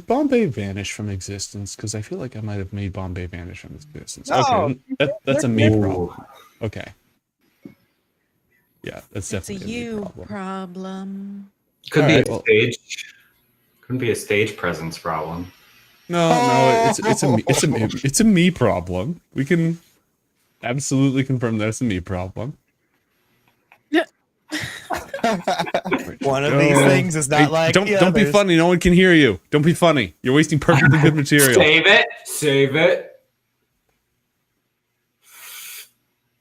Bombay vanish from existence? Because I feel like I might have made Bombay vanish from existence. No, Okay, that's a me Ooh. problem. Okay. Yeah, that's It's a definitely a me you problem. problem. Could All be right, a well- stage. Couldn't be a stage presence problem. No, it's a me problem. We can absolutely confirm that it's a me problem. One of these things is not like don't the don't be others. funny. No one can hear you. Don't be funny. You're wasting perfectly good material. Save it. Save it.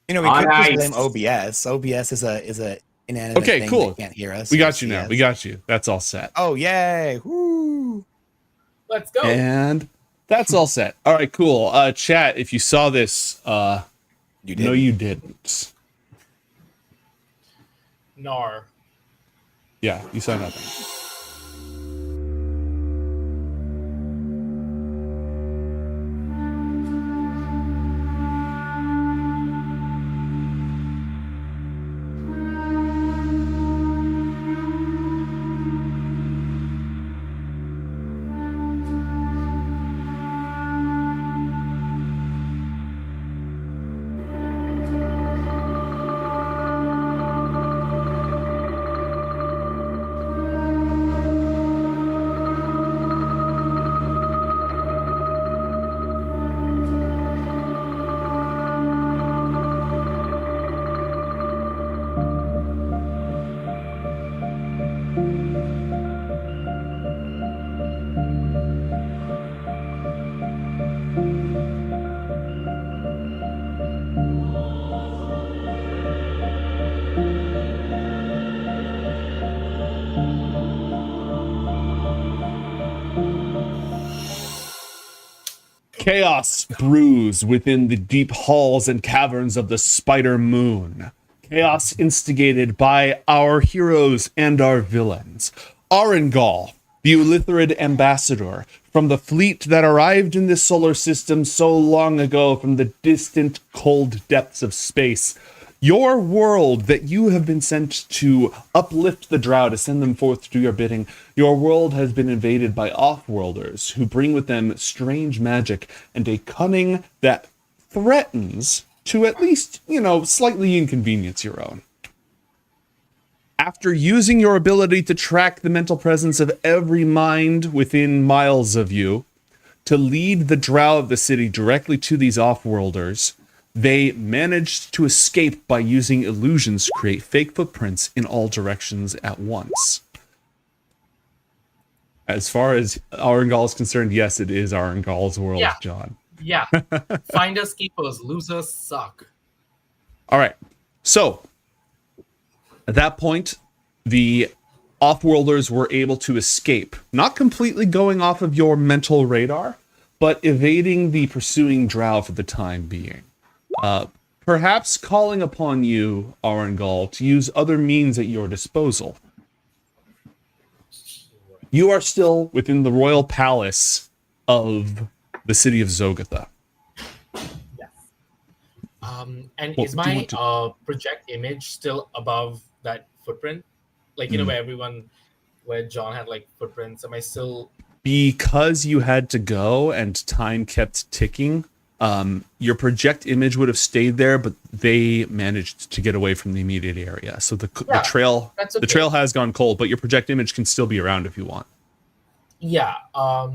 You know, we On could just ice. blame OBS. OBS is a inanimate Okay, thing cool. that can't hear us. We or got you see now. us. We got you. That's all set. Oh, yay. Woo. Let's go. And that's all set. All right, cool. Chat, if you saw this, You no, did. you didn't. Nar. Yeah, you saw nothing. Chaos brews within the deep halls and caverns of the Spider Moon. Chaos instigated by our heroes and our villains. Arengal, the Ulitharid ambassador, from the fleet that arrived in this solar system so long ago from the distant, cold depths of space. Your world that you have been sent to uplift the drow, to send them forth to do your bidding. Your world has been invaded by off-worlders who bring with them strange magic and a cunning that threatens to at least, slightly inconvenience your own. After using your ability to track the mental presence of every mind within miles of you, to lead the drow of the city directly to these off-worlders, they managed to escape by using illusions to create fake footprints in all directions at once. As far as Arengal is concerned, yes, it is Arengal's world, Yeah. John. Yeah. Finders keepers. Losers suck. All right. So, at that point, the off-worlders were able to escape, not completely going off of your mental radar, but evading the pursuing drow for the time being. Perhaps calling upon you, Arengal, to use other means at your disposal. You are still within the royal palace of the city of Zogatha. Yes. And Well, is do you my want project image still above that footprint? Like, where John had like footprints. Am I still? Because you had to go and time kept ticking, your project image would have stayed there, but they managed to get away from the immediate area. So the trail, that's the okay. trail has gone cold, but your project image can still be around if you want. Yeah.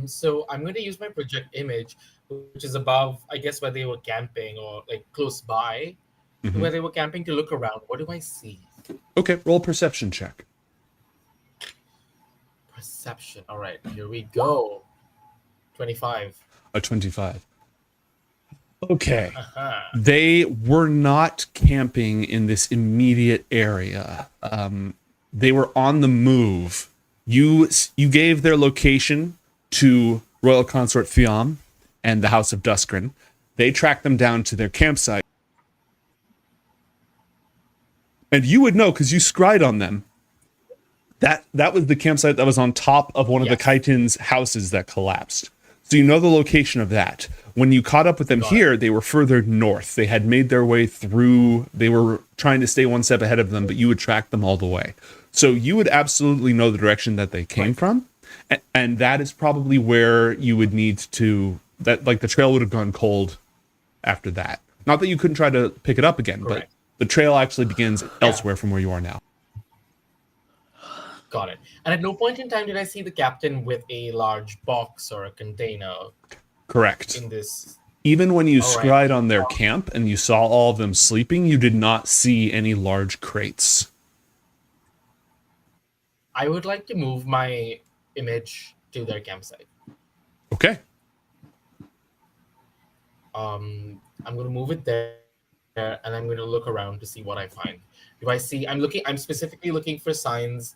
So I'm going to use my project image, which is above, I guess, where they were camping or like close by, Mhm. where they were camping, to look around. What do I see? Okay, roll a perception check. Perception. All right, here we go. 25. A 25. Okay. Uh-huh. They were not camping in this immediate area. They were on the move. You gave their location to Royal Consort Fiam and the House of Duskren. They tracked them down to their campsite. And you would know, because you scried on them, that was the campsite that was on top of one of the Chitin's houses that collapsed. So you know the location of that. When you caught up with them here, they were further north. They had made their way through. They were trying to stay one step ahead of them, but you would track them all the way. So you would absolutely know the direction that they came from. And that is probably where you would need to, that like the trail would have gone cold after that. Not that you couldn't try to pick it up again, Correct. but the trail actually begins elsewhere from where you are now. Got it. And at no point in time did I see the captain with a large box or a container Correct. in this. Even when you All right. scried on their camp and you saw all of them sleeping, you did not see any large crates. I would like to move my image to their campsite. Okay. I'm going to move it there, and I'm going to look around to see what I find. Do I see? I'm specifically looking for signs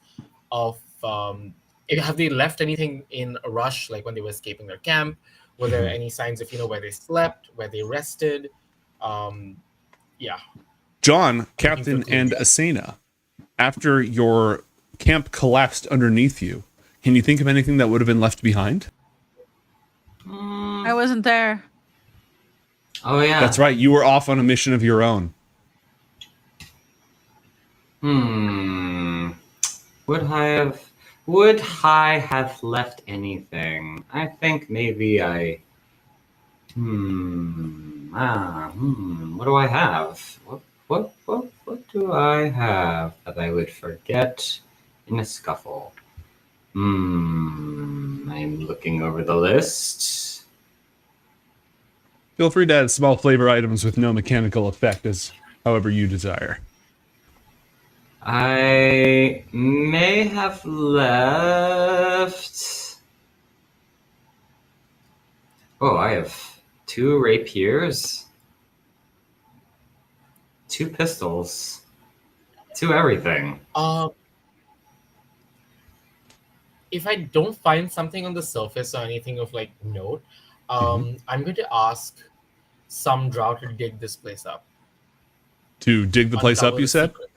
of. Have they left anything in a rush, like when they were escaping their camp? Were there any signs of where they slept, where they rested? Yeah. John, Captain, for and Asena, after your camp collapsed underneath you, can you think of anything that would have been left behind? I wasn't there. Oh yeah. That's right. You were off on a mission of your own. Would I have left anything? I think maybe I. What do I have? What do I have that I would forget in a scuffle? I'm looking over the list. Feel free to add small flavor items with no mechanical effect, as however you desire. I may have left. Oh, I have 2 rapiers, 2 pistols, 2 everything. If I don't find something on the surface or anything of note, I'm going to ask some drow to dig this place up. To dig the place up, Uncover you the said? secret.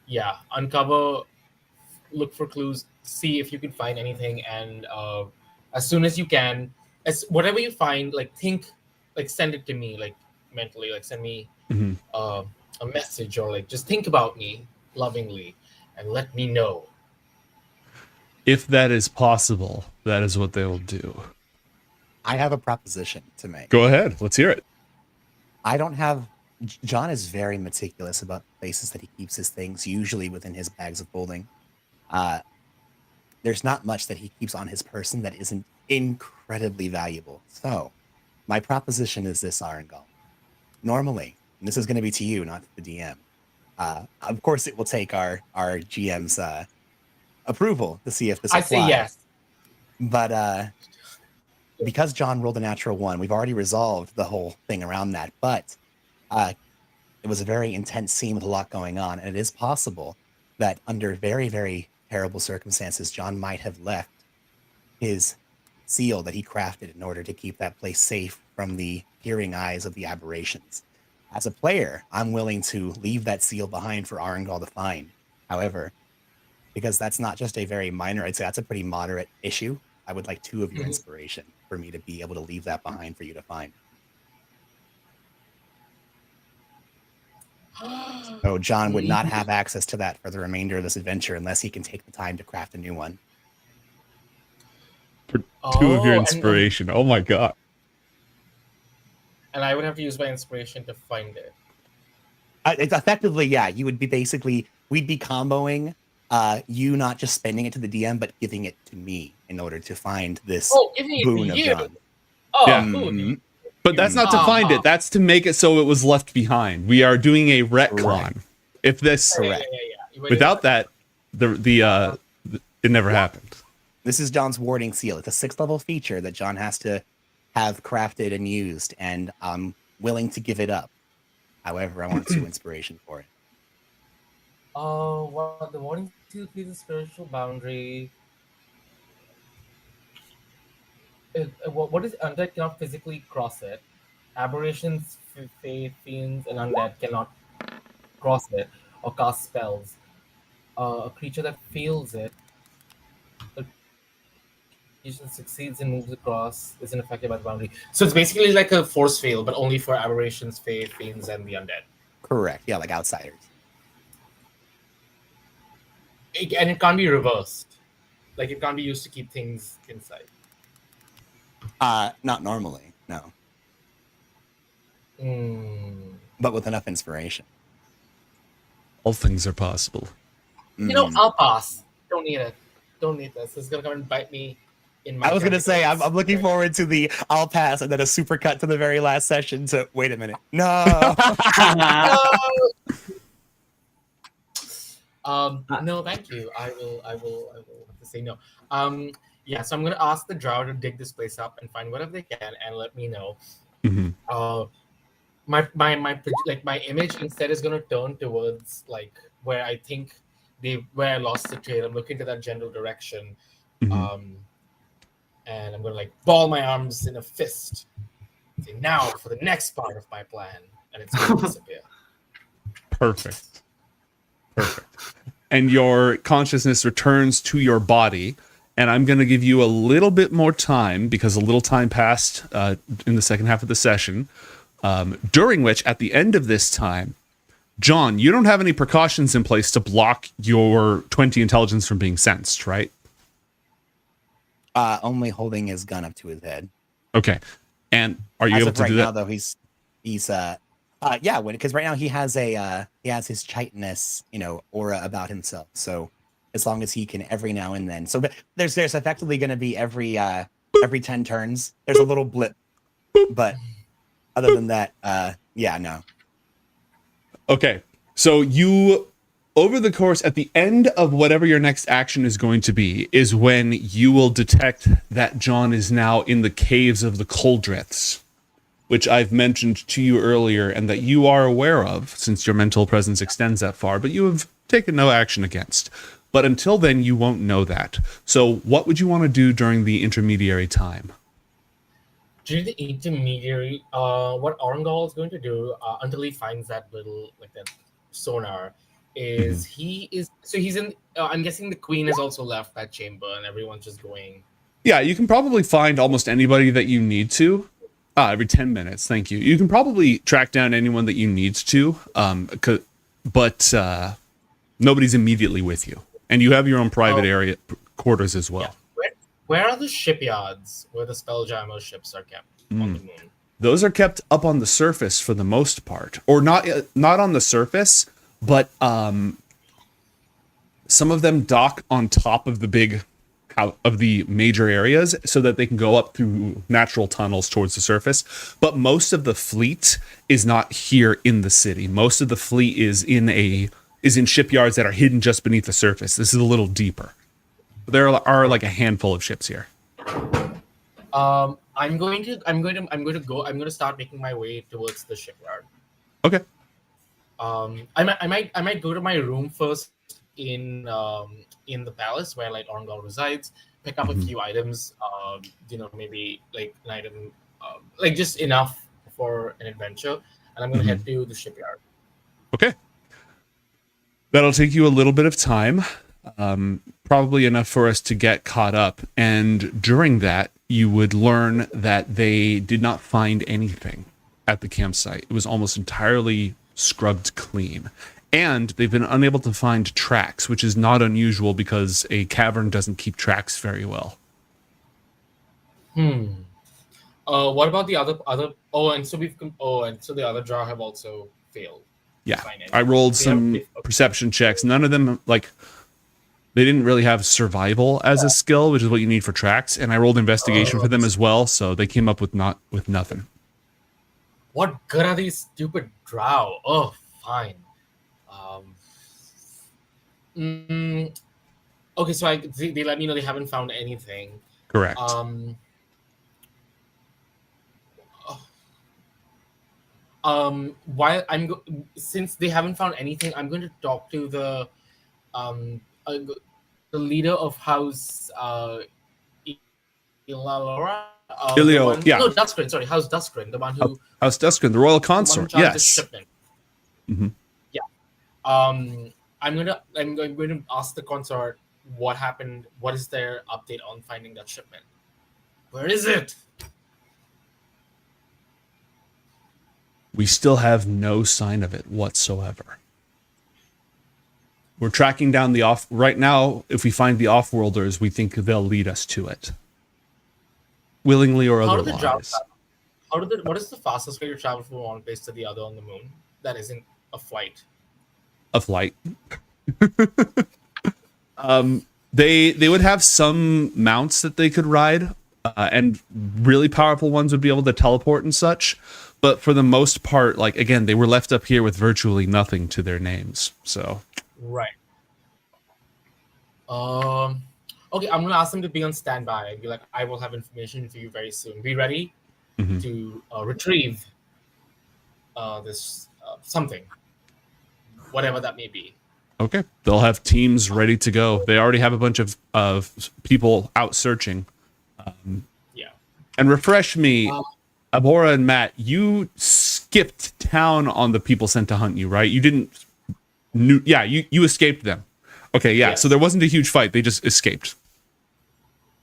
Yeah, uncover, look for clues, see if you can find anything, and as soon as you can, whatever you find, send it to me, mentally, send me a message, or just think about me lovingly and let me know. If that is possible, that is what they will do. I have a proposition to make. Go ahead. Let's hear it. John is very meticulous about places that he keeps his things, usually within his bags of holding. There's not much that he keeps on his person that isn't incredibly valuable. So, my proposition is this, Arangal. Normally, and this is going to be to you, not to the DM. Of course, it will take our GM's approval to see if this applies. I say yes. But because John rolled a natural 1, we've already resolved the whole thing around that. But it was a very intense scene with a lot going on, and it is possible that under very, very terrible circumstances, John might have left his seal that he crafted in order to keep that place safe from the peering eyes of the aberrations. As a player, I'm willing to leave that seal behind for Arangal to find. However, because that's not just a very minor, I'd say that's a pretty moderate issue, I would like 2 of your inspiration for me to be able to leave that behind for you to find. So John would not have access to that for the remainder of this adventure unless he can take the time to craft a new one. For 2 of your and- inspiration. Oh my god. And I would have to use my inspiration to find it. It's effectively, yeah, you would be we'd be comboing you not just spending it to the DM, but giving it to me in order to find this Giving it boon to of you. John. Oh, Yeah. cool. But that's not to find it. That's to make it so it was left behind. We are doing a retcon. Correct. If this, Correct. Yeah. without that, it never happened. This is John's warding seal. It's a 6th level feature that John has to have crafted and used, and I'm willing to give it up. However, I want 2 inspiration for it. Well, the warning seal creates a spiritual boundary. What is undead cannot physically cross it. Aberrations, fiends, and undead cannot cross it or cast spells. A creature that feels it, the creature succeeds and moves across, isn't affected by the boundary. So it's basically like a force field, but only for aberrations, fiends, and the undead. Correct. Yeah, like outsiders. And it can't be reversed. Like it can't be used to keep things inside. Not normally, no. Mm. But with enough inspiration. All things are possible. You know, Mm. I'll pass. Don't need it. Don't need this. It's gonna come and bite me in my. I was gonna say I'm tentacles. looking forward to the I'll pass and then a super cut to the very last session. So wait a minute, no. No, thank you. I will have to say no. Yeah, so I'm gonna ask the drow to dig this place up and find whatever they can and let me know. Mhm. My like my image instead is gonna turn towards like where I think where I lost the trail. I'm looking to that general direction. Mhm. And I'm gonna like ball my arms in a fist. Say, now for the next part of my plan, and it's gonna disappear. Perfect. And your consciousness returns to your body. And I'm going to give you a little bit more time because a little time passed in the second half of the session, during which, at the end of this time, John, you don't have any precautions in place to block your 20 intelligence from being sensed, right? Only holding his gun up to his head. Okay. And are you As able of to right do now, that? though, he's yeah, because right now he has his chitinous, aura about himself. So as long as he can every now and then, so but there's effectively going to be every 10 turns there's a little blip, but other than that, yeah, no. Okay. So you, over the course, at the end of whatever your next action is going to be, is when you will detect that John is now in the caves of the Coldriths, which I've mentioned to you earlier and that you are aware of since your mental presence extends that far, but you have taken no action against. But until then, you won't know that. So what would you want to do during the intermediary time? During the intermediary, what Orangol is going to do until he finds that little like that sonar is he's in. I'm guessing the queen has also left that chamber and everyone's just going. Yeah, you can probably find almost anybody that you need to. Every 10 minutes, thank you. You can probably track down anyone that you need to, but nobody's immediately with you. And you have your own private area quarters as well. Yeah. Where are the shipyards where the Spelljammer ships are kept on the moon? Those are kept up on the surface for the most part, or not on the surface, but some of them dock on top of the major areas so that they can go up through natural tunnels towards the surface. But most of the fleet is not here in the city. Most of the fleet is in shipyards that are hidden just beneath the surface. This is a little deeper. There are like a handful of ships here. I'm going to start making my way towards the shipyard. Okay. I might go to my room first in the palace where like Orangol resides, pick up a few items, maybe like an item, like just enough for an adventure, and I'm gonna head to the shipyard. Okay. That'll take you a little bit of time, probably enough for us to get caught up. And during that, you would learn that they did not find anything at the campsite. It was almost entirely scrubbed clean. And they've been unable to find tracks, which is not unusual because a cavern doesn't keep tracks very well. What about the other? And so the other drow have also failed. Yeah, I rolled some perception checks. None of them, they didn't really have survival as a skill, which is what you need for tracks. And I rolled investigation for them as well, so they came up with nothing. What good are these stupid drow? Oh, fine. Okay, so they let me know they haven't found anything. Correct. While since they haven't found anything, I'm going to talk to the leader of House Ilalora. Yeah. No, Duskrin. Sorry, House Duskrin, the one who House Duskrin, the royal consort. Yes. Yeah. I'm going to ask the consort what happened. What is their update on finding that shipment? Where is it? We still have no sign of it whatsoever. We're tracking down the off right now. If we find the off-worlders, we think they'll lead us to it, willingly or How do the otherwise. what is the fastest way to travel from one place to the other on the moon that isn't a flight? A flight. They would have some mounts that they could ride, and really powerful ones would be able to teleport and such. But for the most part, like again, they were left up here with virtually nothing to their names. So Right. Okay, I'm gonna ask them to be on standby and be like, I will have information for you very soon. Be ready to retrieve this something, whatever that may be. okay, they'll have teams ready to go. They already have a bunch of people out searching. Yeah. And refresh me, Abora and Matt, you skipped town on the people sent to hunt you, right? You didn't. You escaped them. Okay, yeah. Yes. So there wasn't a huge fight. They just escaped.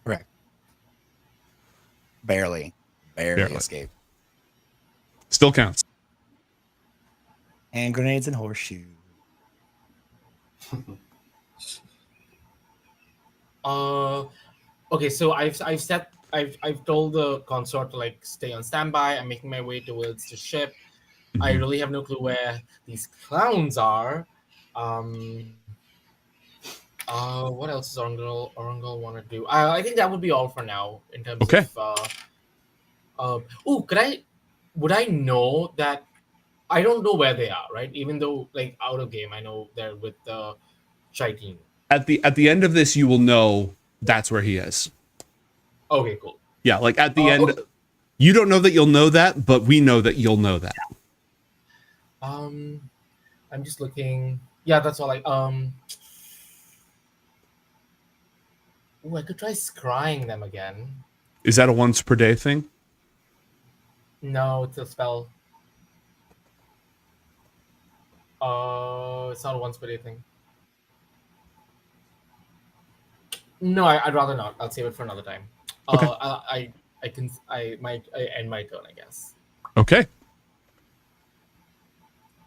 Correct. Barely Barely. escaped. Still counts. And grenades and horseshoe. Okay, so I've told the consort to like stay on standby. I'm making my way towards the ship. I really have no clue where these clowns are. What else does Orangal want to do? I think that would be all for now in terms Okay. of. Would I know that? I don't know where they are, right? Even though, like, out of game, I know they're with the Shy team. At the end of this, you will know that's where he is. Okay, cool. Yeah, like at the end, okay. you don't know that you'll know that, but we know that you'll know that. I'm just looking. Yeah, that's all. I could try scrying them again. Is that a once per day thing? No, it's a spell. It's not a once per day thing. No, I'd rather not. I'll save it for another time. Okay. I might end my turn, I guess. Okay.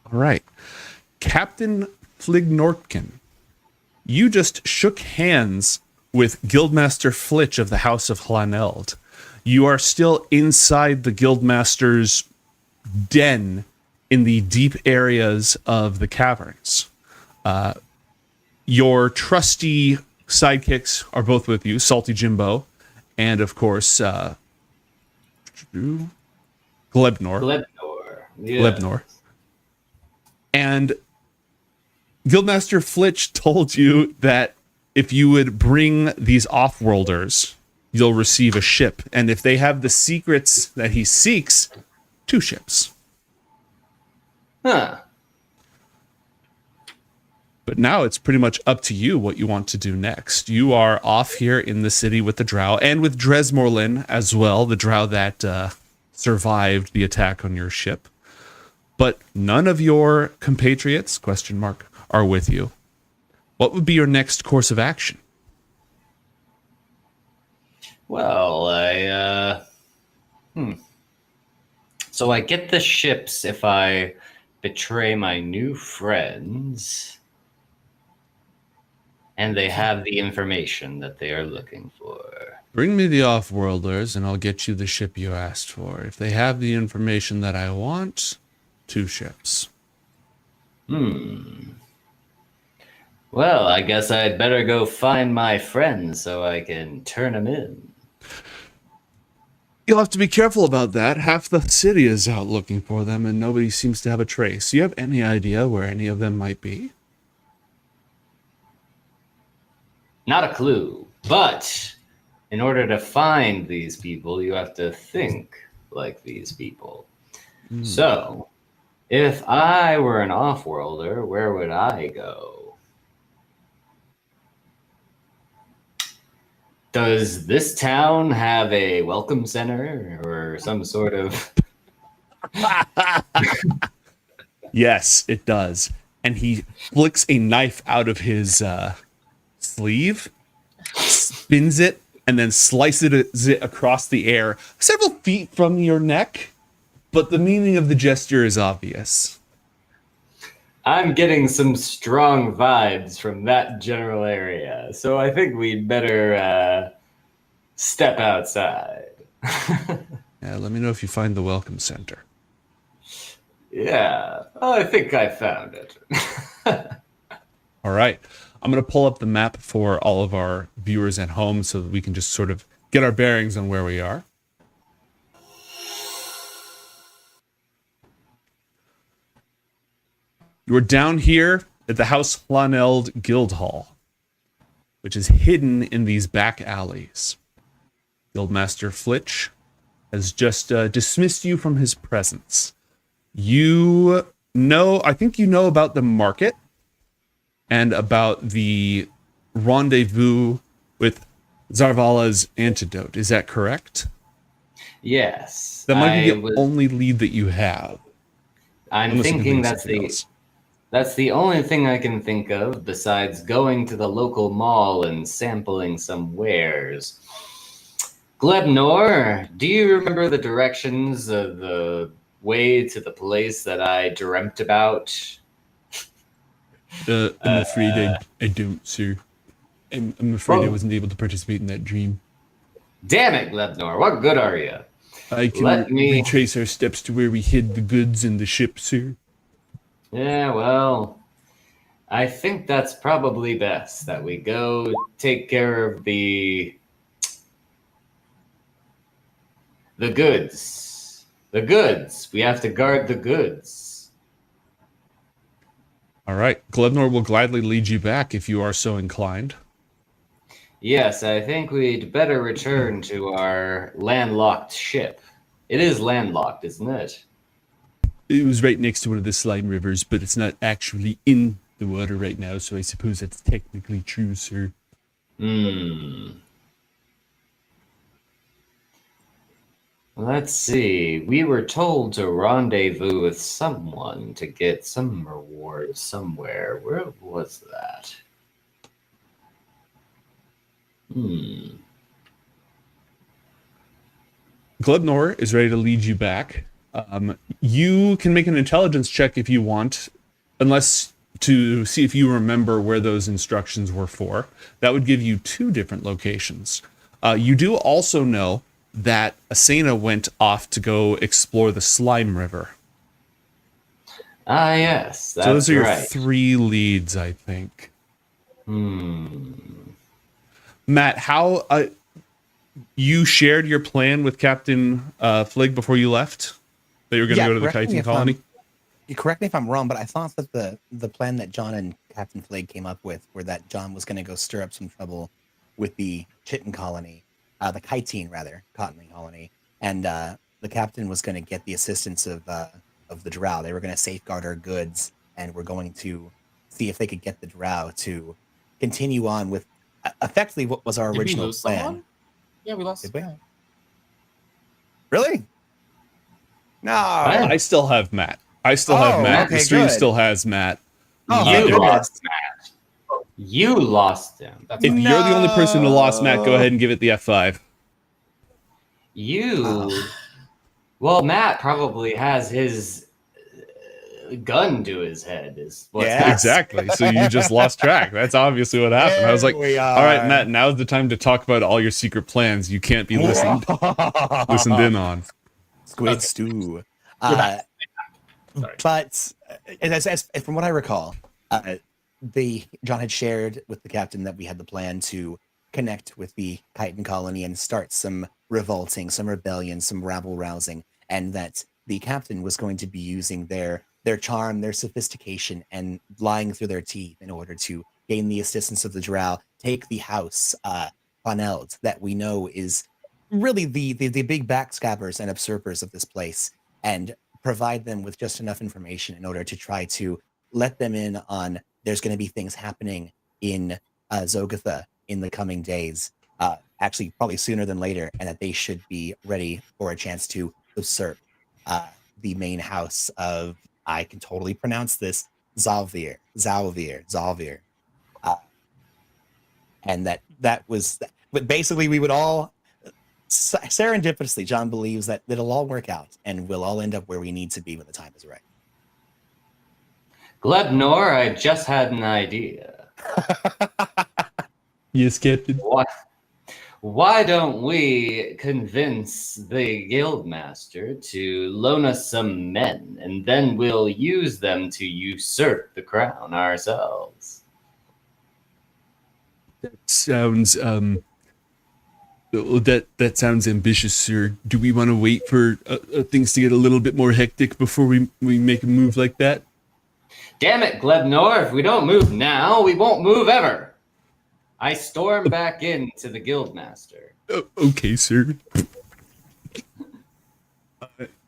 All right. Captain Flignortkin, you just shook hands with Guildmaster Flitch of the House of Hlaneld. You are still inside the Guildmaster's den in the deep areas of the caverns. Your trusty sidekicks are both with you, Salty Jimbo, and of course, Glebnor. Glebnor. Yeah. Glebnor. And Guildmaster Flitch told you that if you would bring these off-worlders, you'll receive a ship. And if they have the secrets that he seeks, 2 ships. Huh. But now it's pretty much up to you what you want to do next. You are off here in the city with the drow, and with Dresmorlin as well, the drow that survived the attack on your ship. But none of your compatriots, ? Are with you. What would be your next course of action? Well, So I get the ships if I betray my new friends, and they have the information that they are looking for. Bring me the off-worlders, and I'll get you the ship you asked for. If they have the information that I want, 2 ships. Well, I guess I'd better go find my friends so I can turn them in. You'll have to be careful about that. Half the city is out looking for them, and nobody seems to have a trace. Do you have any idea where any of them might be? Not a clue, but in order to find these people, you have to think like these people. So, if I were an off-worlder, where would I go? Does this town have a welcome center or some sort of... Yes, it does. And he flicks a knife out of his sleeve, spins it, and then slices it across the air several feet from your neck. But the meaning of the gesture is obvious. I'm getting some strong vibes from that general area, so I think we'd better step outside. Yeah, let me know if you find the welcome center. Yeah, I think I found it. All right. I'm going to pull up the map for all of our viewers at home so that we can just sort of get our bearings on where we are. You're down here at the House Hlaneld Guildhall, which is hidden in these back alleys. Guildmaster Flitch has just dismissed you from his presence. I think you know about the market and about the rendezvous with Zarvala's antidote. Is that correct? Yes. That might be the only lead that you have. I'm Unless you can thinking think of something else. that's the only thing I can think of besides going to the local mall and sampling some wares. Glebnor, do you remember the directions of the way to the place that I dreamt about? I'm afraid I don't, sir. I'm afraid I wasn't able to participate in that dream. Damn it, Glebnor, what good are you? I can retrace our steps to where we hid the goods in the ship, sir. Yeah, well, I think that's probably best, that we go take care of the goods. The goods. We have to guard the goods. All right. Glebnor will gladly lead you back if you are so inclined. Yes, I think we'd better return to our landlocked ship. It is landlocked, isn't it? It was right next to one of the slime rivers, but it's not actually in the water right now, so I suppose that's technically true, sir. Let's see. We were told to rendezvous with someone to get some reward somewhere. Where was that? Glebnor is ready to lead you back. You can make an intelligence check if you want, unless to see if you remember where those instructions were for. That would give you 2 different locations. You do also know that Asena went off to go explore the Slime River. Ah, yes, that's so those are your right. 3 leads, I think. Matt, how you shared your plan with Captain Flig before you left? That you were going to go to the Chitin colony? You correct me if I'm wrong, but I thought that the plan that John and Captain Flig came up with were that John was going to go stir up some trouble with the Chitin colony, the Chitin colony, and the captain was going to get the assistance of the Drow. They were going to safeguard our goods, and we're going to see if they could get the Drow to continue on with effectively what was our original plan. Someone? Yeah, we lost. Did we? Really? No. I still have Matt. The stream good. still has Matt. You lost Matt. You lost him. If you're the only person who lost Matt, go ahead and give it the F5. Well, Matt probably has his gun to his head. Exactly. So you just lost track. That's obviously what happened. I was like, all right, Matt, now's the time to talk about all your secret plans. You can't be listened in on. Squid stew. But as from what I recall, John had shared with the captain that we had the plan to connect with the Chitin colony and start some revolting, some rebellion, some rabble rousing, and that the captain was going to be using their charm, their sophistication, and lying through their teeth in order to gain the assistance of the Drow, take the house, Hlaneld, that we know is really the big backscabbers and usurpers of this place, and provide them with just enough information in order to try to let them in on there's going to be things happening in Zogatha in the coming days, actually probably sooner than later, and that they should be ready for a chance to usurp the main house of, I can totally pronounce this, Zalvir. And that was, but basically we would all, serendipitously, John believes that it'll all work out and we'll all end up where we need to be when the time is right. Glebnor, I just had an idea. Yes, Captain. Why don't we convince the guildmaster to loan us some men, and then we'll use them to usurp the crown ourselves? Sounds that sounds ambitious, sir. Do we want to wait for things to get a little bit more hectic before we make a move like that? Damn it, Glebnor, if we don't move now, we won't move ever. I storm back into the guildmaster. Okay, sir.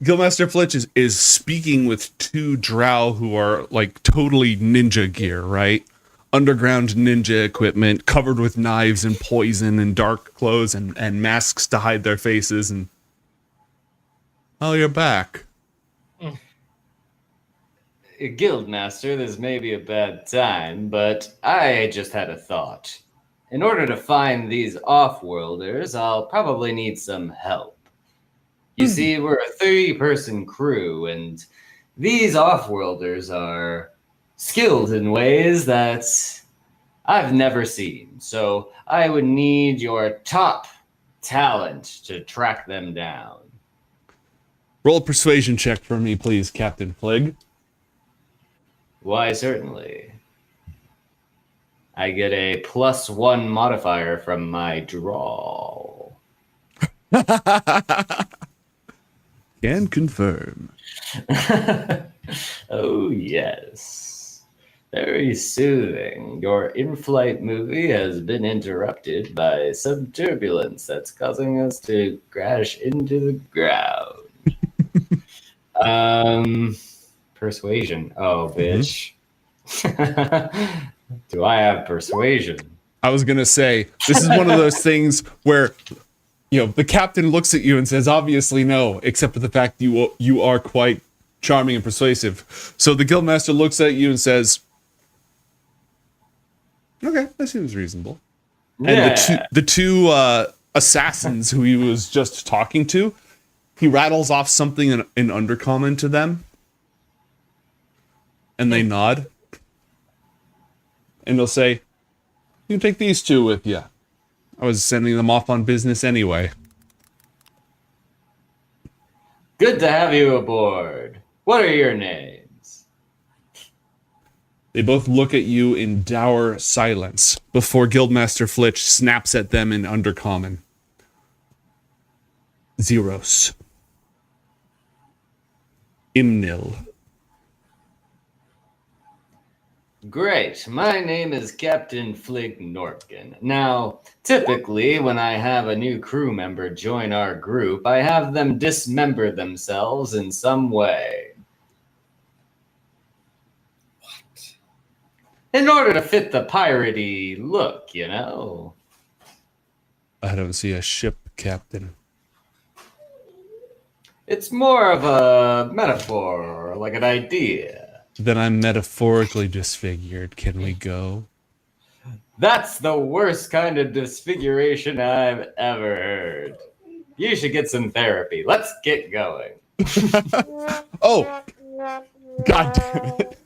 Guildmaster Flitch is speaking with two drow who are like totally ninja gear, right? Underground ninja equipment covered with knives and poison and dark clothes and masks to hide their faces. And oh, you're back. Guildmaster, this may be a bad time, but I just had a thought. In order to find these off-worlders, I'll probably need some help. You see, we're a 30-person crew, and these off-worlders are skilled in ways that I've never seen. So I would need your top talent to track them down. Roll a persuasion check for me, please, Captain Flig. Why, certainly. I get a +1 modifier from my draw. Can confirm. Oh, yes. Very soothing. Your in-flight movie has been interrupted by some turbulence that's causing us to crash into the ground. Persuasion. Oh, bitch. Do I have persuasion? I was going to say, this is one of those things where, you know, the captain looks at you and says, obviously no, except for the fact you are quite charming and persuasive. So the guildmaster looks at you and says, okay, that seems reasonable. Yeah. And the two assassins who he was just talking to, he rattles off something in Undercommon to them. And they nod. And they'll say, you can take these two with you. I was sending them off on business anyway. Good to have you aboard. What are your names? They both look at you in dour silence before Guildmaster Flitch snaps at them in Undercommon. Zeros. Imnil. Great. My name is Captain Flig Nortgen. Now, typically, when I have a new crew member join our group, I have them dismember themselves in some way. What? In order to fit the piratey look, you know? I don't see a ship, Captain. It's more of a metaphor, like an idea. Then I'm metaphorically disfigured. Can we go? That's the worst kind of disfiguration I've ever heard. You should get some therapy. Let's get going. Oh! God damn it.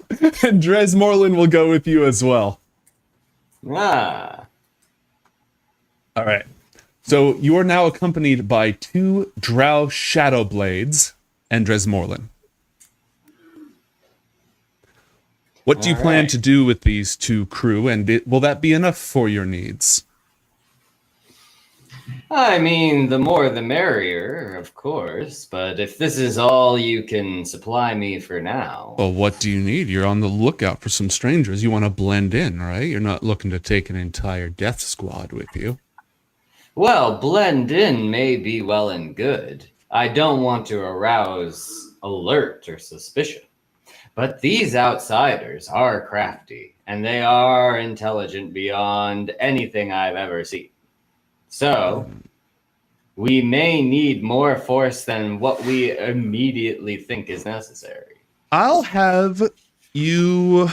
And Dres Morland will go with you as well. Ah. Alright. So you are now accompanied by two Drow Shadowblades and Dres Morland. What do you plan to do with these two crew, and will that be enough for your needs? I mean, the more the merrier, of course, but if this is all you can supply me for now... Well, what do you need? You're on the lookout for some strangers. You want to blend in, right? You're not looking to take an entire death squad with you. Well, blend in may be well and good. I don't want to arouse alert or suspicion. But these outsiders are crafty, and they are intelligent beyond anything I've ever seen. So, we may need more force than what we immediately think is necessary. I'll have the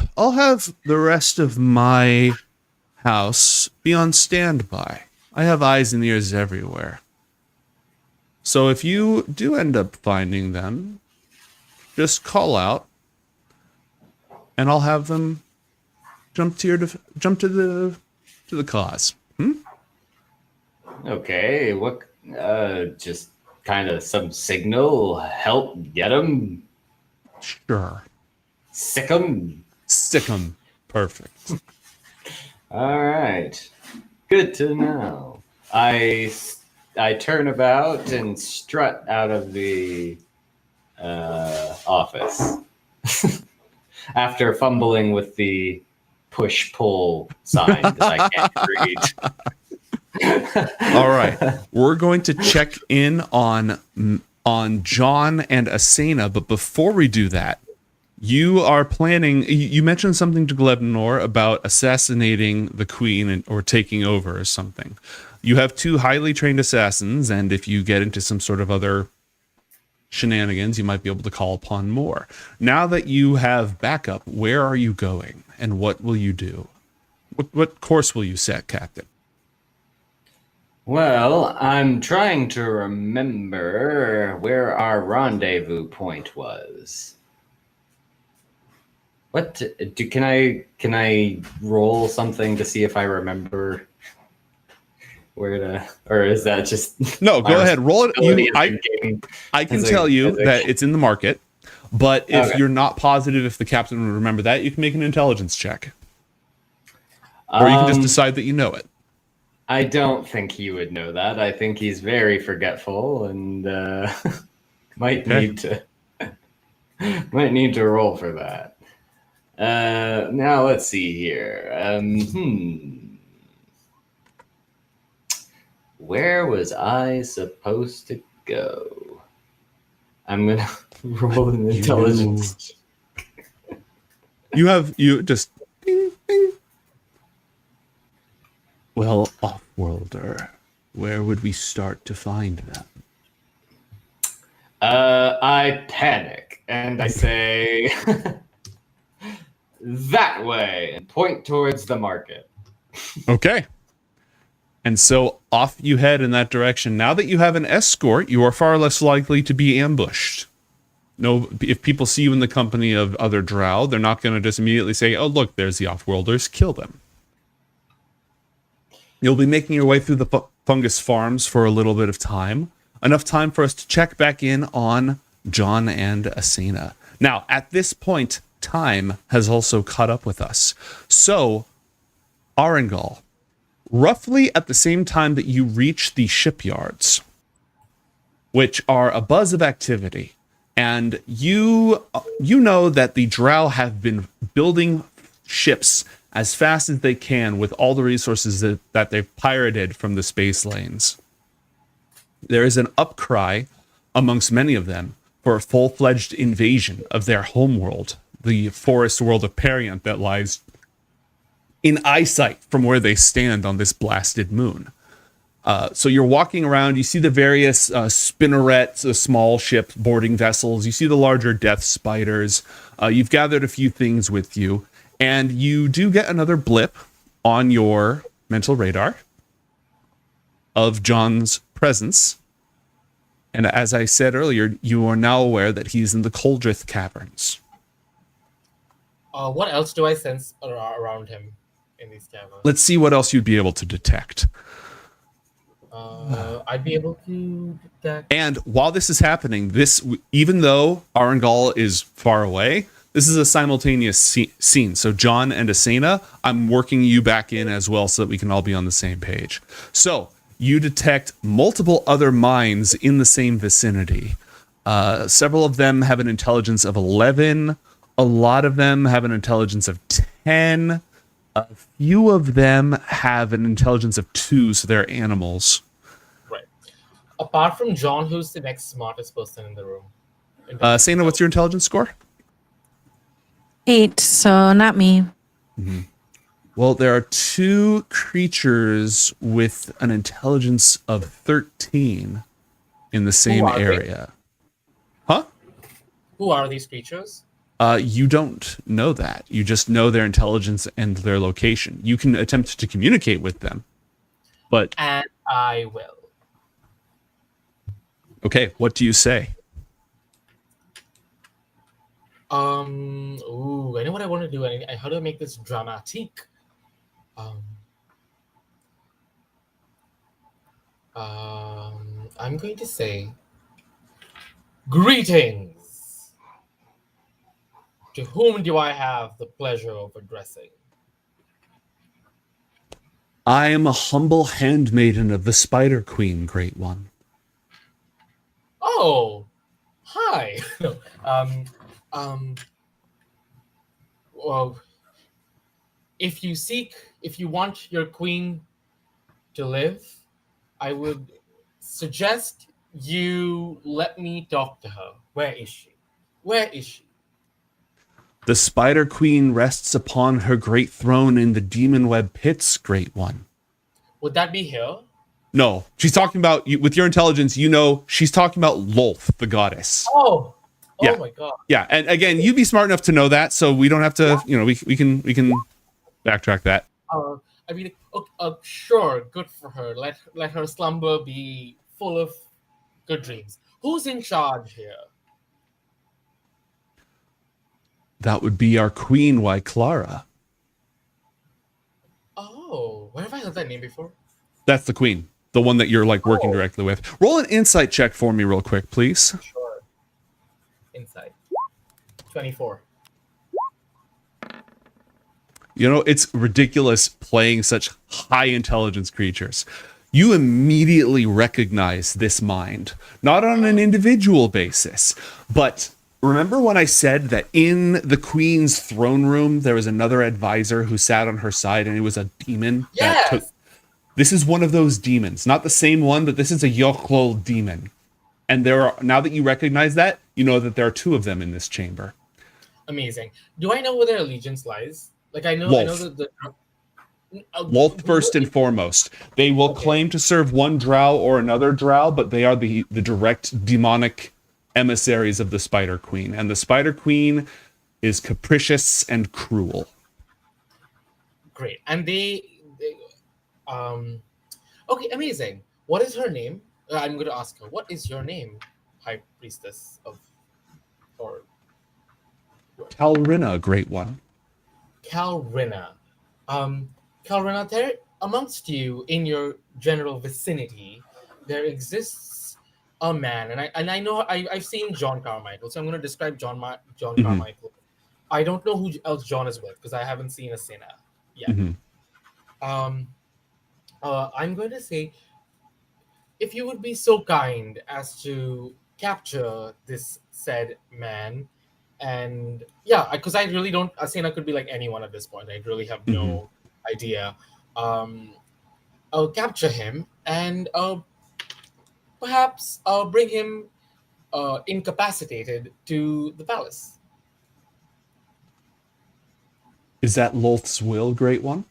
rest of my house be on standby. I have eyes and ears everywhere. So if you do end up finding them, just call out. and I'll have them jump to the cause. Okay, what? Just kind of some signal, help get him, Sure. sick him. Sick 'em. Perfect. All right, good to know. I turn about and strut out of the office after fumbling with the push pull sign that I can't read. All right. We're going to check in on John and Asena, but before we do that, you are planning. You mentioned something to Glebnor about assassinating the queen or taking over or something. You have 2 highly trained assassins, and if you get into some sort of other shenanigans, you might be able to call upon more. Now that you have backup, where are you going, and what will you do? What course will you set, Captain? Well, I'm trying to remember where our rendezvous point was. What can I roll something to see if I remember where to, or is that just No, go ahead. Roll it. I can as a- tell you as a- that it's in the market, but if Okay. you're not positive if the captain would remember that, you can make an intelligence check. Or you can just decide that you know it. I don't think he would know that. I think he's very forgetful and might Okay. need to roll for that. Now let's see here. Where was I supposed to go? I'm gonna roll an intelligence. You just ding, ding. Well, Offworlder, where would we start to find them? I panic and I say that way and point towards the market. Okay. And so off you head in that direction. Now that you have an escort, you are far less likely to be ambushed. No, if people see you in the company of other drow, they're not going to just immediately say, "Oh, look, there's the Offworlders. Kill them." You'll be making your way through the fungus farms for a little bit of time. Enough time for us to check back in on John and Asena. Now, at this point, time has also caught up with us. So, Arengal, roughly at the same time that you reach the shipyards, which are a buzz of activity, and you know that the drow have been building ships as fast as they can with all the resources that they've pirated from the space lanes. There is an upcry amongst many of them for a full-fledged invasion of their homeworld, the forest world of Periant that lies in eyesight from where they stand on this blasted moon. So you're walking around, you see the various spinnerets, small ship boarding vessels, you see the larger death spiders, you've gathered a few things with you, and you do get another blip on your mental radar of John's presence. And as I said earlier, you are now aware that he's in the Coldrith Caverns. What else do I sense around him in these caverns? Let's see what else you'd be able to detect. I'd be able to detect. And while this is happening, even though Arengal is far away, this is a simultaneous scene. So John and Asena, I'm working you back in as well so that we can all be on the same page. So you detect multiple other mines in the same vicinity. Several of them have an intelligence of 11. A lot of them have an intelligence of 10. A few of them have an intelligence of 2, so they're animals. Right. Apart from John, who's the next smartest person in the room? Asena, what's your intelligence score? 8, so not me. Well, there are 2 creatures with an intelligence of 13 in the same are they? area. Huh? Who are these creatures? You don't know that. You just know their intelligence and their location. You can attempt to communicate with them. But, And I will. okay, what do you say? I know what I want to do, and how do I make this dramatic? I'm going to say, greetings. To whom do I have the pleasure of addressing? I am a humble handmaiden of the Spider Queen, Great One. Oh, hi. No, well, if you want your queen to live, I would suggest you let me talk to her. Where is she? Where is she? The Spider Queen rests upon her great throne in the Demon Web Pits, Great One. Would that be here? No, she's talking about, with your intelligence, you know, she's talking about Lolth, the goddess. Oh Yeah. my god. Yeah, and again, you'd be smart enough to know that, so we don't have to, you know, we can backtrack that. I mean, sure, good for her. Let her slumber be full of good dreams. Who's in charge here? That would be our queen, Clara. Oh, where have I heard that name before? That's the queen, the one that you're like working directly with. Roll an insight check for me real quick, please. Sure. Inside. 24. You know, it's ridiculous playing such high intelligence creatures. You immediately recognize this mind, not on an individual basis, but remember when I said that in the queen's throne room, there was another advisor who sat on her side and it was a demon? Yes! This is one of those demons, not the same one, but this is a Yochlol demon. And there are, now that you recognize that, you know that there are two of them in this chamber. Amazing. Do I know where their allegiance lies? Like I know Lolth. that Lolth first and foremost. They will claim to serve one drow or another drow, but they are the direct demonic emissaries of the Spider Queen. And the Spider Queen is capricious and cruel. Great. And they okay, amazing. What is her name? I'm going to ask her. What is your name, High Priestess of or Calrina, Great One. Calrina. Calrina, there amongst you in your general vicinity, there exists a man, and I know I've seen John Carmichael, so I'm going to describe John Carmichael. I don't know who else John is with because I haven't seen a Sena yet. I'm going to say, if you would be so kind as to capture this said man, and yeah, because I really don't. Asena could be like anyone at this point. I really have no idea. I'll capture him and perhaps bring him incapacitated to the palace. Is that Lolth's will, Great One?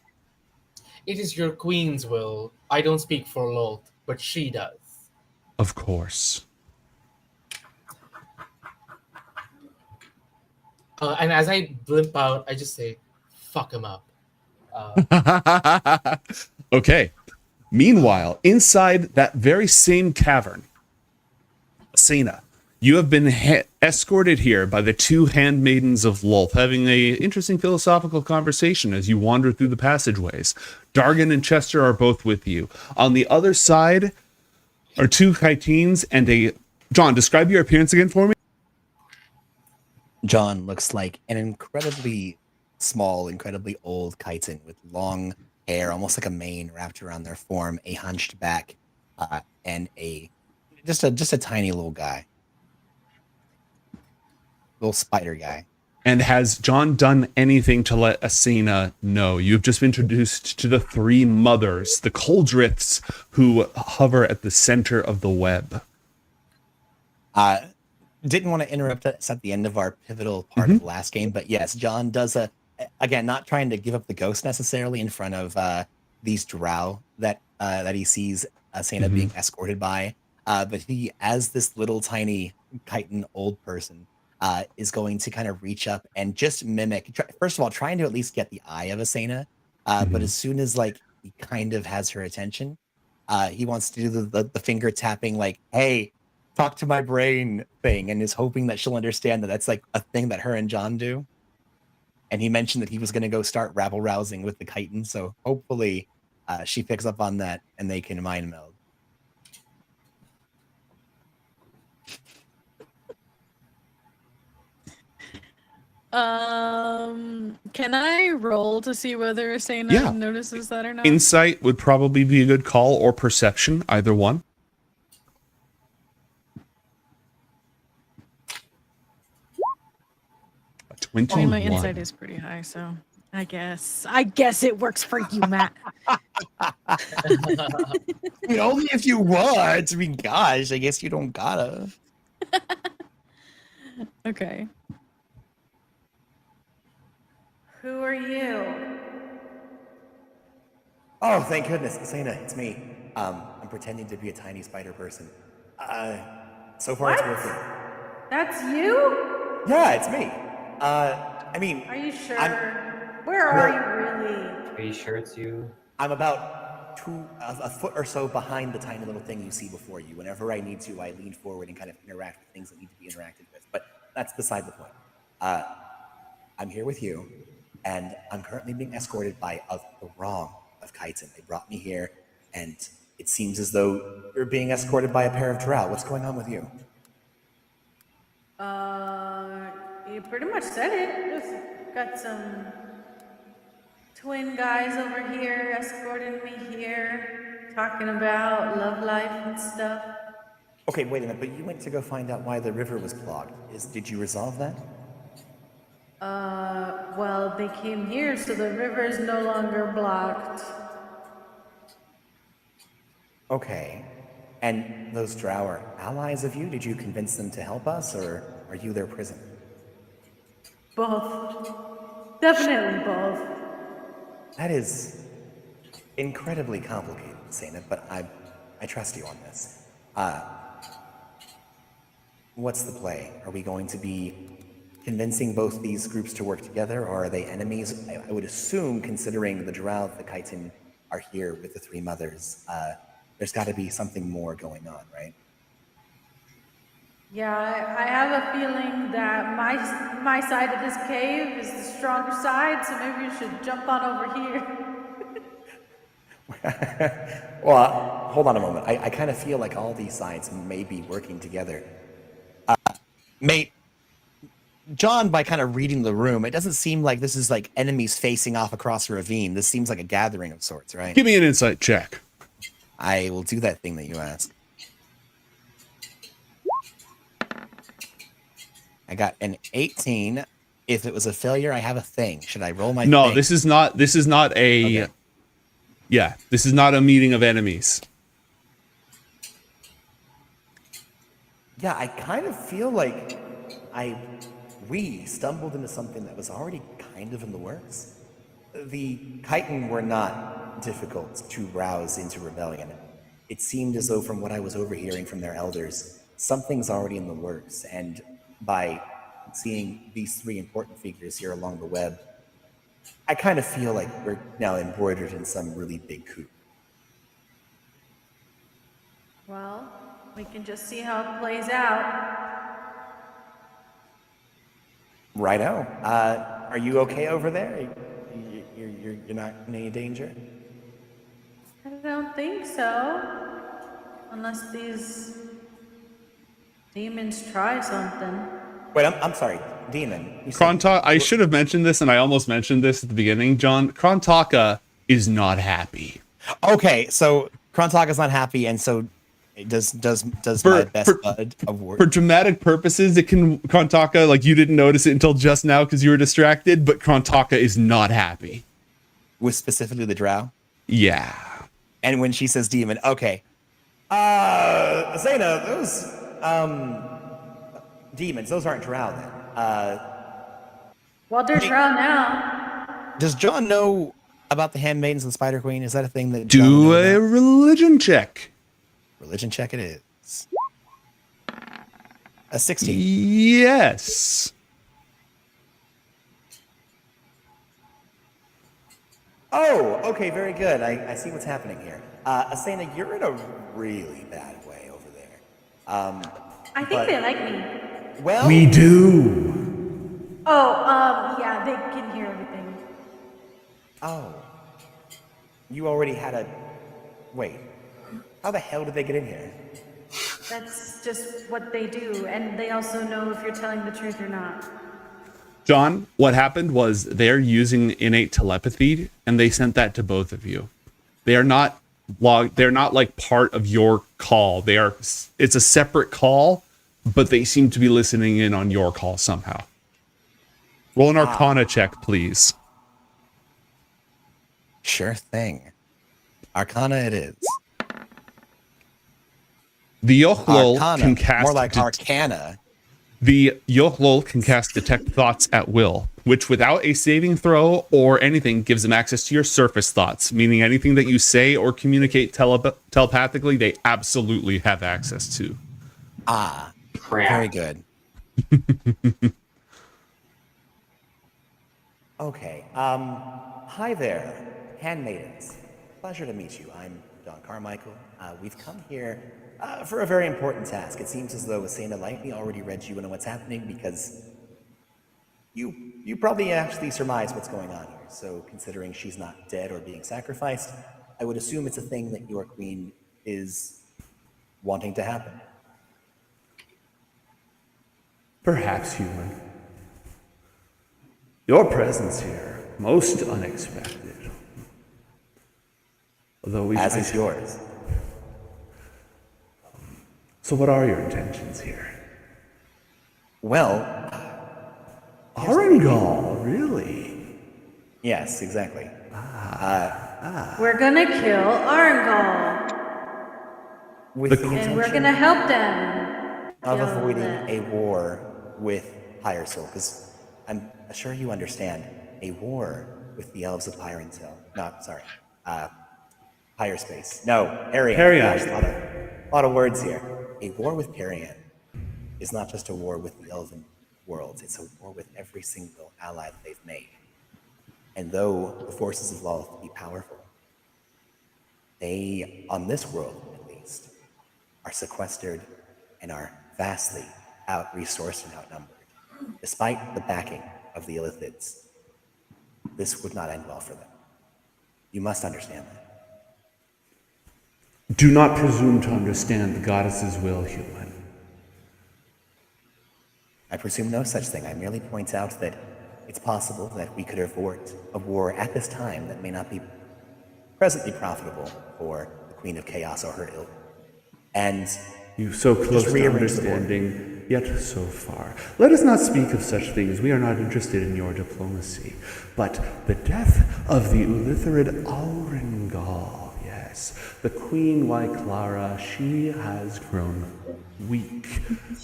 It is your queen's will. I don't speak for Lolth, but she does. Of course. And as I blimp out, I just say, fuck him up. Okay. Meanwhile, inside that very same cavern, Asena, you have been escorted here by the two handmaidens of Lolth, having a interesting philosophical conversation as you wander through the passageways. Dargan and Chester are both with you. On the other side are two Kytines and a... John, describe your appearance again for me. John looks like an incredibly small, incredibly old chitin with long hair, almost like a mane wrapped around their form, a hunched back, and just a tiny little guy, little spider guy. And has John done anything to let Asena know? You've just been introduced to the three mothers, the Coldriths, who hover at the center of the web. Didn't want to interrupt us at the end of our pivotal part of the last game, but yes, John does again, not trying to give up the ghost necessarily in front of these drow that he sees Asena being escorted by, but he, as this little tiny chitin old person, is going to kind of reach up and just mimic. First of all, trying to at least get the eye of Asena, but as soon as like he kind of has her attention, he wants to do the finger tapping, like, "Hey, talk to my brain" thing, and is hoping that she'll understand that that's like a thing that her and John do. and he mentioned that he was going to go start rabble rousing with the chitin. So hopefully, she picks up on that and they can mind meld. Can I roll to see whether Asana Yeah. notices that or not? Insight would probably be a good call, or perception, either one. A I mean, 21. my insight is pretty high, so I guess it works for you, Matt. I mean, only if you want. I mean, gosh, I guess you don't gotta. Okay. Who are you? Oh, thank goodness, Asana, it's me. I'm pretending to be a tiny spider person. So far it's What? working. That's you? Yeah, it's me. I mean, Are you sure? I'm- Where are you really? Are you sure it's you? I'm about a foot or so behind the tiny little thing you see before you. Whenever I need to, I lean forward and kind of interact with things that need to be interacted with. But that's beside the point. I'm here with you, and I'm currently being escorted by a throng of chitin. They brought me here, and it seems as though you're being escorted by a pair of drow. What's going on with you? You pretty much said it. Just got some twin guys over here escorting me here, talking about love life and stuff. Okay, wait a minute, but you went to go find out why the river was clogged. Did you resolve that? Well, they came here, so the river is no longer blocked. Okay. And those drow are allies of you? Did you convince them to help us, or are you their prisoner? Both. Definitely both. That is incredibly complicated, Sana, but I trust you on this. What's the play? Are we going to be convincing both these groups to work together, or are they enemies? I would assume, considering the drow, the chitin are here with the three mothers, there's got to be something more going on, right? Yeah, I have a feeling that my side of this cave is the stronger side, so maybe you should jump on over here. Well, hold on a moment. I kind of feel like all these sides may be working together. Mate, John, by kind of reading the room, it doesn't seem like this is like enemies facing off across a ravine. This seems like a gathering of sorts, right? Give me an insight check. I will do that thing that you ask. I got an 18. If it was a failure, I have a thing. Should I roll my No, thing? this is not a Okay. Yeah, this is not a meeting of enemies. Yeah, I kind of feel like we stumbled into something that was already kind of in the works. The chitin were not difficult to rouse into rebellion. It seemed as though, from what I was overhearing from their elders, something's already in the works, and by seeing these three important figures here along the web, I kind of feel like we're now embroidered in some really big coup. Well, we can just see how it plays out. Righto. Are you okay over there? You're not in any danger? I don't think so. Unless these demons try something. Wait, I'm sorry. Demon. You said- Krontaka, I should have mentioned this, and I almost mentioned this at the beginning, John. Krontaka is not happy. Okay, so Krontaka's not happy, and so does my best bud of work. For dramatic purposes, it can Krontaka, like, you didn't notice it until just now because you were distracted, but Krontaka is not happy. With specifically the drow? Yeah. And when she says demon, okay. Zayna, those demons, those aren't drow then. Well, they're drowned now. Does John know about the handmaidens and the Spider Queen? Is that a thing that John Do knows a about? religion check. Religion check it is. A 16. Yes. Oh, okay, very good. I see what's happening here. Asana, you're in a really bad way over there. I think But- they like me. Well, We do. Oh, yeah, they can hear everything. Oh. You already had a. Wait. How the hell did they get in here? That's just what they do, and they also know if you're telling the truth or not. John, what happened was they're using innate telepathy, and they sent that to both of you. They are not they're not like part of your call. It's a separate call, but they seem to be listening in on your call somehow. Roll an Arcana check, please. Sure thing. Arcana it is. The Yochlol Arcana. can cast More like Arcana. The Yochlol can cast Detect Thoughts at will, which without a saving throw or anything gives them access to your surface thoughts, meaning anything that you say or communicate telepathically, they absolutely have access to. Ah, Crap. very good. Okay. Hi there, handmaidens. Pleasure to meet you. I'm Don Carmichael. We've come here for a very important task. It seems as though Asena Lightly already read you into what's happening because you probably actually surmise what's going on here. So considering she's not dead or being sacrificed, I would assume it's a thing that your queen is wanting to happen. Perhaps human. Your presence here, most unexpected. Although As is yours. So what are your intentions here? Well, Arangal, really? yes, exactly. We're gonna kill Arangal, With the and we're intention gonna help them of kill avoiding them. a war with Higher Soul, because I'm sure you understand a war with the elves of Higher Space. No, Arian. Arian. Gosh, a lot of words here. A war with Arian is not just a war with the elven worlds, it's a war with every single ally that they've made. And though the forces of Lolth be powerful, they, on this world at least, are sequestered and are vastly out-resourced and outnumbered. Despite the backing of the Illithids, this would not end well for them. You must understand that. Do not presume to understand the goddess's will, human. I presume no such thing. I merely point out that it's possible that we could avert a war at this time that may not be presently profitable for the Queen of Chaos or her ilk. And You so close to rearrange the board. understanding, yet so far. Let us not speak of such things. We are not interested in your diplomacy. But the death of the Ulitharid Arangal, yes. The Queen Wyclara, she has grown weak,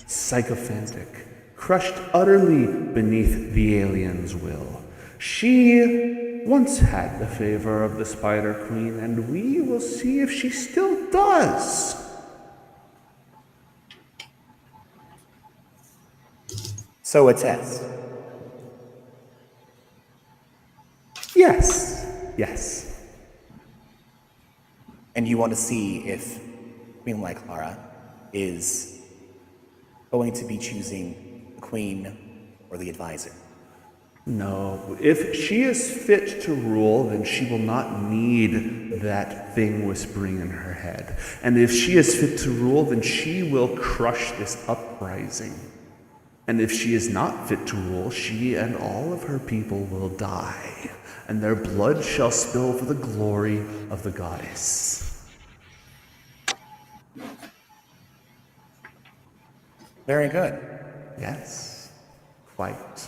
sycophantic, crushed utterly beneath the alien's will. She once had the favor of the Spider Queen, and we will see if she still does. so a test. Yes. And you want to see if Queen Lyclara is going to be choosing the Queen or the Advisor. No, if she is fit to rule, then she will not need that thing whispering in her head. And if she is fit to rule, then she will crush this uprising. And if she is not fit to rule, she and all of her people will die, and their blood shall spill for the glory of the goddess. Very good. Yes, quite.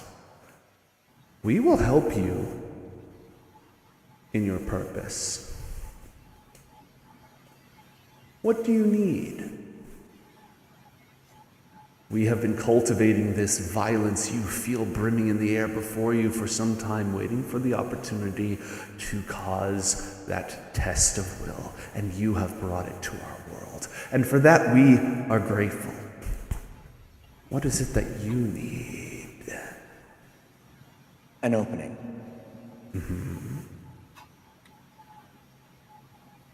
We will help you in your purpose. What do you need? We have been cultivating this violence you feel brimming in the air before you for some time, waiting for the opportunity to cause that test of will, and you have brought it to our world. And for that, we are grateful. What is it that you need? An opening.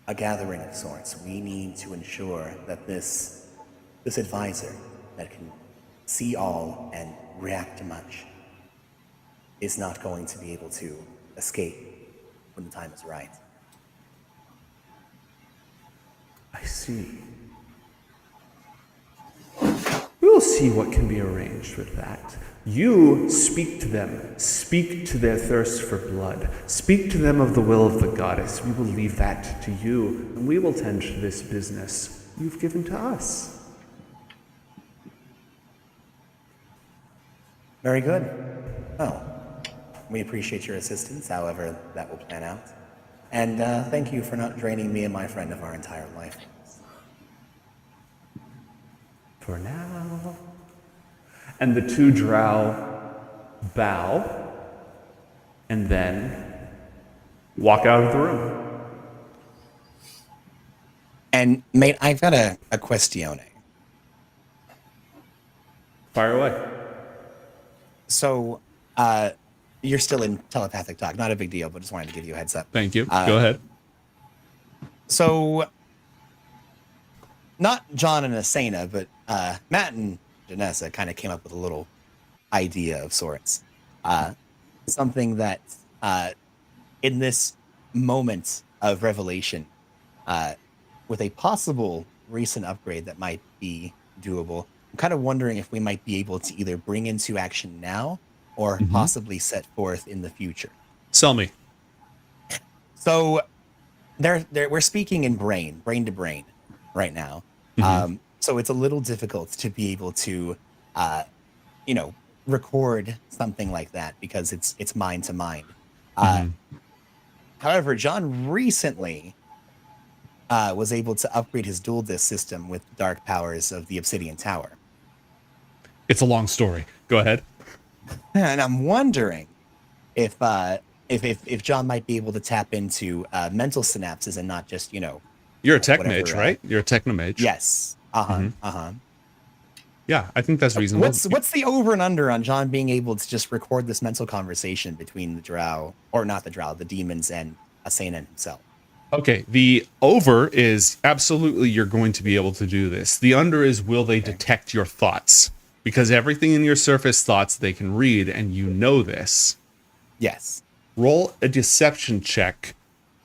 A gathering of sorts. We need to ensure that this advisor that can see all and react to much is not going to be able to escape when the time is right. I see. We'll see what can be arranged with that. You speak to them. Speak to their thirst for blood. Speak to them of the will of the goddess. We will leave that to you, and we will tend to this business you've given to us. Very good. Well, we appreciate your assistance, however that will plan out. And thank you for not draining me and my friend of our entire life. For now. And the two drow bow and then walk out of the room. And mate, I've got a questione. Fire away. So, you're still in telepathic talk. Not a big deal, but just wanted to give you a heads up. Thank you. Go ahead. So, not John and Asena, but Matt and Janessa kind of came up with a little idea of sorts. Something that, in this moment of revelation, with a possible recent upgrade that might be doable, I'm kind of wondering if we might be able to either bring into action now or possibly set forth in the future. Sell me. So, we're speaking in brain to brain right now. So it's a little difficult to be able to, record something like that because it's mind to mind. However, John recently was able to upgrade his dual disc system with dark powers of the Obsidian Tower. It's a long story. Go ahead. And I'm wondering if John might be able to tap into mental synapses and not just, You're a tech whatever, mage, right? You're a technomage. Yes. Yeah, I think that's reasonable. What's the over and under on John being able to just record this mental conversation between the drow, or not the drow, the demons and Asena himself? Okay, the over is absolutely you're going to be able to do this. The under is will they detect your thoughts? Because everything in your surface thoughts they can read, and you know this. Yes. Roll a deception check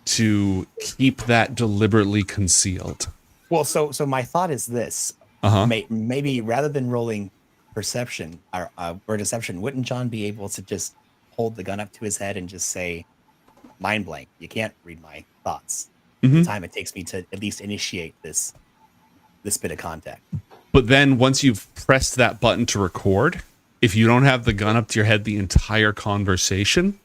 to keep that deliberately concealed. Well, so my thought is this. Maybe rather than rolling perception or deception, wouldn't John be able to just hold the gun up to his head and just say, mind blank, you can't read my thoughts. The time it takes me to at least initiate this bit of contact. But then once you've pressed that button to record, if you don't have the gun up to your head the entire conversation,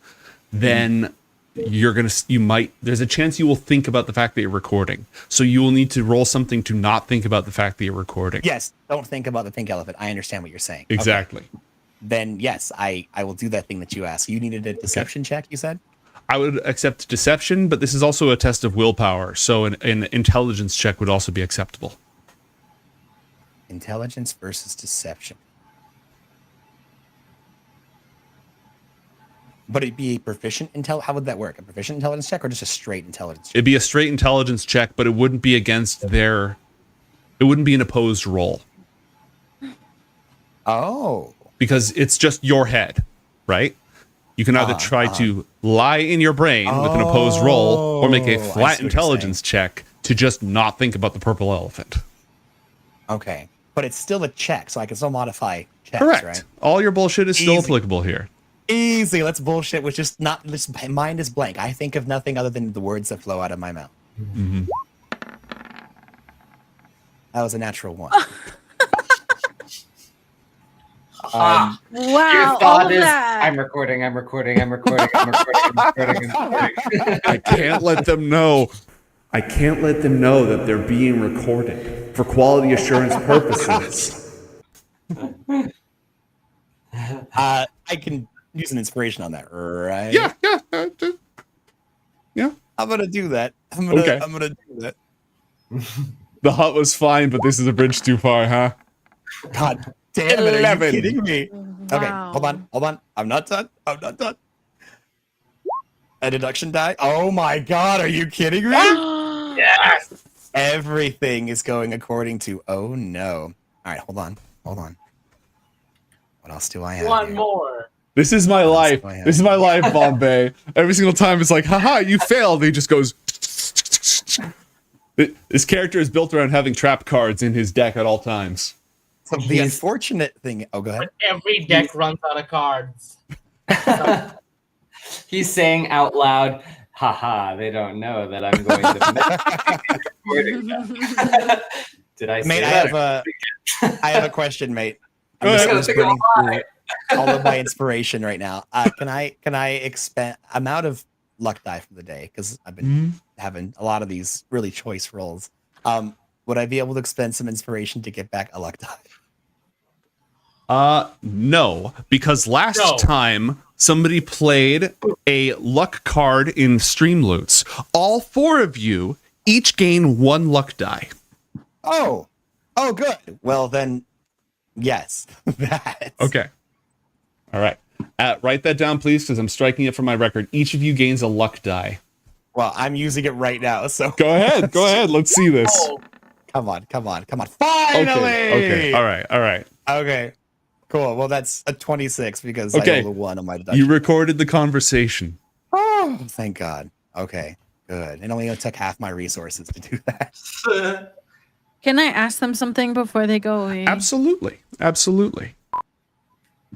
then there's a chance you will think about the fact that you're recording. So you will need to roll something to not think about the fact that you're recording. Yes, don't think about the pink elephant. I understand what you're saying. Exactly. Okay. Then yes, I will do that thing that you asked. You needed a deception check, you said? I would accept deception, but this is also a test of willpower, so an intelligence check would also be acceptable. Intelligence versus deception. But it'd be a proficient how would that work? A proficient intelligence check or just a straight intelligence check? It'd be a straight intelligence check, but it wouldn't be against it wouldn't be an opposed roll. Oh. Because it's just your head, right? You can either try to lie in your brain with an opposed roll or make a flat intelligence check to just not think about the purple elephant. Okay. But it's still a check, so I can still modify checks, Correct. right? All your bullshit is still Easy. applicable here. Easy. Let's bullshit with just not this mind is blank. I think of nothing other than the words that flow out of my mouth. That was a natural one. Wow. Your all thought of is, that. I'm recording. I can't let them know. I can't let them know that they're being recorded for quality assurance purposes. I can use an inspiration on that, right? Yeah. I'm gonna do that. I'm gonna do that. The hut was fine, but this is a bridge too far, huh? God damn it! 11. Are you kidding me? Okay, Wow. hold on. I'm not done. A deduction die. Oh my god! Are you kidding me? Yes. Everything is going according to. Oh no! All right, hold on. What else do I have? One here? more. This is my life. my This is my life, Bombay. Every single time it's like, haha, you failed. He just goes. This character is built around having trap cards in his deck at all times. So the unfortunate thing. Oh, go ahead. Every deck runs out of cards. He's saying out loud, haha, they don't know that I'm going to. Did I say Mate, that? I have a question, mate. Go I'm ahead. just burning through all of my inspiration right now. Can I expend? I'm out of luck die for the day because I've been having a lot of these really choice rolls. Would I be able to expend some inspiration to get back a luck die? No, because last No. time somebody played a luck card in Streamloots. All 4 of you each gain 1 luck die. Oh, good. Well then, yes. That. Okay. All right. Write that down, please, because I'm striking it from my record. Each of you gains a luck die. Well, I'm using it right now. So Go ahead. Go ahead. Let's see this. Oh, come on. Finally. Okay. All right. Okay. Cool. Well, that's a 26 because Okay. I rolled a 1 on my You deduction. recorded the conversation. Oh, thank God. Okay. Good. It only took half my resources to do that. Can I ask them something before they go away? Absolutely. Absolutely.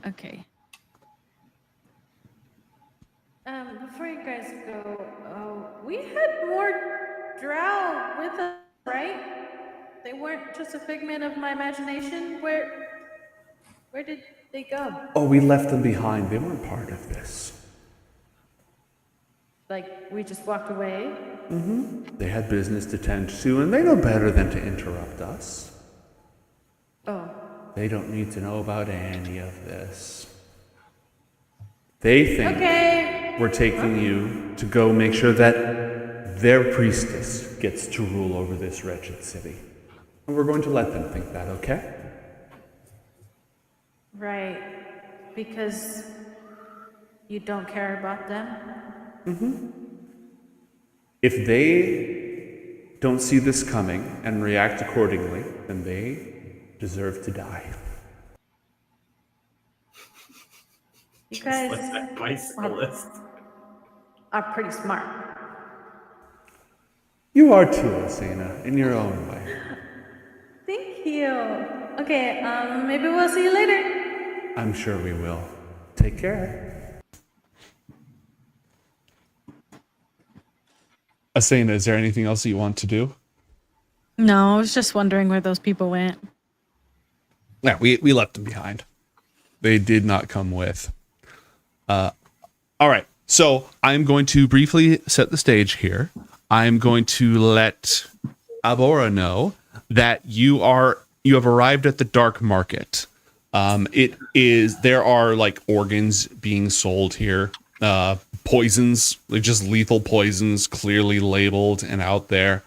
Okay. Before you guys go, we had more drow with us, right? They weren't just a figment of my imagination. Where did they go? Oh, we left them behind. They weren't part of this. Like, we just walked away? They had business to tend to, and they know better than to interrupt us. Oh, They don't need to know about any of this. They think okay. we're taking you to go make sure that their priestess gets to rule over this wretched city. And we're going to let them think that, okay? Right. Because you don't care about them? If they don't see this coming and react accordingly, then they deserve to die. You guys bicyclist. are pretty smart. You are too, Asena, in your own way. Thank you. Okay, maybe we'll see you later. I'm sure we will. Take care. Asena, is there anything else that you want to do? No, I was just wondering where those people went. Yeah, we left them behind. They did not come with. All right, so I'm going to briefly set the stage here. I'm going to let Abora know that you have arrived at the dark market. There are like organs being sold here, poisons, like just lethal poisons, clearly labeled and out there,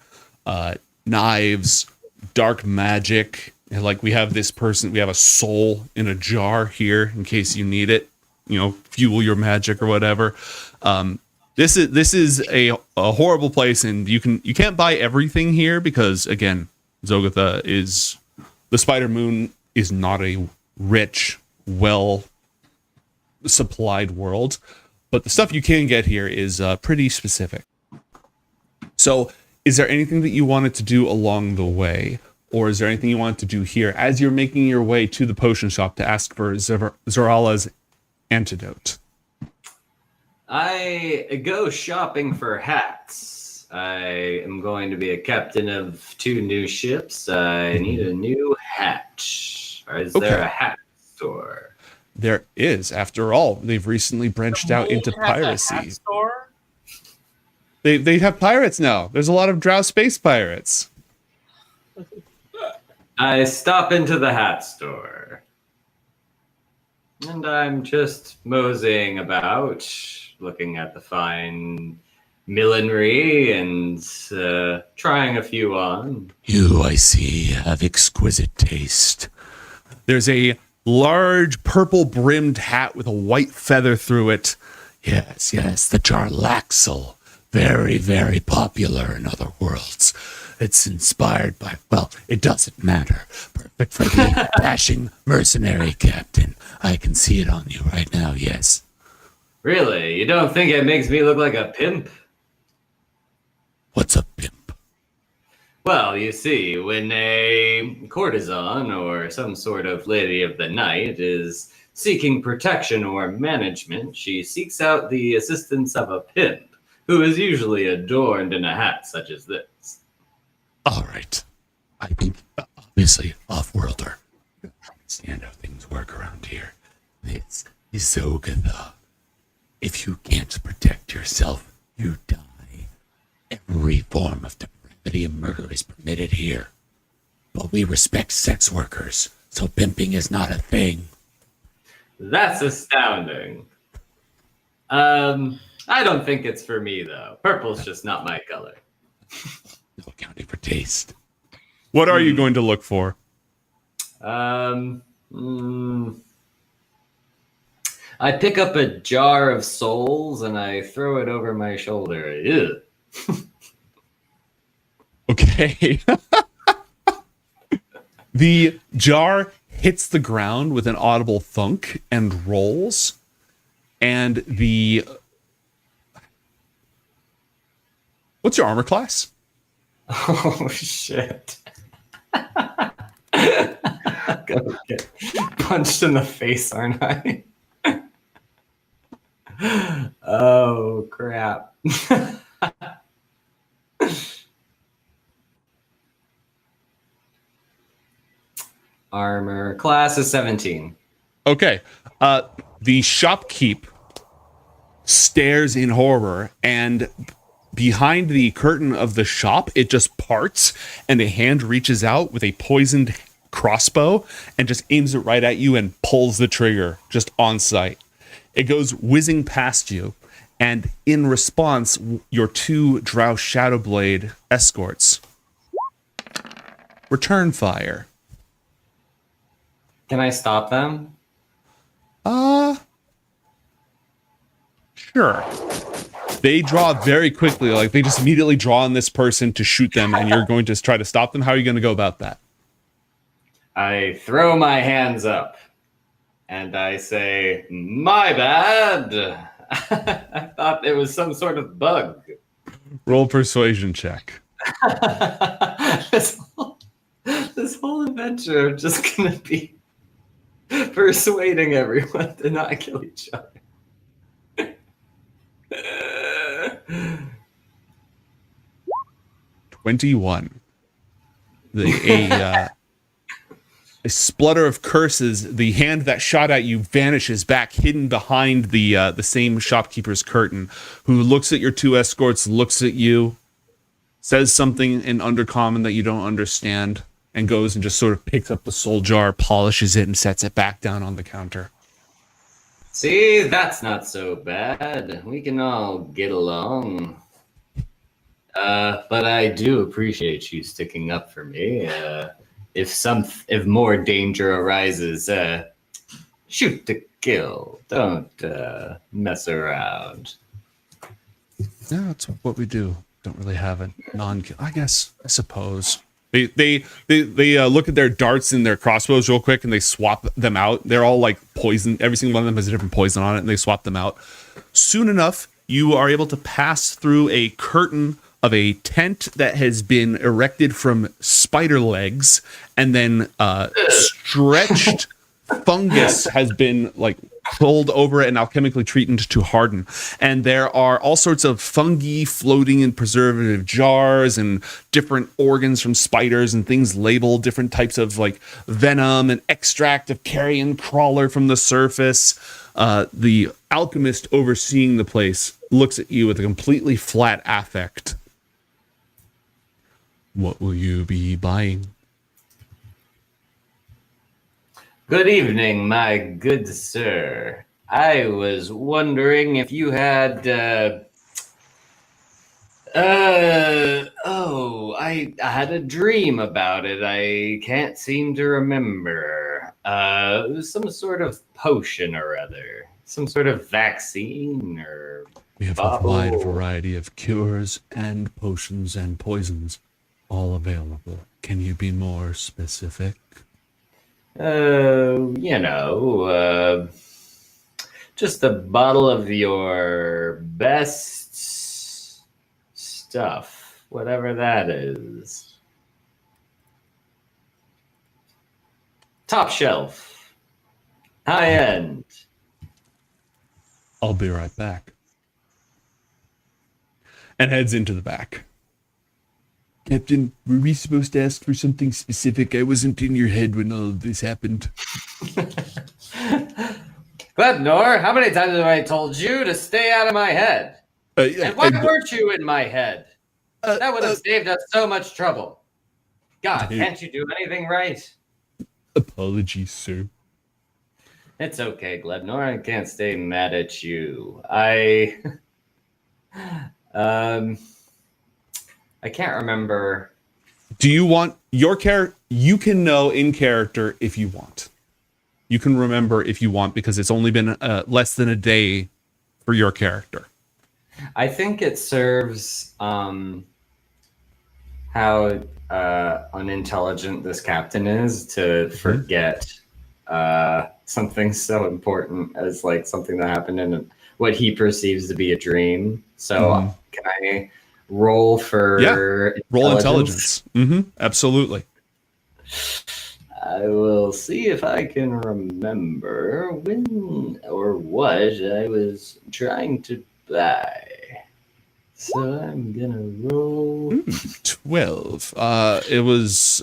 knives, dark magic. And like we have a soul in a jar here in case you need it, fuel your magic or whatever. This is a horrible place, and you can't buy everything here because again, Zogotha the Spider Moon is not a rich, well supplied world, but the stuff you can get here is pretty specific. So, is there anything that you wanted to do along the way, or is there anything you wanted to do here as you're making your way to the potion shop to ask for Zorala's antidote? I go shopping for hats. I am going to be a captain of 2 new ships. I need a new hat. Is there a hat store? There is. After all, they've recently branched out into Moon has a hat piracy. store? They have pirates now. There's a lot of Drow space pirates. I stop into the hat store. And I'm just moseying about, looking at the fine millinery and trying a few on. You, I see, have exquisite taste. There's a large purple-brimmed hat with a white feather through it. Yes, the Jarlaxle. Very, very popular in other worlds. It's inspired by, well, it doesn't matter. Perfect for the dashing mercenary captain. I can see it on you right now, yes. Really? You don't think it makes me look like a pimp? What's a pimp? Well, you see, when a courtesan or some sort of lady of the night is seeking protection or management, she seeks out the assistance of a pimp, who is usually adorned in a hat such as this. All right. I think, obviously, off-worlder. You understand how things work around here. This is Zogatha. If you can't protect yourself, you die. Every form of depravity and murder is permitted here. But we respect sex workers, so pimping is not a thing. That's astounding. I don't think it's for me, though. Purple's just not my color. No accounting for taste. What are you going to look for? I pick up a jar of souls and I throw it over my shoulder. Ew. Okay. The jar hits the ground with an audible thunk and rolls. And what's your armor class? Oh, shit. Gonna get punched in the face, aren't I? Oh, crap. Armor class is 17. Okay. The shopkeep stares in horror, and behind the curtain of the shop, it just parts, and a hand reaches out with a poisoned crossbow and just aims it right at you and pulls the trigger just on sight. It goes whizzing past you, and in response, your two Drow Shadowblade escorts return fire. Can I stop them? Sure. They draw very quickly, like they just immediately draw on this person to shoot them, and you're going to try to stop them. How are you going to go about that? I throw my hands up and I say, "My bad. I thought it was some sort of bug." Roll persuasion check. this whole adventure is just gonna be persuading everyone to not kill each other. 21. A splutter of curses. The hand that shot at you vanishes back, hidden behind the same shopkeeper's curtain, who looks at your two escorts, looks at you, says something in Undercommon that you don't understand, and goes and just sort of picks up the soul jar, polishes it, and sets it back down on the counter. See, that's not so bad. We can all get along. But I do appreciate you sticking up for me. If more danger arises, shoot to kill. Don't mess around. Yeah, that's what we do. Don't really have a non-kill. I suppose. They look at their darts and their crossbows real quick, and they swap them out. They're all like poison. Every single one of them has a different poison on it, and they swap them out. Soon enough, you are able to pass through a curtain of a tent that has been erected from spider legs, and then stretched fungus has been like pulled over it and alchemically treated to harden. And there are all sorts of fungi floating in preservative jars and different organs from spiders and things labeled, different types of like venom and extract of carrion crawler from the surface. The alchemist overseeing the place looks at you with a completely flat affect. What will you be buying? Good evening, my good sir. I was wondering if you had, I had a dream about it. I can't seem to remember. It was some sort of potion or other. Some sort of vaccine or We have bottle. a wide variety of cures and potions and poisons. all available. Can you be more specific? Just a bottle of your best stuff, whatever that is. Top shelf, high end. I'll be right back. And heads into the back. Captain, were we supposed to ask for something specific? I wasn't in your head when all of this happened. Glednor, how many times have I told you to stay out of my head? And why weren't you in my head? That would have saved us so much trouble. God, can't you do anything right? Apologies, sir. It's okay, Glednor. I can't stay mad at you. I can't remember. Do you want your character? You can know in character if you want. You can remember if you want because it's only been less than a day for your character. I think it serves how unintelligent this captain is to forget something so important as like something that happened in what he perceives to be a dream. So can I roll for roll intelligence? Absolutely. I will see if I can remember when or what I was trying to buy. So I'm gonna roll 12. It was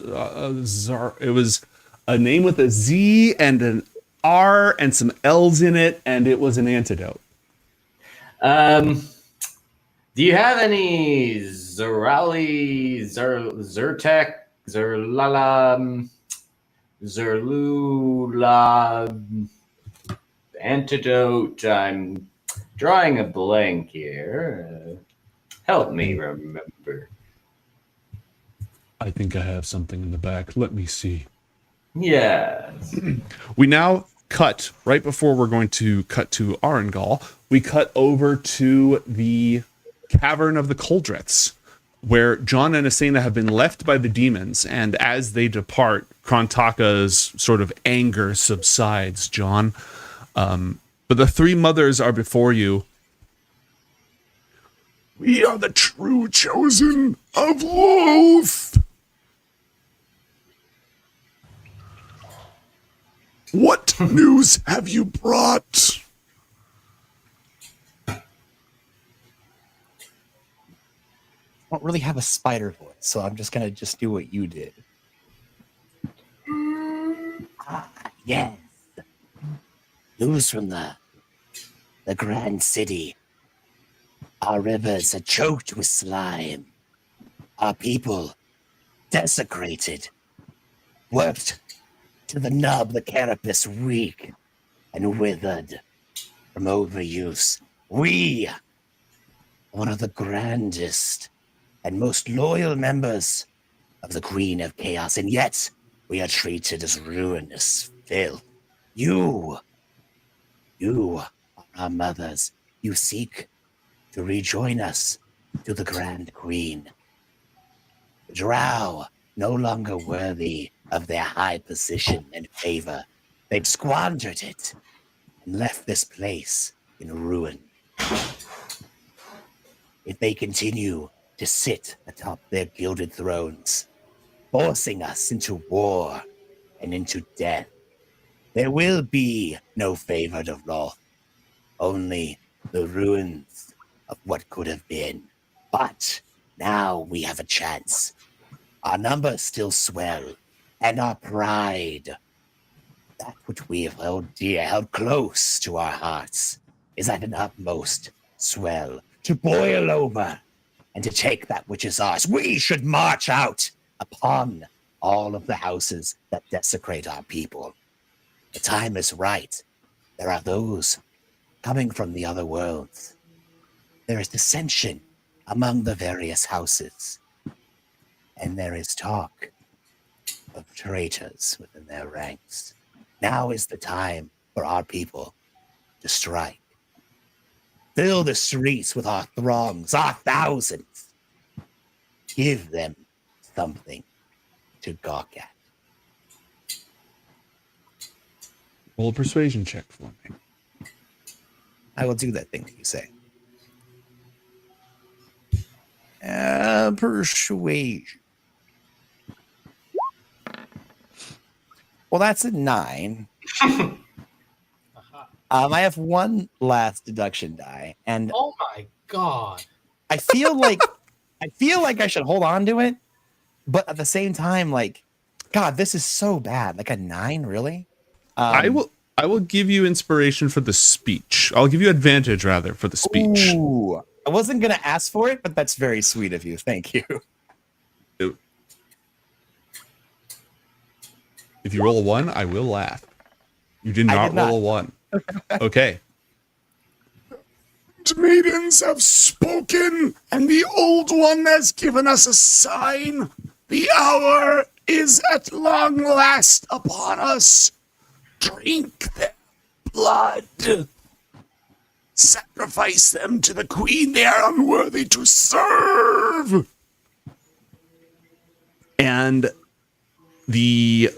a name with a Z and an R and some L's in it, and it was an antidote. Do you have any Zyrtec, Zerlula antidote? I'm drawing a blank here. Help me remember. I think I have something in the back. Let me see. Yes. We now cut, right before we're going to cut to Arengol, we cut over to the Cavern of the Coldrets, where John and Asena have been left by the demons, and as they depart, Krontaka's sort of anger subsides, John. But the three mothers are before you. We are the true chosen of Loth. What news have you brought? I don't really have a spider voice, so I'm just gonna do what you did. Yes. News from the Grand City. Our rivers are choked with slime. Our people desecrated. Worked to the nub, the carapace weak and withered from overuse. We, one of the grandest and most loyal members of the Queen of Chaos, and yet we are treated as ruinous filth. You are our mothers. You seek to rejoin us to the Grand Queen. The Drow, no longer worthy of their high position and favor, they've squandered it and left this place in ruin. If they continue to sit atop their gilded thrones, forcing us into war and into death, there will be no favored of Loth, only the ruins of what could have been. But now we have a chance. Our numbers still swell, and our pride, that which we have held dear, held close to our hearts, is at an utmost swell to boil over and to take that which is ours. We should march out upon all of the houses that desecrate our people. The time is right. There are those coming from the other worlds. There is dissension among the various houses, and there is talk of traitors within their ranks. Now is the time for our people to strike. Fill the streets with our throngs, our thousands. Give them something to gawk at. Roll a persuasion check for me. I will do that thing that you say. Persuasion. Well, that's a 9. I have one last deduction die, and Oh my god. I feel like I should hold on to it, but at the same time, like, God, this is so bad. Like a 9, really? I will give you inspiration for the speech. I'll give you advantage rather for the speech. Ooh, I wasn't gonna ask for it, but that's very sweet of you. Thank you. If you roll a 1, I will laugh. You did I not did not. roll a 1. Okay. The maidens have spoken, and the Old One has given us a sign. The hour is at long last upon us. Drink their blood. Sacrifice them to the queen they are unworthy to serve. And the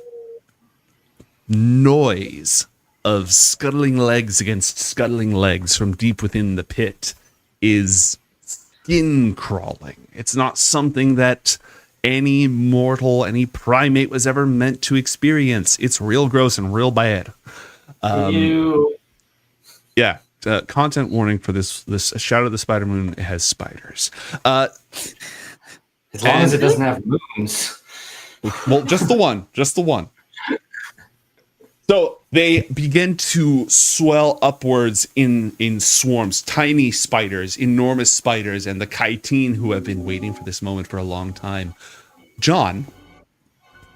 noise of scuttling legs against scuttling legs from deep within the pit is skin crawling. It's not something that any mortal, any primate was ever meant to experience. It's real gross and real bad. You Yeah. Content warning for this Shadow of the Spider Moon has spiders. as long as it doesn't have moons. Well, just the one. Just the one. So they begin to swell upwards in swarms, tiny spiders, enormous spiders, and the chitin who have been waiting for this moment for a long time. John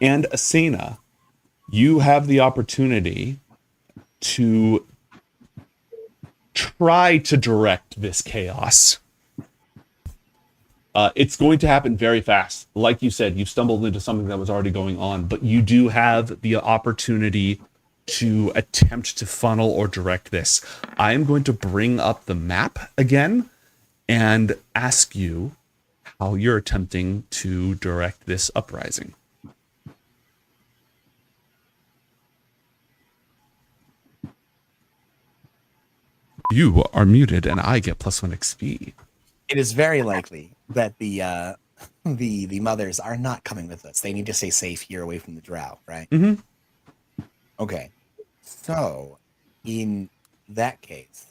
and Asena, you have the opportunity to try to direct this chaos. It's going to happen very fast. Like you said, you've stumbled into something that was already going on, but you do have the opportunity to attempt to funnel or direct this. I am going to bring up the map again and ask you how you're attempting to direct this uprising. You are muted and I get +1 XP. It is very likely that the mothers are not coming with us. They need to stay safe here away from the drow, right? Mhm. Okay. So, in that case,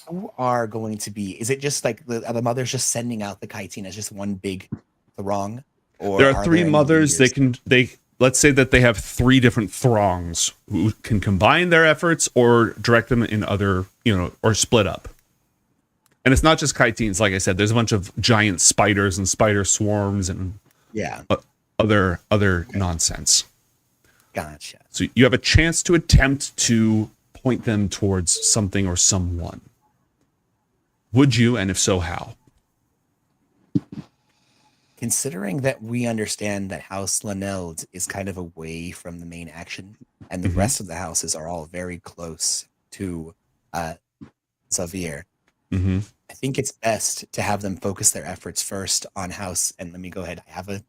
who are going to be? Is it just like the mothers just sending out the chitin as just one big throng? Or There are 3 any mothers. leaders? Let's say that they have 3 different throngs who can combine their efforts or direct them in other, or split up. And it's not just chitins. Like I said, there's a bunch of giant spiders and spider swarms and Yeah, other nonsense. gotcha. So you have a chance to attempt to point them towards something or someone. Would you, and if so, how? Considering that we understand that House Laneld is kind of away from the main action, and the rest of the houses are all very close to Xavier, Mm-hmm. I think it's best to have them focus their efforts first on House. And let me go ahead. I have a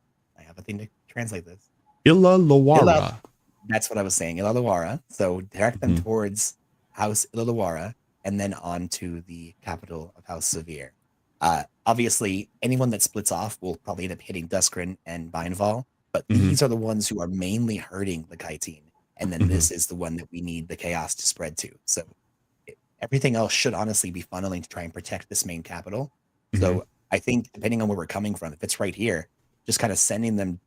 thing to translate this. Illa Lawara. Illa- That's what I was saying, Illawarra. So direct them towards House Illawarra and then on to the capital of House Xavier. Obviously, anyone that splits off will probably end up hitting Duskrin and Bindval, but these are the ones who are mainly hurting the chitin. And then this is the one that we need the chaos to spread to. So everything else should honestly be funneling to try and protect this main capital. So I think depending on where we're coming from, if it's right here, just kind of sending them,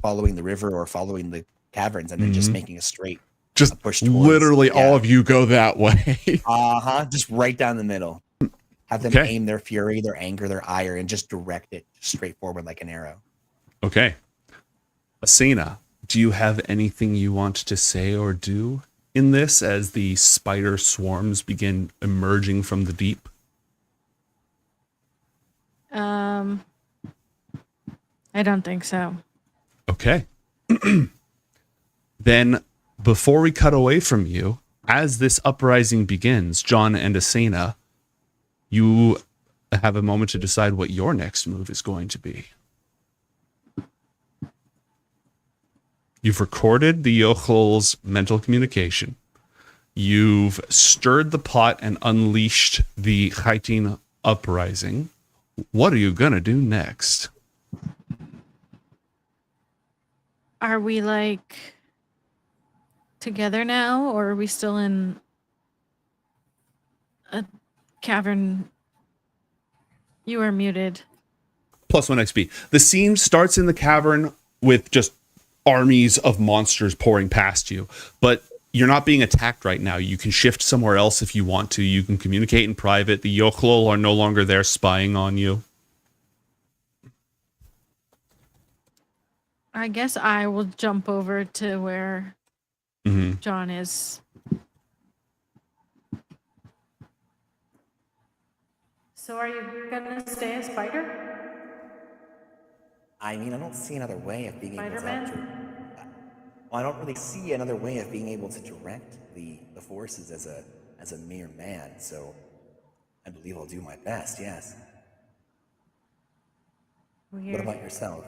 following the river or following the caverns and then just making a straight Just push towards, literally all of you go that way. just right down the middle. Have them Okay. aim their fury, their anger, their ire, and just direct it straight forward like an arrow. Okay. Asena, do you have anything you want to say or do in this as the spider swarms begin emerging from the deep? I don't think so. Okay. Then, before we cut away from you, as this uprising begins, John and Asena, you have a moment to decide what your next move is going to be. You've recorded the Yochl's mental communication. You've stirred the pot and unleashed the Chaitin uprising. What are you going to do next? Are we like together now, or are we still in a cavern? You are muted. +1 XP. The scene starts in the cavern with just armies of monsters pouring past you, but you're not being attacked right now. You can shift somewhere else if you want to. You can communicate in private. The Yochlol are no longer there spying on you. I guess I will jump over to where Mm-hmm. John is. So are you gonna stay a spider? I mean, I don't see another way of being able to. Spider-Man? Well, I don't really see another way of being able to direct the forces as a mere man. So I believe I'll do my best. Yes. Weird. What about yourself?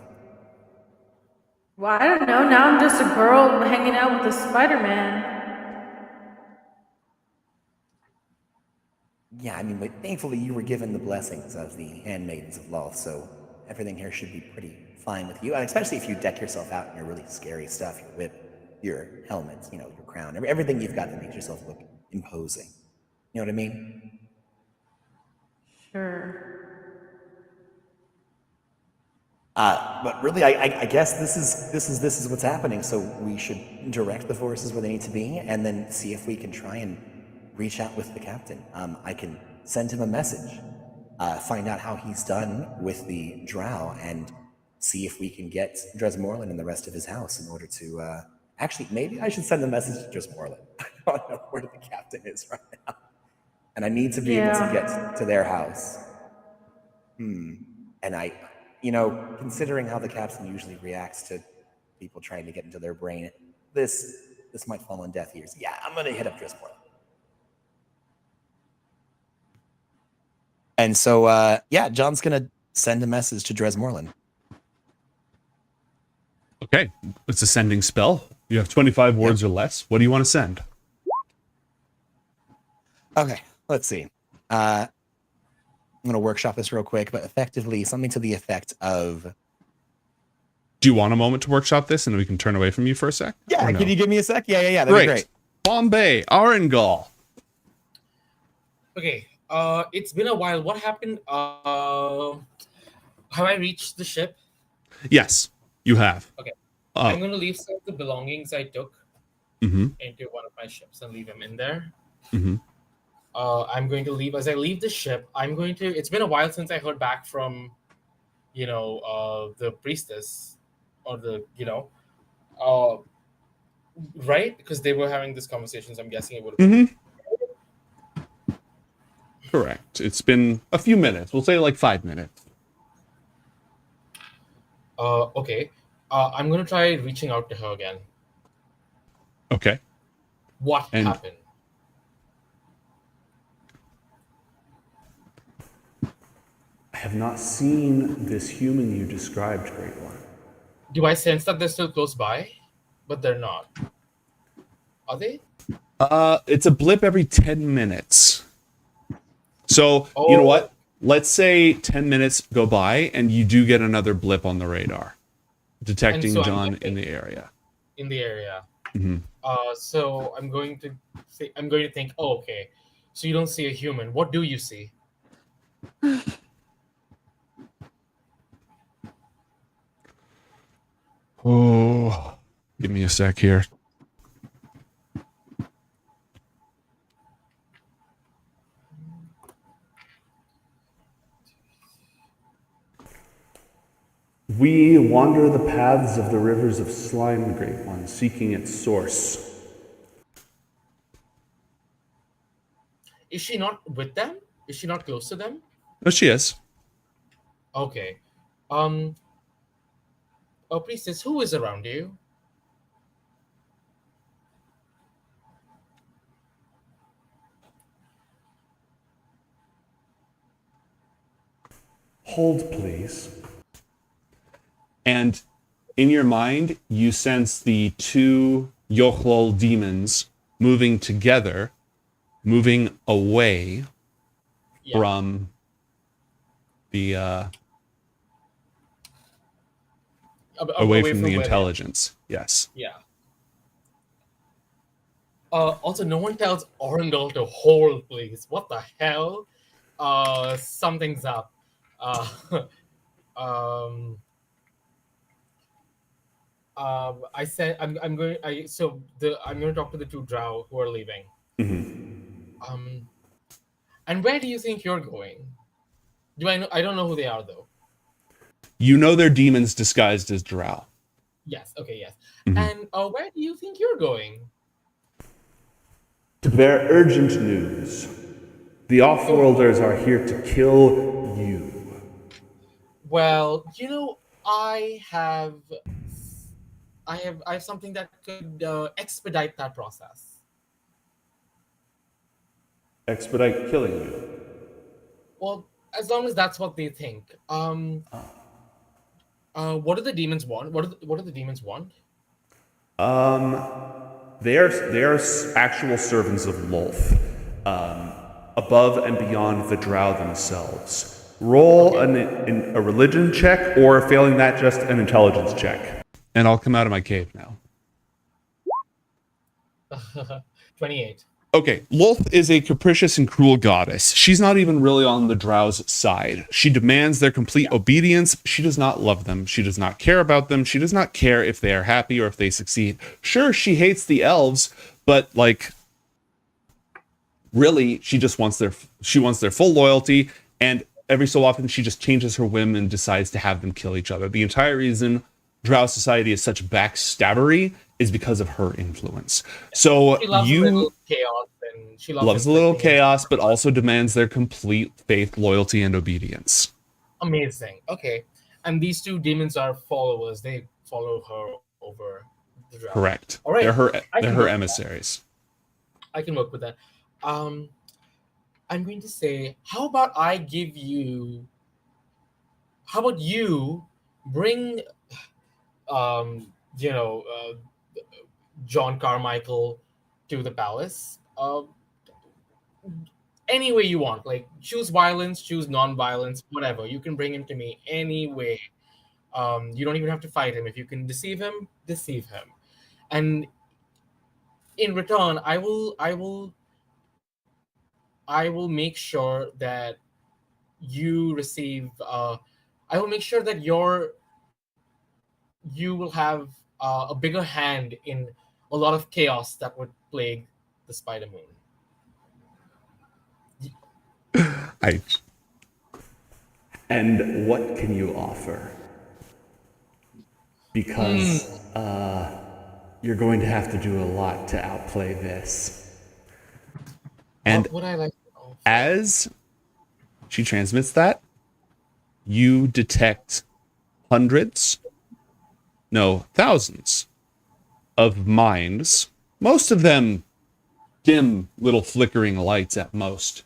Well, I don't know. Now I'm just a girl hanging out with a Spider-Man. Yeah, I mean, but thankfully you were given the blessings of the handmaidens of Loth, so everything here should be pretty fine with you. And especially if you deck yourself out in your really scary stuff, your whip, your helmet, your crown, everything you've got that makes yourself look imposing. You know what I mean? Sure. But really, I guess this is what's happening. So we should direct the forces where they need to be, and then see if we can try and reach out with the captain. I can send him a message, find out how he's done with the drow, and see if we can get Dresmorland and the rest of his house in order to. Actually, maybe I should send a message to Dresmorland. I don't know where the captain is right now, and I need to be able to get to their house. And I, considering how the captain usually reacts to people trying to get into their brain, this might fall on deaf ears. Yeah, I'm gonna hit up Drismorland. And so, John's gonna send a message to Dresmorland. Okay, it's a sending spell. You have 25 words or less. What do you want to send? Okay, let's see. I'm gonna workshop this real quick, but effectively something to the effect of. Do you want a moment to workshop this, and we can turn away from you for a sec? Yeah, Or no? can you give me a sec? Yeah, that'd be great. Bombay, Arengal. Okay. It's been a while. What happened? Have I reached the ship? Yes, you have. Okay. Oh. I'm going to leave some of the belongings I took Mm-hmm. into one of my ships and leave them in there. Mm-hmm. I'm going to leave. As I leave the ship, it's been a while since I heard back from, the priestess or right? Because they were having this conversation, so I'm guessing it would have been. Mm-hmm. Correct. It's been a few minutes. We'll say like 5 minutes. Okay. I'm going to try reaching out to her again. Okay. What happened? I have not seen this human you described, Great One. Do I sense that they're still close by? But they're not. Are they? It's a blip every 10 minutes. So, you know what? Let's say 10 minutes go by and you do get another blip on the radar, detecting John in the area. In the area. Mm-hmm. So I'm going to think, oh, okay. So you don't see a human. What do you see? Oh, give me a sec here. We wander the paths of the rivers of slime, Great One, seeking its source. Is she not with them? Is she not close to them? No, she is. Okay. Priestess, who is around you? Hold, please. And in your mind, you sense the two Yochlol demons moving together, moving away Yeah. from the away from the where they are. intelligence. Yes. Yeah. Also, no one tells Orendal to hold, please. What the hell? Something's up. Um, I said I'm going. I'm going to talk to the two Drow who are leaving. And where do you think you're going? Do I know? I don't know who they are though. You know they're demons disguised as drow. Yes. Okay. Yes. Mhm. And where do you think you're going? To bear urgent news. The Offworlders are here to kill you. Well, I have something that could expedite that process. Expedite killing you. Well, as long as that's what they think. What do the demons want? What do the demons want? They are actual servants of Lolth, above and beyond the drow themselves. Roll a religion check, or failing that, just an intelligence check. And I'll come out of my cave now. 28. Okay, Lolth is a capricious and cruel goddess. She's not even really on the Drow's side. She demands their complete obedience. She does not love them. She does not care about them. She does not care if they are happy or if they succeed. Sure, she hates the elves, but really, she just wants their full loyalty, and every so often she just changes her whim and decides to have them kill each other. The entire reason Drow society is such backstabbery is because of her influence. So She loves a little chaos, and she loves a little chaos, but also demands their complete faith, loyalty, and obedience. Amazing. Okay, and these two demons are followers. They follow her over the Drow. Correct. All right. They're her work with emissaries. I can work with that. I'm going to say, how about you bring, John Carmichael to the palace? Any way you want. Like, choose violence, choose non-violence, whatever. You can bring him to me any way. You don't even have to fight him. If you can deceive him, deceive him. And in return, I will make sure that you receive. I will make sure that you will have a bigger hand in a lot of chaos that would plague the Spider Moon. And what can you offer? Because you're going to have to do a lot to outplay this. And What would I like to know? as she transmits that, you detect thousands of minds, most of them dim little flickering lights at most,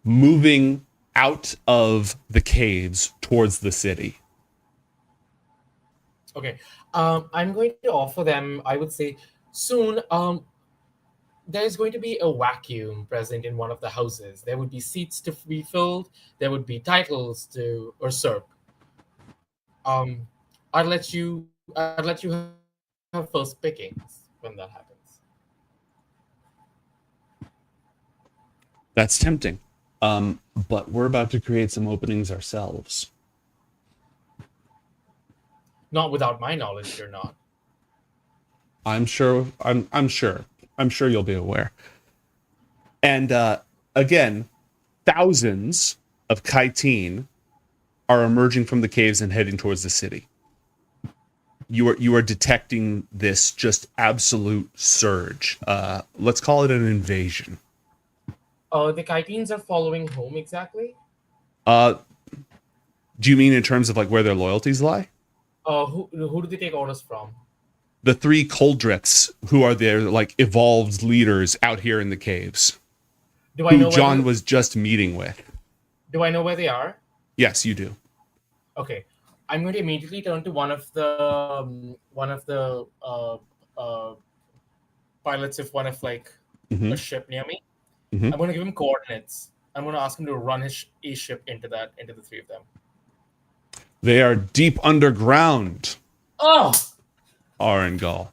moving out of the caves towards the city. Okay. I'm going to offer them, I would say, soon. There's going to be a vacuum present in one of the houses. There would be seats to be filled. There would be titles to usurp. I'd let you have first pickings when that happens. That's tempting. But we're about to create some openings ourselves. Not without my knowledge, you're not. I'm sure you'll be aware. And again, thousands of Kytine are emerging from the caves and heading towards the city. You are detecting this just absolute surge. Let's call it an invasion. The Kytines are following whom exactly? Do you mean in terms of where their loyalties lie? Who do they take orders from? The three Coldriths, who are their evolved leaders out here in the caves, Do I know who John was just meeting with. Do I know where they are? Yes, you do. Okay, I'm going to immediately turn to one of the pilots of one of like a Mhm. ship near me. Mhm. I'm going to give him coordinates. I'm going to ask him to run his ship into the three of them. They are deep underground, Oh, Arengal.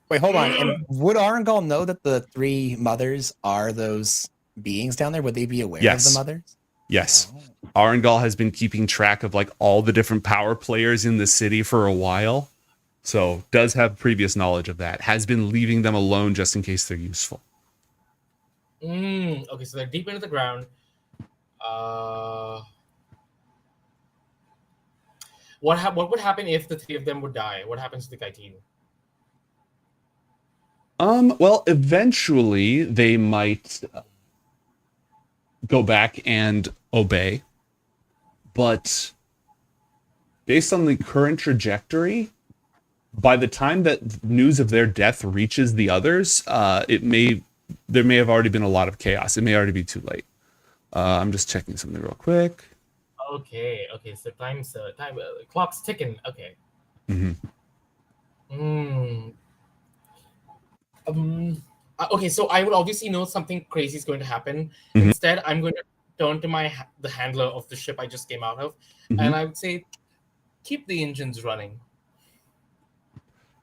Wait, hold on. And would Arangal know that the three mothers are those beings down there? Would they be aware Yes. of the mothers? Yes. Oh. Arangal has been keeping track of like all the different power players in the city for a while. So does have previous knowledge of that. Has been leaving them alone just in case they're useful. okay. So they're deep into the ground. What would happen if the three of them would die? What happens to the Kaitine? Well, eventually they might go back and obey. But based on the current trajectory, by the time that news of their death reaches the others, there may have already been a lot of chaos. It may already be too late. I'm just checking something real quick. Okay. So clock's ticking. Okay. Mhm. Okay, so I would obviously know something crazy is going to happen. Mhm. Instead, I'm going to turn to the handler of the ship I just came out of, Mhm. and I would say, keep the engines running.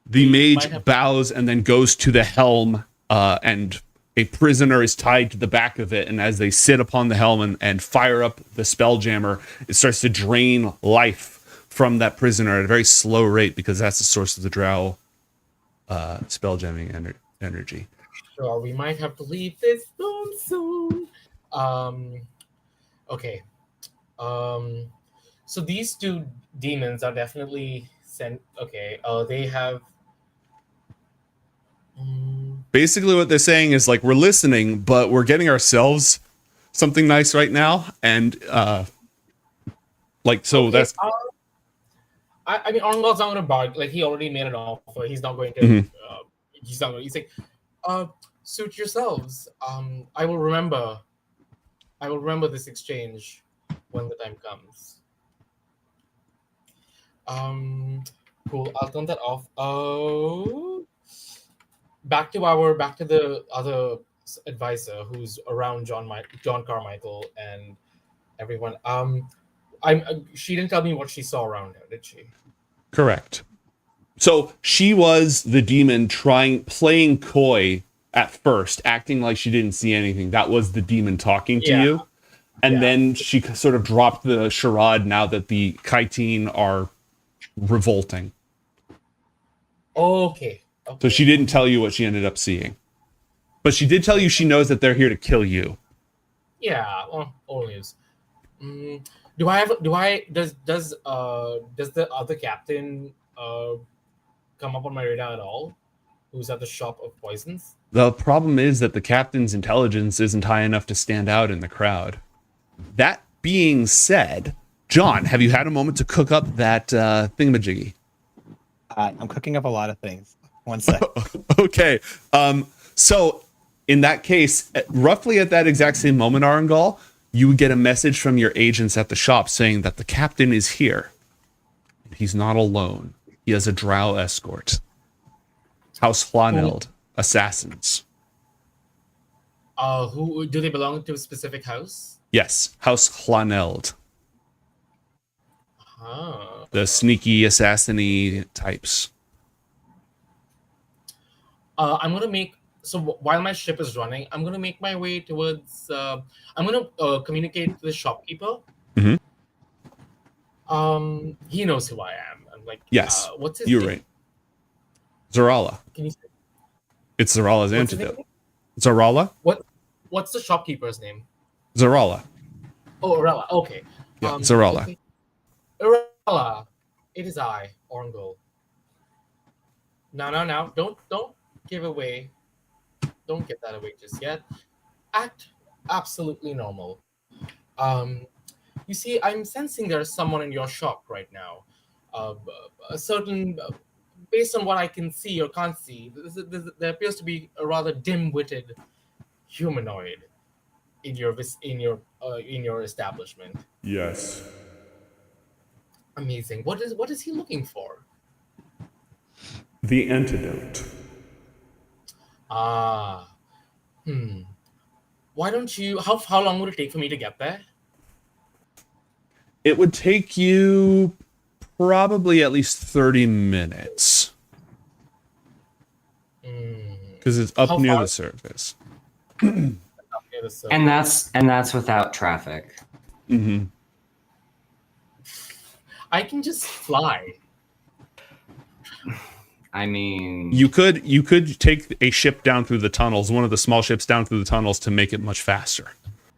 The We might mage have- bows and then goes to the helm, and a prisoner is tied to the back of it. And as they sit upon the helm and fire up the spelljammer, it starts to drain life from that prisoner at a very slow rate because that's the source of the drow spelljamming energy. Sure, we might have to leave this room soon. Okay. So these two demons are definitely sent. Okay. They have. Basically, what they're saying is like, we're listening, but we're getting ourselves something nice right now. And that's. I mean, Arngold's not going to bargain. Like, he already made an offer. He's not going to. Mhm. He's not going to. He's like, suit yourselves. I will remember this exchange when the time comes. Cool. I'll turn that off. Oh, back to the other advisor who's around John Carmichael and everyone. She didn't tell me what she saw around her, did she? Correct. So she was the demon playing coy at first, acting like she didn't see anything. That was the demon talking to you. And then she sort of dropped the charade now that the Kaitine are revolting. Okay. So she didn't tell you what she ended up seeing. But she did tell you she knows that they're here to kill you. Yeah, well, old news. Does the other captain come up on my radar at all? Who's at the shop of poisons? The problem is that the captain's intelligence isn't high enough to stand out in the crowd. That being said, John, have you had a moment to cook up that thingamajiggy? I'm cooking up a lot of things. One sec. Okay. So in that case, roughly at that exact same moment, Arangal, you would get a message from your agents at the shop saying that the captain is here. He's not alone. He has a drow escort. House Hlaneld, assassins. Who do they belong to a specific house? Yes, House Hlaneld. The sneaky, assassin-y types. I'm gonna make while my ship is running, I'm gonna make my way towards. I'm gonna communicate to the shopkeeper. Mhm. He knows who I am. I'm like, Yes, what's his you're name? right. Zarala. Can you say It's Zarala's what's his antidote. name? Zarala? What's the shopkeeper's name? Zarala. Oh, Arella. Okay. Yeah, Zarala. Okay. Arella, it is I, Orngul. Now, don't give away. Don't get that away just yet. Act absolutely normal. You see, I'm sensing there's someone in your shop right now. A certain, based on what I can see or can't see, there appears to be a rather dim-witted humanoid in your establishment. Yes. Amazing. What is he looking for? The antidote. Ah. Why don't you? How long would it take for me to get there? It would take you probably at least 30 minutes. Because it's up How near far? the surface. Okay, so And that's without traffic. Mm-hmm. I can just fly. I mean, You could take a ship down through the tunnels, one of the small ships down through the tunnels to make it much faster.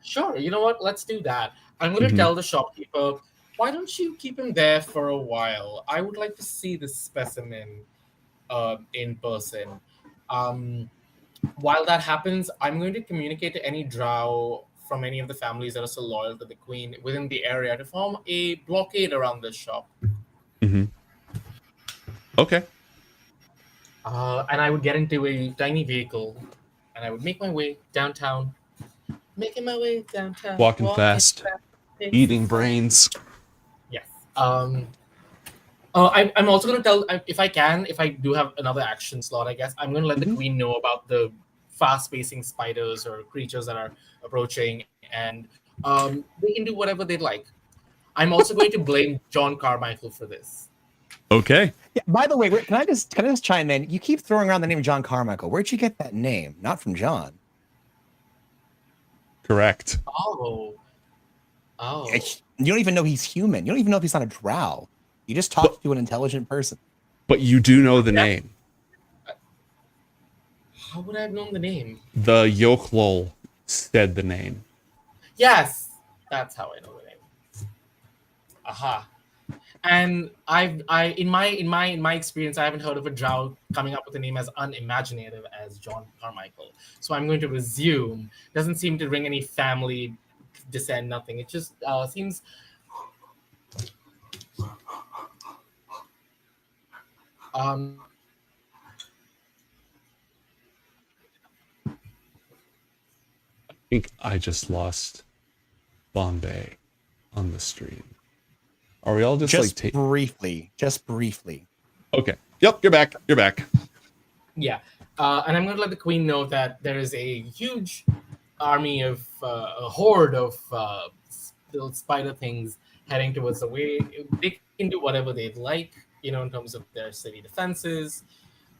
Sure. You know what? Let's do that. I'm going to tell the shopkeeper. Why don't you keep him there for a while? I would like to see this specimen in person. While that happens, I'm going to communicate to any drow from any of the families that are still loyal to the queen within the area to form a blockade around this shop. Mm-hmm. Okay. And I would get into a tiny vehicle and I would make my way downtown. Making my way downtown. Walking fast. Eating brains. Yes. I'm also going to tell, if I do have another action slot, I guess, I'm going to let the queen know about the fast-pacing spiders or creatures that are approaching, and they can do whatever they'd like. I'm also going to blame John Carmichael for this. Okay. Yeah, by the way, can I just chime in? You keep throwing around the name John Carmichael. Where'd you get that name? Not from John. Correct. Oh. You don't even know he's human. You don't even know if he's not a drow. You just talked to an intelligent person. But you do know the name. How would I have known the name? The Yoklol said the name. Yes, that's how I know the name. Aha. And in my experience, I haven't heard of a drow coming up with a name as unimaginative as John Carmichael. So I'm going to assume doesn't seem to ring any family descent, nothing. It just seems. I think I just lost Bombay on the stream. Are we all just briefly? Just briefly. Okay. Yep, you're back. You're back. Yeah. And I'm going to let the queen know that there is a huge army of a horde of little spider things heading towards the way. They can do whatever they'd like, in terms of their city defenses.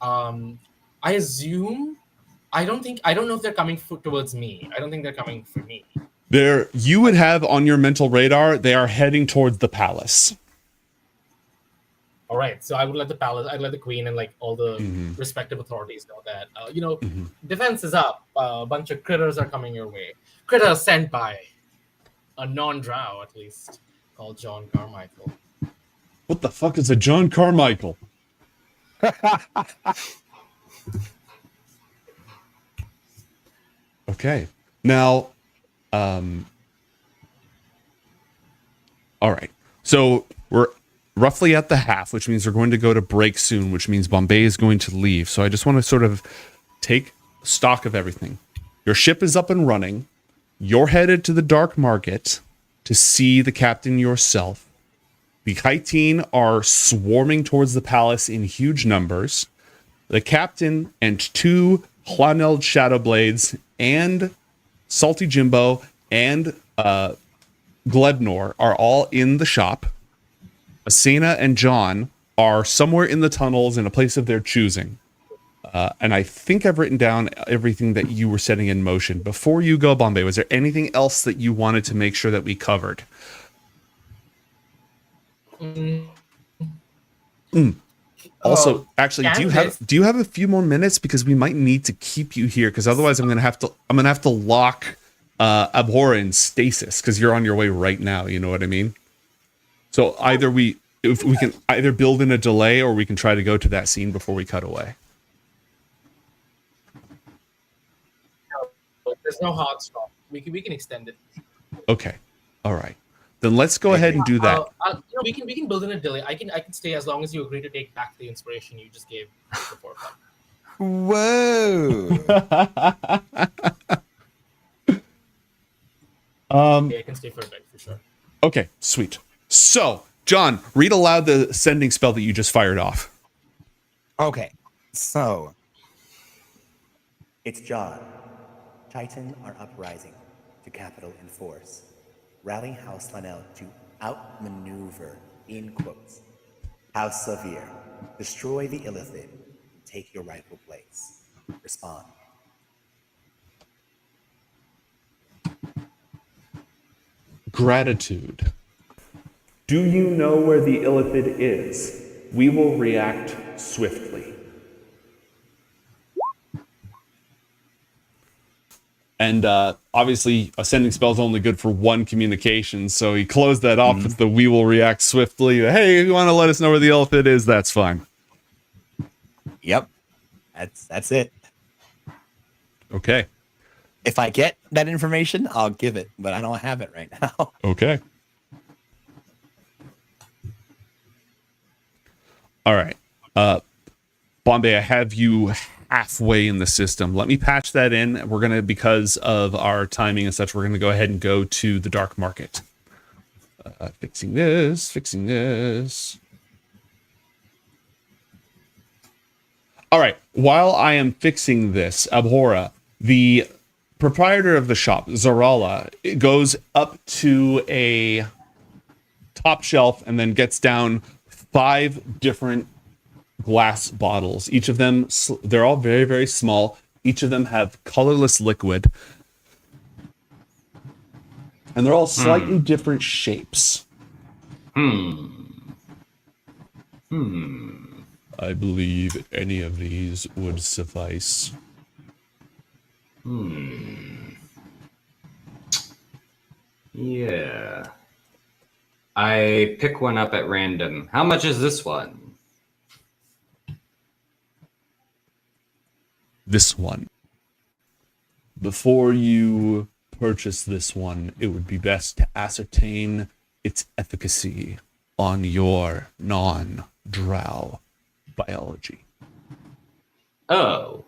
I assume. I don't know if they're coming towards me. I don't think they're coming for me. You would have on your mental radar, they are heading towards the palace. All right, so I'd let the queen and all the respective authorities know that, defense is up. A bunch of critters are coming your way. Critters sent by a non-drow, at least, called John Carmichael. What the fuck is a John Carmichael? Okay. Now, all right. So we're roughly at the half, which means we're going to go to break soon, which means Bombay is going to leave. So I just want to sort of take stock of everything. Your ship is up and running. You're headed to the dark market to see the captain yourself. The Kytine are swarming towards the palace in huge numbers. The captain and two Hlaneld Shadowblades and Salty Jimbo and Glebnor are all in the shop. Asena and John are somewhere in the tunnels in a place of their choosing. And I think I've written down everything that you were setting in motion. Before you go, Bombay, was there anything else that you wanted to make sure that we covered? Also, actually, do you have a few more minutes, because we might need to keep you here, because otherwise I'm gonna have to lock Abhorra in stasis, because you're on your way right now. You know what I mean? So if we can either build in a delay, or we can try to go to that scene before we cut away. There's no hard stop. We can extend it. Okay, all right. Then let's go ahead and do that. We can build in a delay. I can stay as long as you agree to take back the inspiration you just gave before. Whoa! I can stay for a bit for sure. Okay, sweet. So, John, read aloud the sending spell that you just fired off. Okay, so it's John. Titan are uprising to capital in force. Rally House Lanel to outmaneuver, in quotes, House Savir. Destroy the Illithid. Take your rightful place. Respond. Gratitude. Do you know where the Illithid is? We will react swiftly. And obviously, a sending spell is only good for one communication, so he closed that off with the "we will react swiftly." Hey, if you want to let us know where the Illithid is, that's fine. Yep, that's it. Okay. If I get that information, I'll give it, but I don't have it right now. Okay. All right. Bombay, I have you halfway in the system. Let me patch that in. We're going to, because of our timing and such, we're going to go ahead and go to the dark market. Fixing this. All right. While I am fixing this, Abhora, the proprietor of the shop, Zarala, goes up to a top shelf and then gets down 5 different glass bottles. Each of them, they're all very, very small. Each of them have colorless liquid. And they're all slightly different shapes. I believe any of these would suffice. Yeah. I pick one up at random. How much is this one? This one. Before you purchase this one, it would be best to ascertain its efficacy on your non-drow biology. Oh.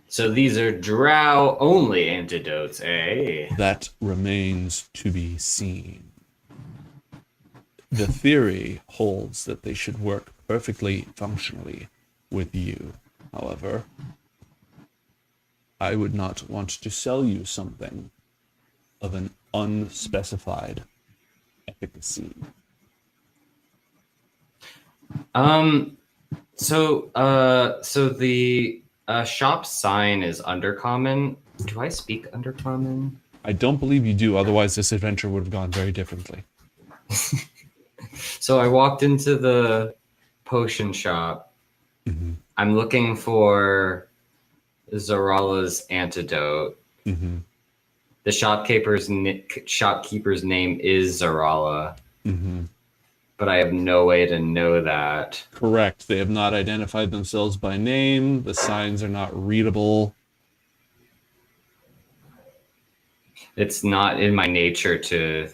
So these are drow only antidotes, eh? That remains to be seen. The theory holds that they should work perfectly functionally with you. However, I would not want to sell you something of an unspecified efficacy. So the shop sign is Undercommon. Do I speak Undercommon? I don't believe you do, otherwise this adventure would have gone very differently. So I walked into the potion shop. Mm-hmm. I'm looking for Zarala's antidote. Mm-hmm. The shopkeeper's name is Zarala, Mm-hmm. but I have no way to know that. Correct. They have not identified themselves by name. The signs are not readable. It's not in my nature to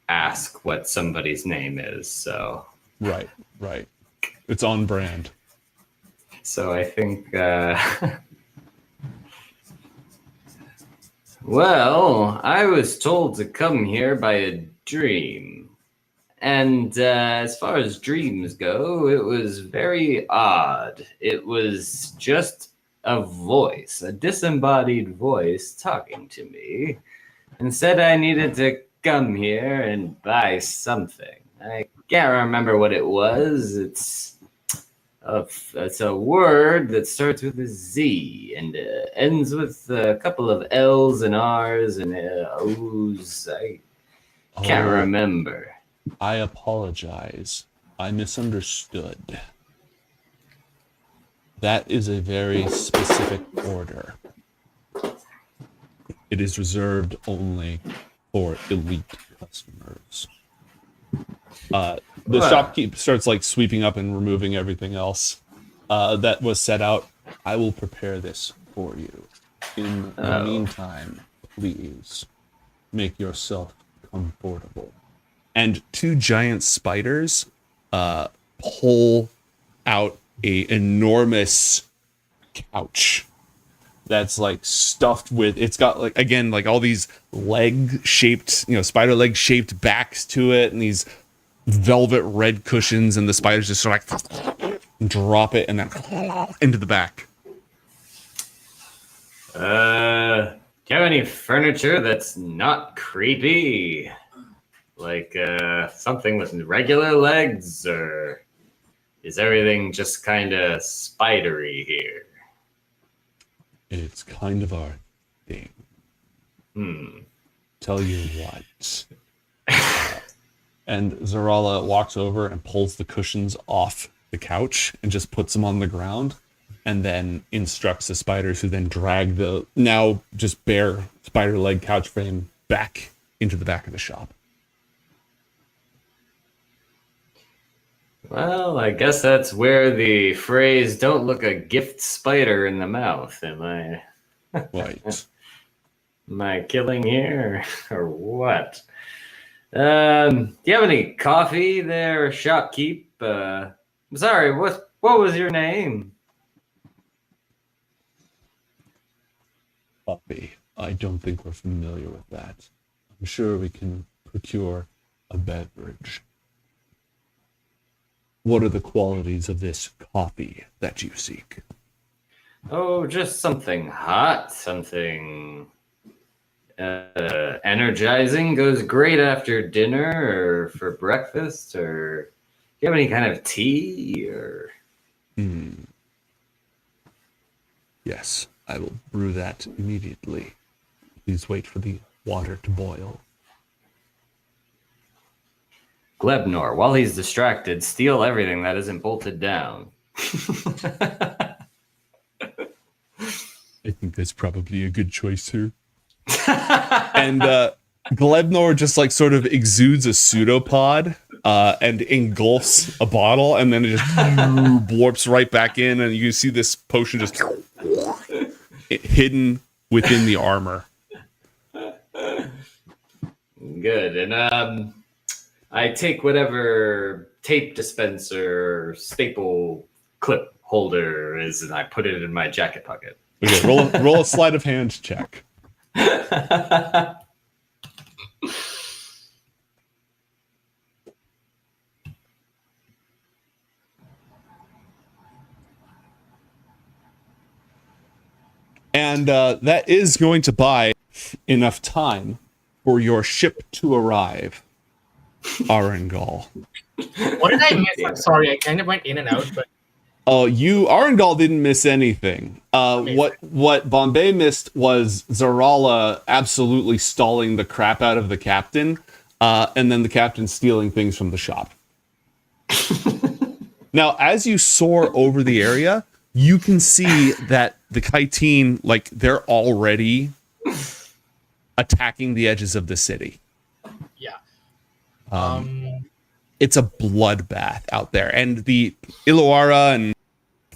ask what somebody's name is, so. Right. It's on brand. So I think, well, I was told to come here by a dream. And as far as dreams go, it was very odd. It was just a voice, a disembodied voice talking to me and said I needed to come here and buy something. I can't remember what it was. It's a word that starts with a Z and ends with a couple of L's and R's and O's. I can't remember. I apologize. I misunderstood. That is a very specific order. It is reserved only for elite customers. The shopkeep starts like sweeping up and removing everything else that was set out. I will prepare this for you. In the meantime, please make yourself comfortable. And 2 giant spiders pull out a enormous couch that's like stuffed with, it's got like, again, like all these leg shaped, spider leg shaped backs to it, and these velvet red cushions, and the spiders just sort of like drop it and then into the back. Do you have any furniture that's not creepy? Like something with regular legs, or is everything just kind of spidery here? It's kind of our thing. Tell you what. And Zarala walks over and pulls the cushions off the couch and just puts them on the ground, and then instructs the spiders, who then drag the now just bare spider leg couch frame back into the back of the shop. Well, I guess that's where the phrase "don't look a gift spider in the mouth." Am Right. I killing here or what? Do you have any coffee there, shopkeep? I'm sorry, what was your name? Puppy. I don't think we're familiar with that. I'm sure we can procure a beverage. What are the qualities of this coffee that you seek? Oh, just something hot, something energizing. Goes great after dinner or for breakfast. Or do you have any kind of tea? Or Yes, I will brew that immediately. Please wait for the water to boil. Glebnor, while he's distracted, steal everything that isn't bolted down. I think that's probably a good choice here. And Glebnor just like sort of exudes a pseudopod and engulfs a bottle, and then it just warps right back in, and you see this potion just hidden within the armor. Good. And I take whatever tape dispenser or staple clip holder is, and I put it in my jacket pocket. Okay, roll a sleight of hand check. And that is going to buy enough time for your ship to arrive, Arengal. What did I miss? I'm sorry, I kind of went in and out, but Oh, Arengal didn't miss anything. What Bombay missed was Zarala absolutely stalling the crap out of the captain, and then the captain stealing things from the shop. Now, as you soar over the area, you can see that the Kytine, like, they're already attacking the edges of the city. yeah. It's a bloodbath out there. And the Illawarra and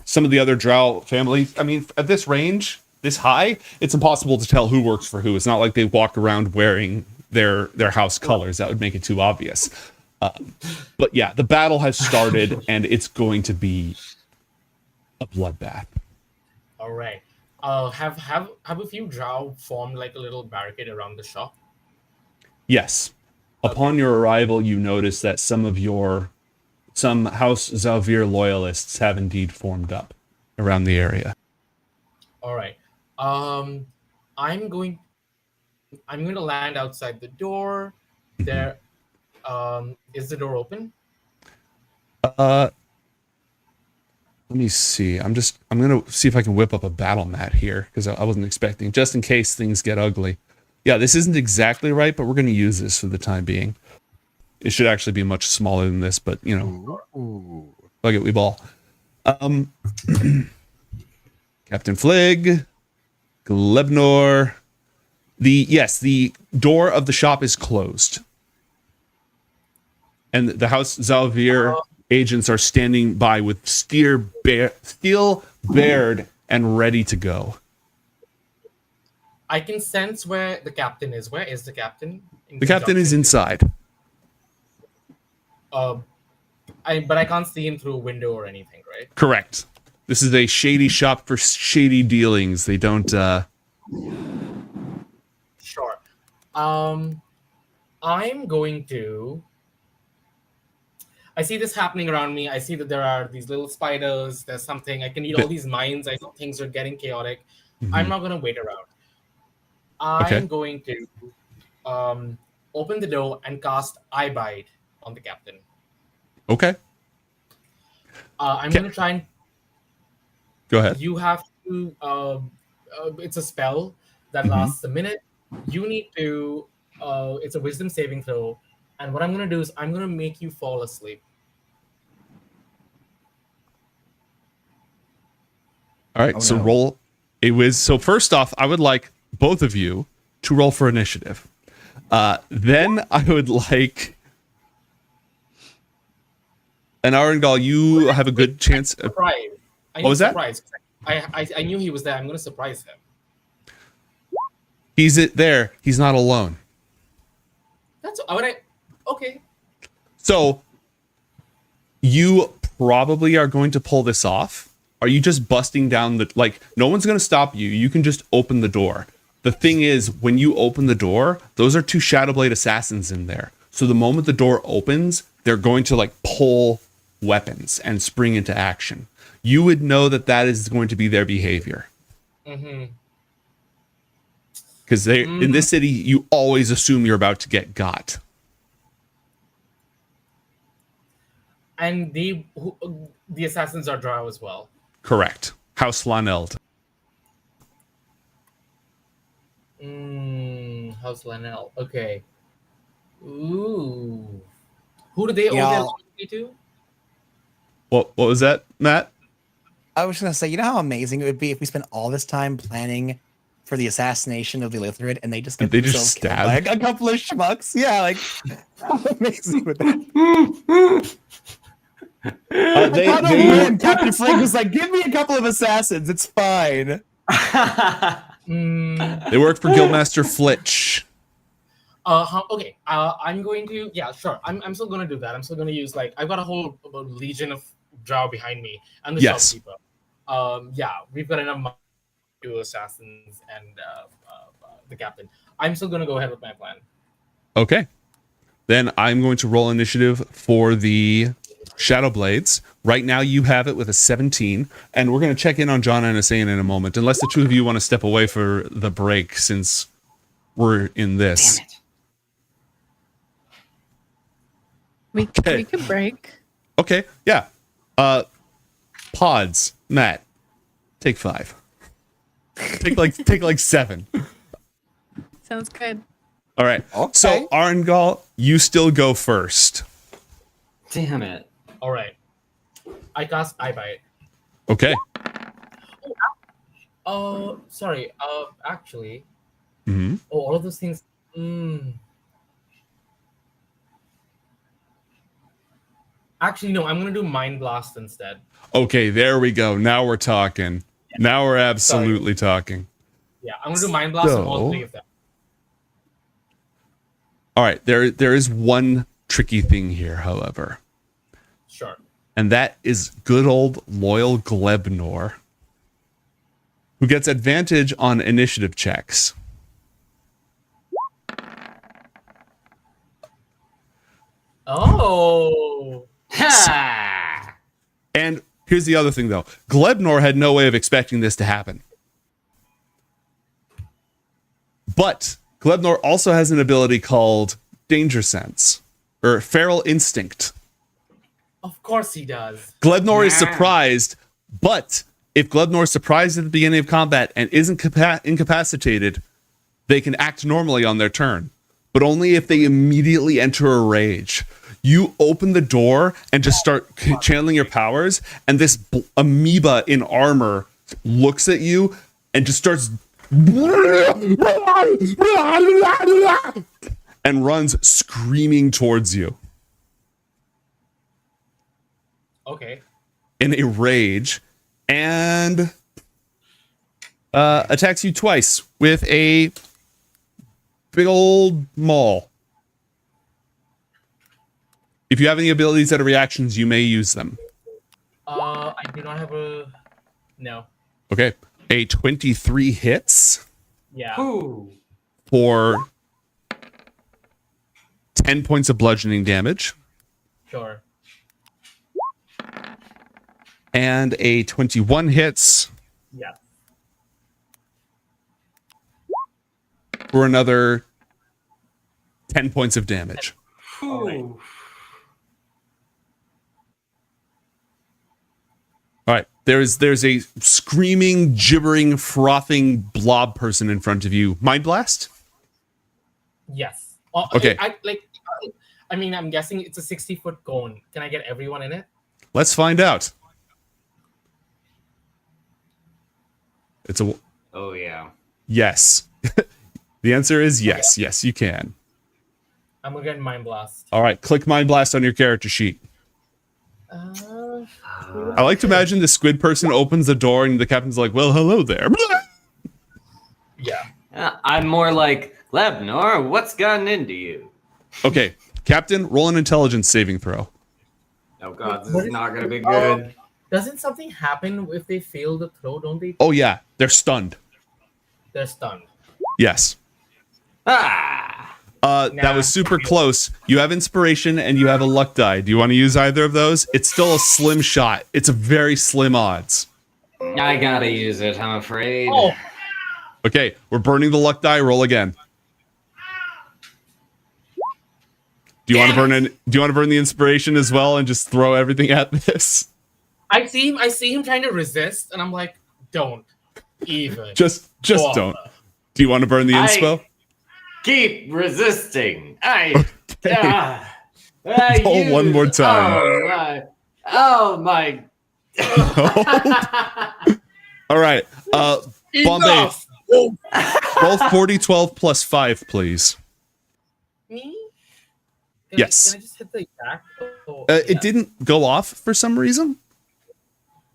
some of the other Drow families, I mean, at this range, this high, it's impossible to tell who works for who. It's not like they walk around wearing their house colors. That would make it too obvious. But yeah, the battle has started, and it's going to be a bloodbath. All right. Have a few drow formed like a little barricade around the shop? Yes. Upon your arrival, you notice that some House Zalvir loyalists have indeed formed up around the area. All right. I'm going to land outside the door. There. Is the door open? Let me see. I'm gonna see if I can whip up a battle mat here, because I wasn't expecting, just in case things get ugly. Yeah, this isn't exactly right, but we're gonna use this for the time being. It should actually be much smaller than this, but you know, fuck it, we ball. Captain Flig, Glebnor. The door of the shop is closed, and the House Zalvir agents are standing by with steel bared and ready to go. I can sense where the captain is. Where is the captain? The captain is inside. But I can't see him through a window or anything, right? Correct. This is a shady shop for shady dealings. They don't. Sure. I'm going to. I see this happening around me. I see that there are these little spiders. There's something. I can eat all these mines. I know things are getting chaotic. I'm not going to wait around. I'm going to open the door and cast Eye Bite on the captain. Okay. I'm going to try and. Go ahead. You have to. It's a spell that lasts a minute. You need to. It's a wisdom saving throw. And what I'm going to do is I'm going to make you fall asleep. All right, so roll a whiz. So first off, I would like both of you to roll for initiative. Then I would like... And Arangal, you have a good chance... Surprise. What was that? Surprise. I knew he was there. I'm going to surprise him. He's there. He's not alone. That's... Okay. So you probably are going to pull this off. Are you just busting down the, like, no one's going to stop you. You can just open the door. The thing is, when you open the door, those are 2 Shadowblade assassins in there. So the moment the door opens, they're going to like pull weapons and spring into action. You would know that that is going to be their behavior. Because they in this city, you always assume you're about to get got. And the assassins are drow as well. Correct. House Laneld. House Lanel. Okay. Ooh. Who do they owe their loyalty to? What was that, Matt? I was going to say, you know how amazing it would be if we spent all this time planning for the assassination of the Illithrid and they just get themselves killed by a couple of schmucks? Yeah, like, how amazing would that be? Captain Frank was like, give me a couple of assassins. It's fine. They worked for Guildmaster Flitch. Okay. I'm going to. Yeah, sure. I'm still going to do that. I'm still going to use like I've got a whole legion of drow behind me and the shopkeeper. Yeah, we've got enough money to do assassins and the captain. I'm still going to go ahead with my plan. Okay. Then I'm going to roll initiative for the Shadowblades. Right now you have it with a 17, and we're going to check in on John and Asain in a moment, unless the two of you want to step away for the break since we're in this. Damn it. We could break. Okay, yeah. Pods, Matt, take 5. take like 7. Sounds good. All right. Okay. So Arangal, you still go first. Damn it. All right. I cast Eye Bite. Okay. Sorry. Actually. Mm-hmm. Oh, all of those things. Actually, no. I'm gonna do Mind Blast instead. Okay, there we go. Now we're talking. Yeah. Now we're absolutely talking. Yeah, I'm gonna do Mind Blast on all 3 of them. All right, there is one tricky thing here, however. Sure. And that is good old loyal Glebnor, who gets advantage on initiative checks. Oh. Ha! And here's the other thing, though. Glebnor had no way of expecting this to happen. But Glebnor also has an ability called Danger Sense, or Feral Instinct. Of course he does. Glebnor is surprised, but if Glebnor is surprised at the beginning of combat and isn't incapacitated, they can act normally on their turn, but only if they immediately enter a rage. You open the door and just start channeling your powers, and this amoeba in armor looks at you and just starts and runs screaming towards you. Okay. In a rage, and attacks you twice with a big old maul. If you have any abilities that are reactions, you may use them. I do not have a No. Okay. A 23 hits Yeah. Ooh. for 10 points of bludgeoning damage. Sure. And a 21 hits Yeah. for another 10 points of damage. Ooh. All right. There's a screaming, gibbering, frothing blob person in front of you. Mind Blast? Yes. Okay. I mean, I'm guessing it's a 60-foot cone. Can I get everyone in it? Let's find out. It's a Oh yeah. yes. The answer is yes. Yes, you can. I'm gonna get Mind Blast. All right. Click Mind Blast on your character sheet. I like to imagine the squid person opens the door and the captain's like, well, hello there. Yeah. I'm more like Lebnor. What's gotten into you? Okay. Captain, roll an intelligence saving throw. Oh god, this What is is- not gonna be good. Doesn't something happen if they fail the throw? Don't they? Oh, yeah. They're stunned. They're stunned. Yes. Ah. That Nah. was super close. You have inspiration and you have a luck die. Do you want to use either of those? It's still a slim shot. It's a very slim odds. I gotta use it, I'm afraid. Oh, Okay, we're burning the luck die. Roll again. Do you want to burn the inspiration as well and just throw everything at this? I see him trying to resist, and I'm like, don't even. Just bother. don't. Do you want to burn the inspo? Keep resisting. I. Roll one more time. Oh my. All right. Bombay, Enough! roll 40, 12 plus 5, please. Me? Yes. Can I just hit the attack? Oh, It yeah. didn't go off for some reason.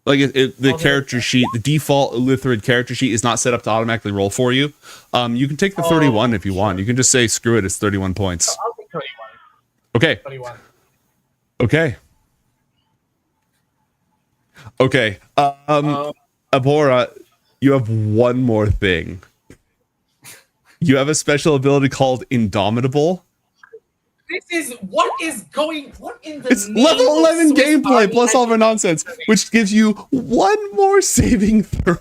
Like the Oh, character sheet, the default Illithrid character sheet is not set up to automatically roll for you. You can take the Oh, 31 if you want. You can just say screw it, it's 31 points. I'll take 31. Okay. 31. Okay. Okay. Abhora, you have one more thing. You have a special ability called Indomitable. This is what in the It's name level of 11 Swiss gameplay Army plus all of our knife? nonsense, which gives you one more saving throw.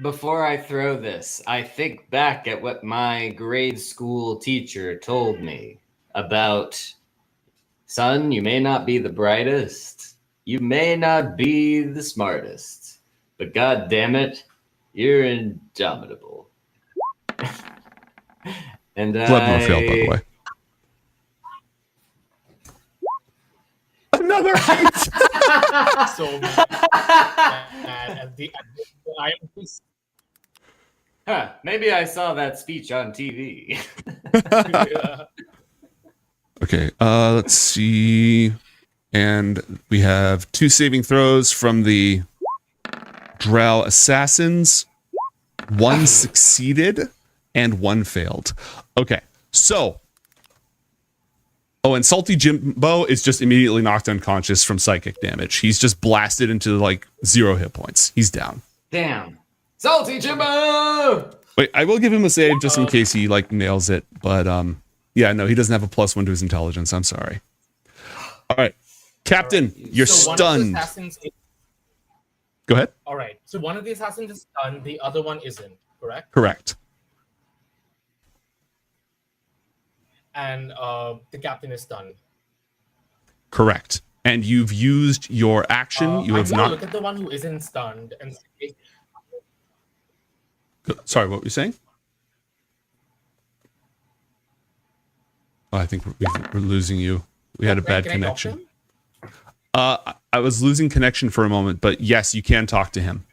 Before I throw this, I think back at what my grade school teacher told me about, son, you may not be the brightest, you may not be the smartest, but god damn it, you're indomitable. And Lebnor failed, by the way. Another 8. So mad at the I am just Huh, maybe I saw that speech on TV. Okay, let's see. And we have 2 saving throws from the Drow assassins. 1 succeeded and 1 failed. Okay, so. Oh, and Salty Jimbo is just immediately knocked unconscious from psychic damage. He's just blasted into like 0 hit points. He's down. Damn. Salty Jimbo! Wait, I will give him a save just in case he like nails it. But yeah, no, he doesn't have a +1 to his intelligence. I'm sorry. All right, Captain, you're so one of the stunned. assassins is- Go ahead. all right. So one of the assassins is stunned, the other one isn't, correct? Correct. And the captain is stunned. Correct. And you've used your action. You I'm have gonna not. look at the one who isn't stunned and say, Sorry, what were you saying? Oh, I think we're losing you. We had a bad can I talk to connection. him? I was losing connection for a moment, but yes, you can talk to him.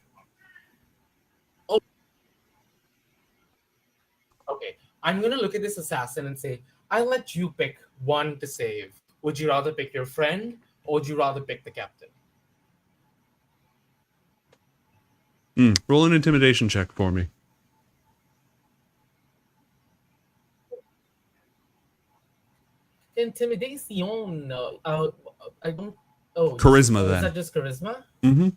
Okay, I'm gonna look at this assassin and say, I'll let you pick one to save. Would you rather pick your friend or would you rather pick the captain? Roll an intimidation check for me. Intimidation. I don't. Oh, Charisma is then. that just charisma? Mm-hmm.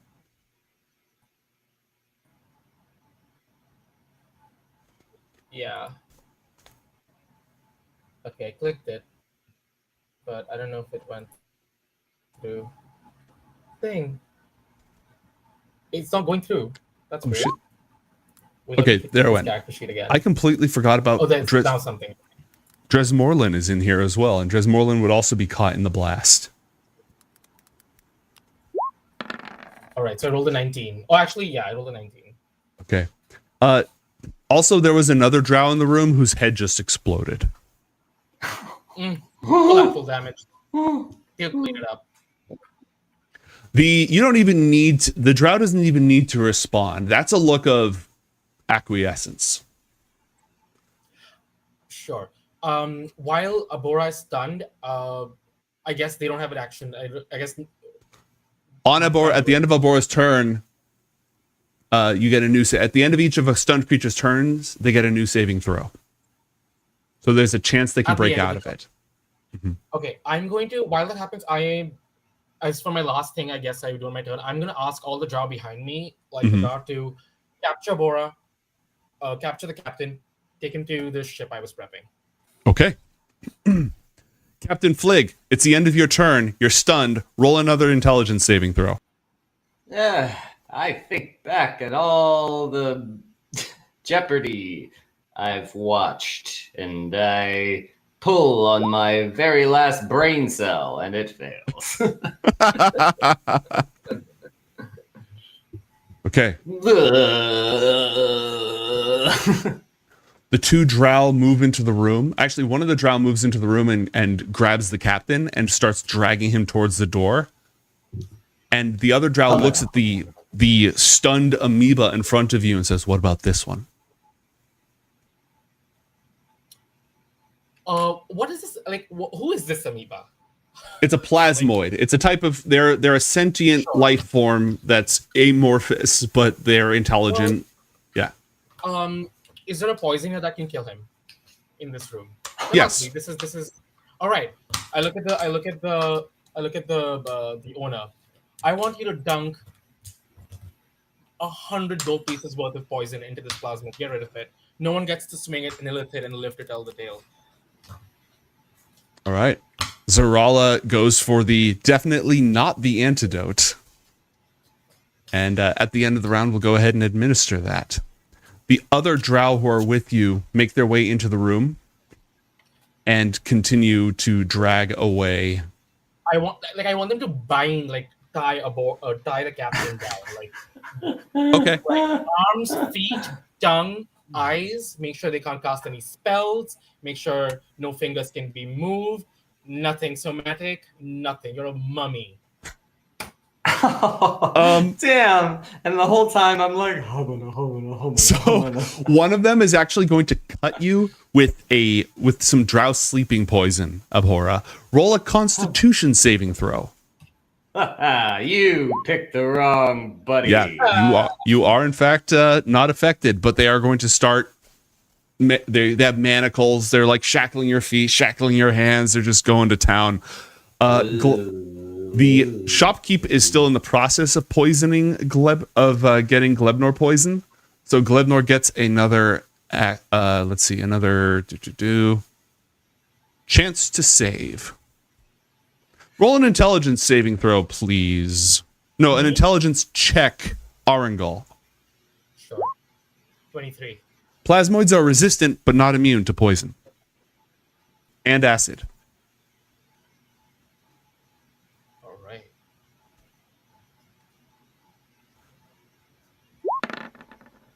Yeah. Okay, I clicked it, but I don't know if it went through. Thing. It's not going through. That's Oh, weird. shit. Wait, let Okay, me click there it this went. character sheet again. I completely forgot about Oh, there's now something. Dresmorlin is in here as well, and Dresmorlin would also be caught in the blast. All right, so I rolled a 19. Oh, actually, yeah, I rolled a 19. Okay. Also, there was another drow in the room whose head just exploded. Collateral damage. He'll clean it up. You don't even need the drow doesn't even need to respond. That's a look of acquiescence. Sure. While Abora is stunned, I guess they don't have an action. I guess On Abora, at the end of Abora's turn, you get a new. At the end of each of a stunned creature's turns, they get a new saving throw. So there's a chance they can At the break end of out the of it. okay. I'm going to. While that happens, as for my last thing, I guess I do on my turn. I'm going to ask all the drow behind me, like the guard, to capture Abora, capture the captain, take him to the ship I was prepping. Okay. Captain Flig, it's the end of your turn. You're stunned. Roll another intelligence saving throw. I think back at all the Jeopardy I've watched, and I pull on my very last brain cell, and it fails. Okay. The two drow move into the room. Actually, one of the drow moves into the room and grabs the captain and starts dragging him towards the door. And the other drow looks at the stunned amoeba in front of you and says, "What about this one?" What is this? Like, who is this amoeba? It's a plasmoid. It's a type of they're a sentient life form that's amorphous, but they're intelligent. Yeah. Is there a poisoner that can kill him in this room? There Yes. must be. This is all right. I look at the owner. I want you to dunk 100 gold pieces worth of poison into this plasma. Get rid of it. No one gets to swing it, inhale it, and lift it out of the tail. All right. Zarala goes for definitely not the antidote. And at the end of the round, we'll go ahead and administer that. The other drow who are with you make their way into the room and continue to drag away. I want them to bind, like tie the captain down, like Okay. arms, feet, tongue, eyes. Make sure they can't cast any spells. Make sure no fingers can be moved. Nothing somatic. Nothing. You're a mummy. Damn! And the whole time I'm like, So one of them is actually going to cut you with some drow sleeping poison, Abhora. Roll a Constitution saving throw. you picked the wrong buddy. Yeah, you are in fact not affected, but they are going to start. They have manacles. They're like shackling your feet, shackling your hands. They're just going to town. The shopkeep is still in the process of poisoning getting Glebnor poison. So Glebnor gets another. Let's see, another chance to save. Roll an intelligence saving throw, please. No, an intelligence check, Arangal. Sure. 23. Plasmoids are resistant, but not immune to poison. And acid. All right.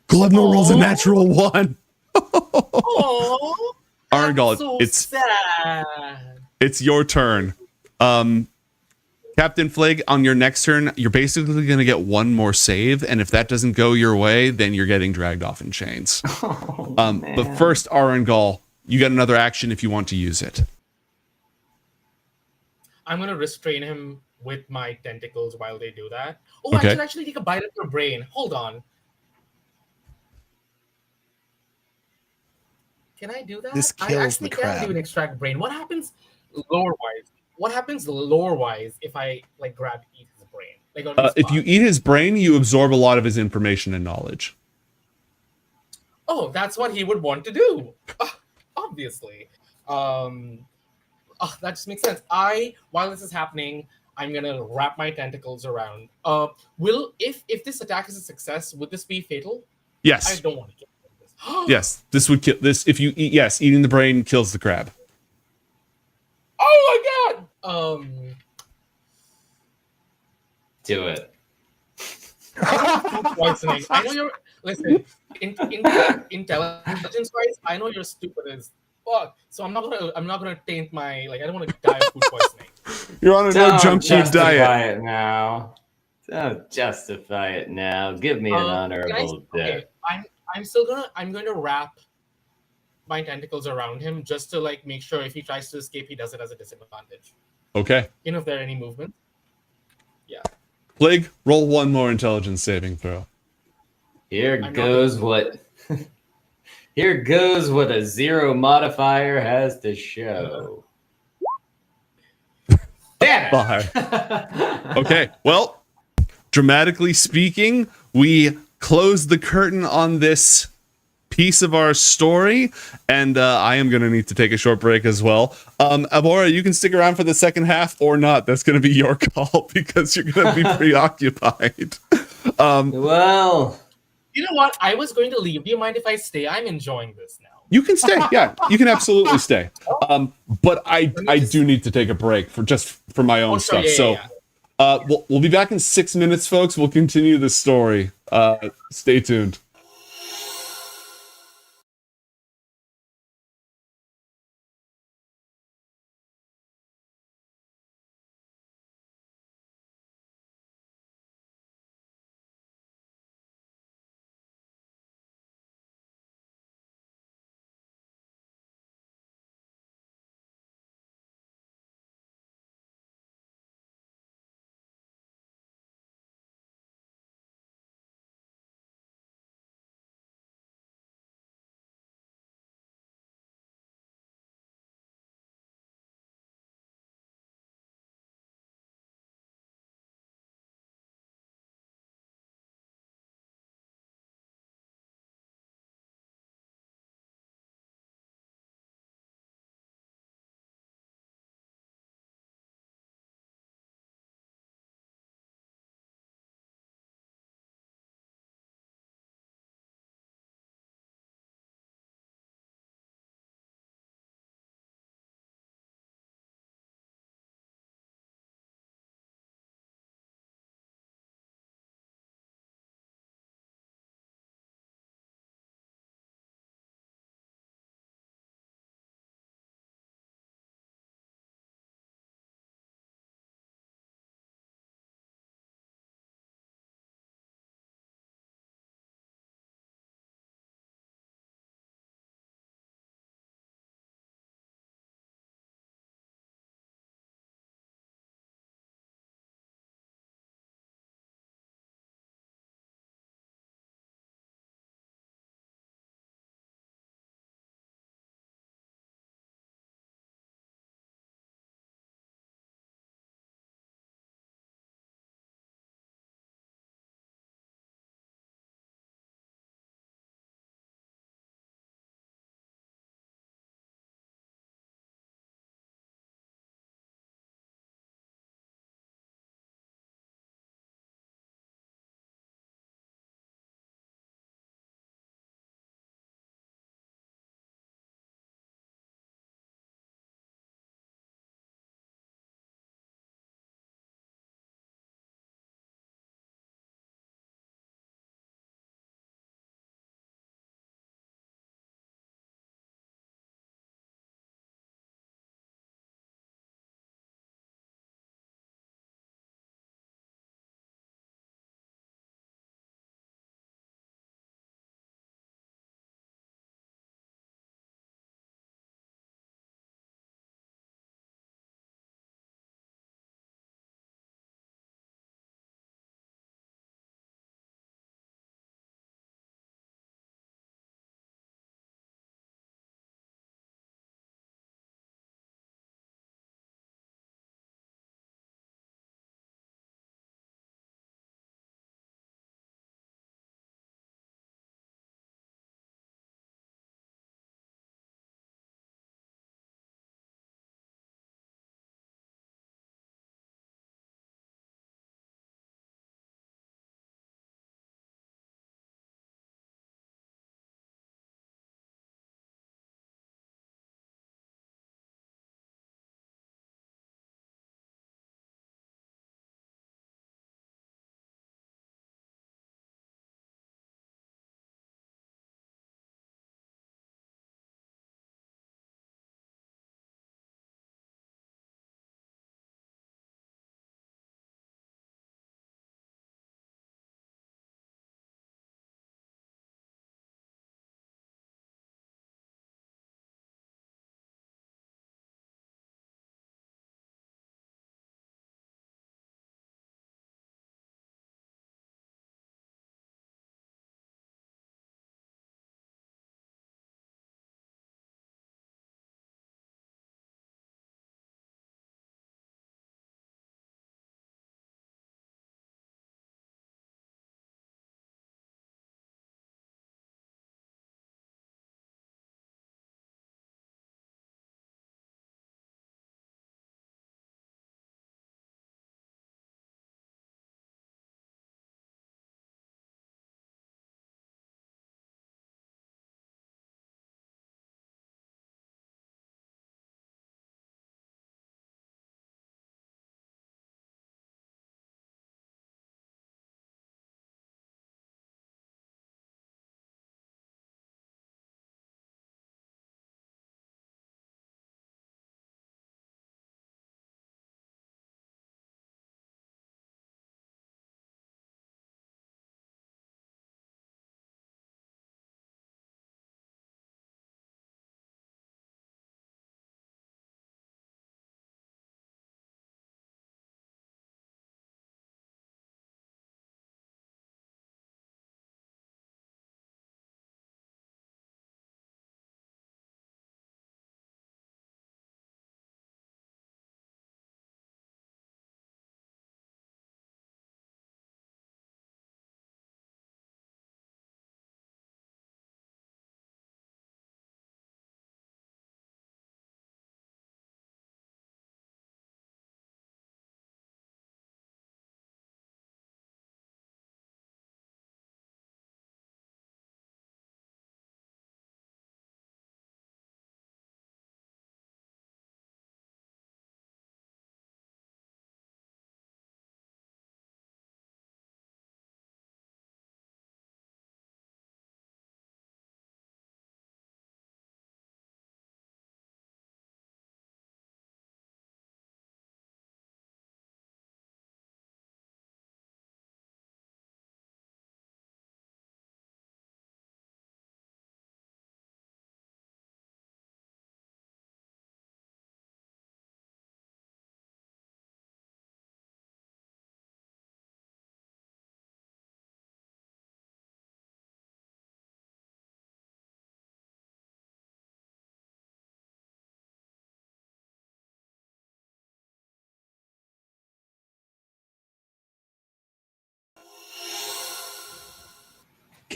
Glebnor rolls a natural 1. Oh, Arangal, so it's sad. it's your turn. Captain Flig, on your next turn, you're basically going to get one more save, and if that doesn't go your way, then you're getting dragged off in chains. But first, Arangal, you get another action if you want to use it. I'm gonna restrain him with my tentacles while they do that. Oh, Okay. I should actually take a bite of your brain. Hold on. Can I do that? This I kills actually the can crab. do an extract brain. What happens lore-wise? what happens lore wise if I like eat his brain? Like on the If you spot? eat his brain, you absorb a lot of his information and knowledge. Oh, that's what he would want to do. Obviously. That just makes sense. While this is happening, I'm gonna wrap my tentacles around. If this attack is a success, would this be fatal? I Yes. don't want to get this. Yes. This would kill this if you eat. Yes, eating the brain kills the crab. Oh my god! Do it. Food poisoning. I know you're listen. Intelligence wise, I know you're stupid as fuck. So I'm not gonna taint my I don't want to die of food poisoning. You're on a no Don't junk food justify diet. it now. Don't justify it now. Give me an honorable death. I'm going to wrap my tentacles around him just to make sure if he tries to escape, he does it as a disadvantage. Okay. If there are any movement. Plague, roll one more intelligence saving throw. Here I'm goes what a 0 modifier has to show. Damn Bye. it! Okay. Well, dramatically speaking, we close the curtain on this piece of our story, and I am going to need to take a short break as well. Abora, you can stick around for the second half or not. That's going to be your call because you're going to be preoccupied. Well, You know what? I was going to leave. Do you mind if I stay? I'm enjoying this now. You can stay. Yeah, you can absolutely stay. But I do need to take a break for my own stuff. We'll be back in 6 minutes, folks. We'll continue the story. Stay tuned.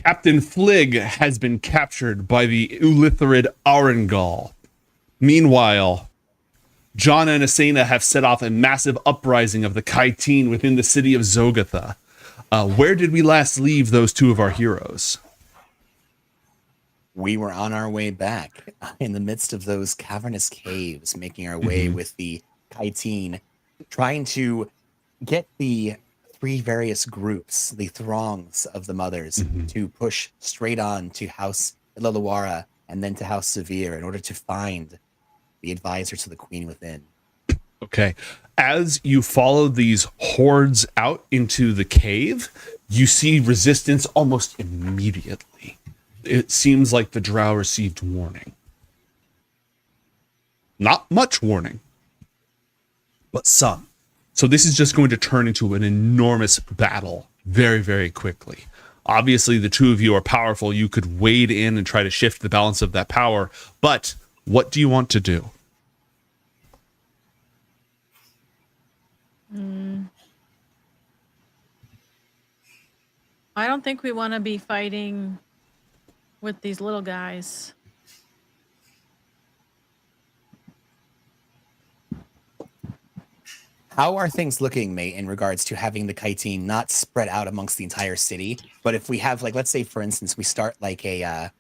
Captain Flig has been captured by the Ulitharid Arengal. Meanwhile, John and Asena have set off a massive uprising of the Kytine within the city of Zogatha. Where did we last leave those two of our heroes? We were on our way back in the midst of those cavernous caves, making our way with the Kytine, trying to get the three various groups, the throngs of the mothers, to push straight on to House Ililawara and then to House Severe in order to find the advisor to the Queen within. Okay. As you follow these hordes out into the cave, you see resistance almost immediately. It seems like the drow received warning. Not much warning, but some. So this is just going to turn into an enormous battle very, very quickly. Obviously, the two of you are powerful. You could wade in and try to shift the balance of that power. But what do you want to do? I don't think we want to be fighting with these little guys. How are things looking, mate, in regards to having the Kytine not spread out amongst the entire city, but if we have, like, let's say, for instance, we start like a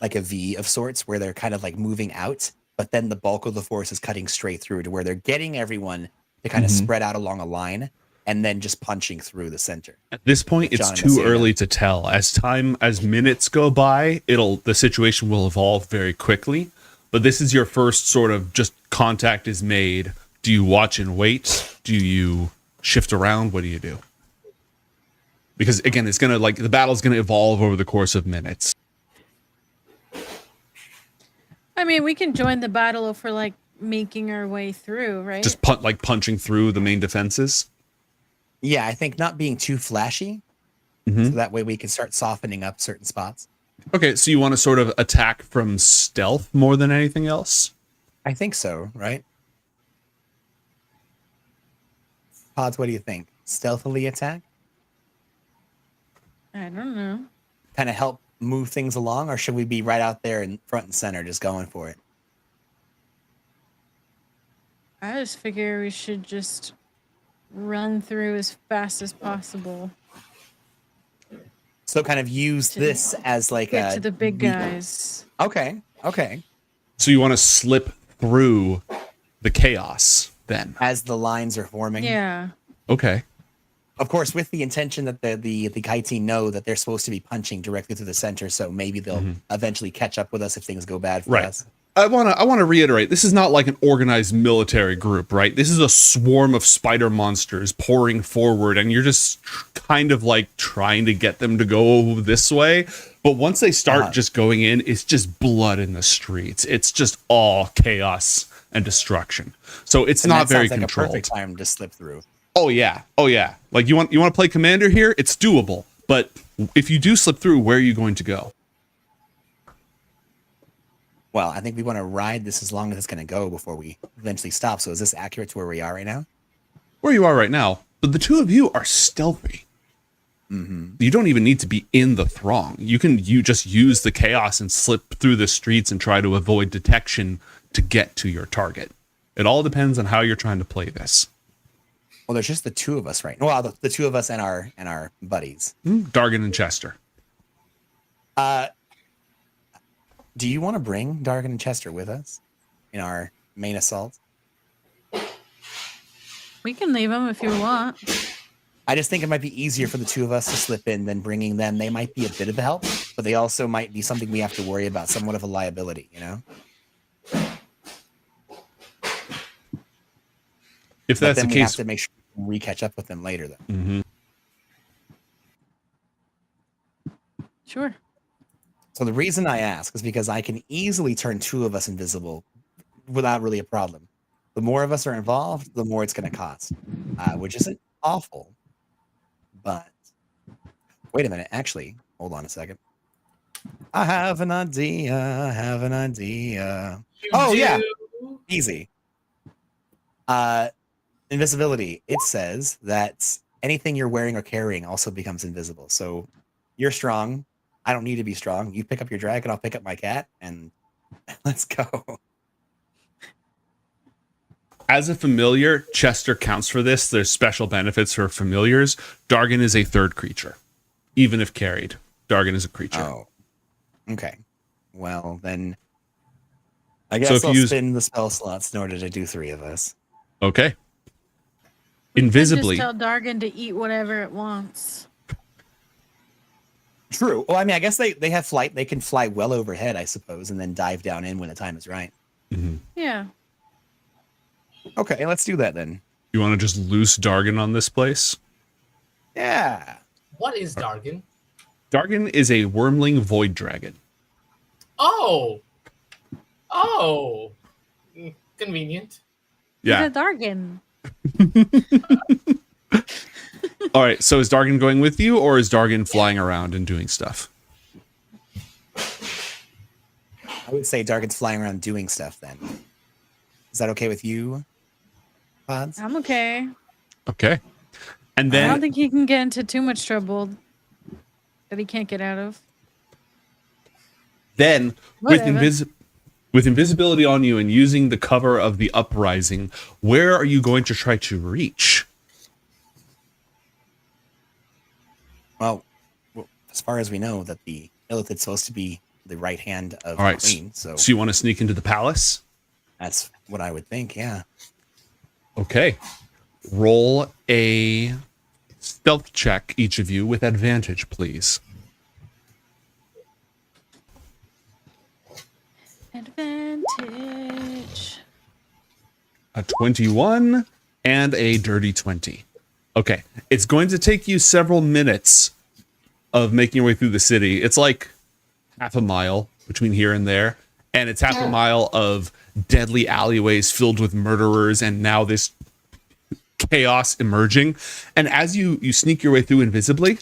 V of sorts where they're kind of like moving out, but then the bulk of the force is cutting straight through to where they're getting everyone to kind of spread out along a line and then just punching through the center. At this point, it's too early to tell. As minutes go by, the situation will evolve very quickly. But this is your first sort of just contact is made. Do you watch and wait? Do you shift around? What do you do? Because again, it's gonna the battle's gonna evolve over the course of minutes. I mean, we can join the battle for like making our way through, right? Just punching through the main defenses. Yeah, I think not being too flashy, so that way we can start softening up certain spots. Okay, so you want to sort of attack from stealth more than anything else? I think so, right? Pods, what do you think? Stealthily attack? I don't know. Kind of help move things along, or should we be right out there in front and center just going for it? I just figure we should just run through as fast as possible. So kind of use this as like Get to the big guys. Okay. So you want to slip through the chaos then? As the lines are forming. Yeah. Okay. Of course, with the intention that the Kytine know that they're supposed to be punching directly through the center, so maybe they'll eventually catch up with us if things go bad for us. I want to reiterate, this is not like an organized military group, right? This is a swarm of spider monsters pouring forward, and you're just kind of like trying to get them to go this way. But once they start just going in, it's just blood in the streets. It's just all chaos and destruction. So it's not very controlled. A perfect time to slip through. Oh yeah. Like you want to play commander here? It's doable. But if you do slip through, where are you going to go? Well, I think we want to ride this as long as it's going to go before we eventually stop. So is this accurate to where we are right now? Where you are right now. But the two of you are stealthy. You don't even need to be in the throng. You just use the chaos and slip through the streets and try to avoid detection to get to your target. It all depends on how you're trying to play this. Well, there's just the two of us right now. Well, the two of us and our buddies. Dargan and Chester. Do you want to bring Dargan and Chester with us in our main assault? We can leave them if you want. I just think it might be easier for the two of us to slip in than bringing them. They might be a bit of a help, but they also might be something we have to worry about, somewhat of a liability, you know? If that's the we case, have to make sure we catch up with them later, though. Sure. So the reason I ask is because I can easily turn two of us invisible without really a problem. The more of us are involved, the more it's going to cost, which isn't awful. But wait a minute. Actually, hold on a second. I have an idea. Yeah. Easy. Invisibility. It says that anything you're wearing or carrying also becomes invisible. So you're strong. I don't need to be strong. You pick up your dragon, I'll pick up my cat, and let's go. As a familiar, Chester counts for this. There's special benefits for familiars. Dargon is a third creature. Even if carried, Dargon is a creature. Oh. Okay. Well, then I guess So if I'll you use- spin the spell slots in order to do 3 of us. Okay. We could Invisibly. just tell Dargon to eat whatever it wants. True. Well, I mean, I guess they have flight. They can fly well overhead, I suppose, and then dive down in when the time is right. Yeah. Okay, let's do that then. You want to just loose Dargon on this place? Yeah. What is Dargon? Dargon is a wormling void dragon. Oh. Oh. Convenient. Yeah. The Dargon. All right. So is Dargon going with you, or is Dargon flying around and doing stuff? I would say Dargon's flying around doing stuff then. Is that okay with you, Pods? I'm okay. Okay. And I don't then think he can get into too much trouble that he can't get out of. with Whatever. with invisibility on you and using the cover of the uprising, where are you going to try to reach? Well, as far as we know, that the Illithid is supposed to be the right hand of All right. the queen, so So you want to sneak into the palace? that's what I would think. Yeah. Okay. Roll a stealth check, each of you, with advantage, please. Advantage. A 21 and a dirty 20. Okay. It's going to take you several minutes of making your way through the city. It's like half a mile between here and there. And it's half a mile of deadly alleyways filled with murderers and now this chaos emerging. And as you sneak your way through invisibly,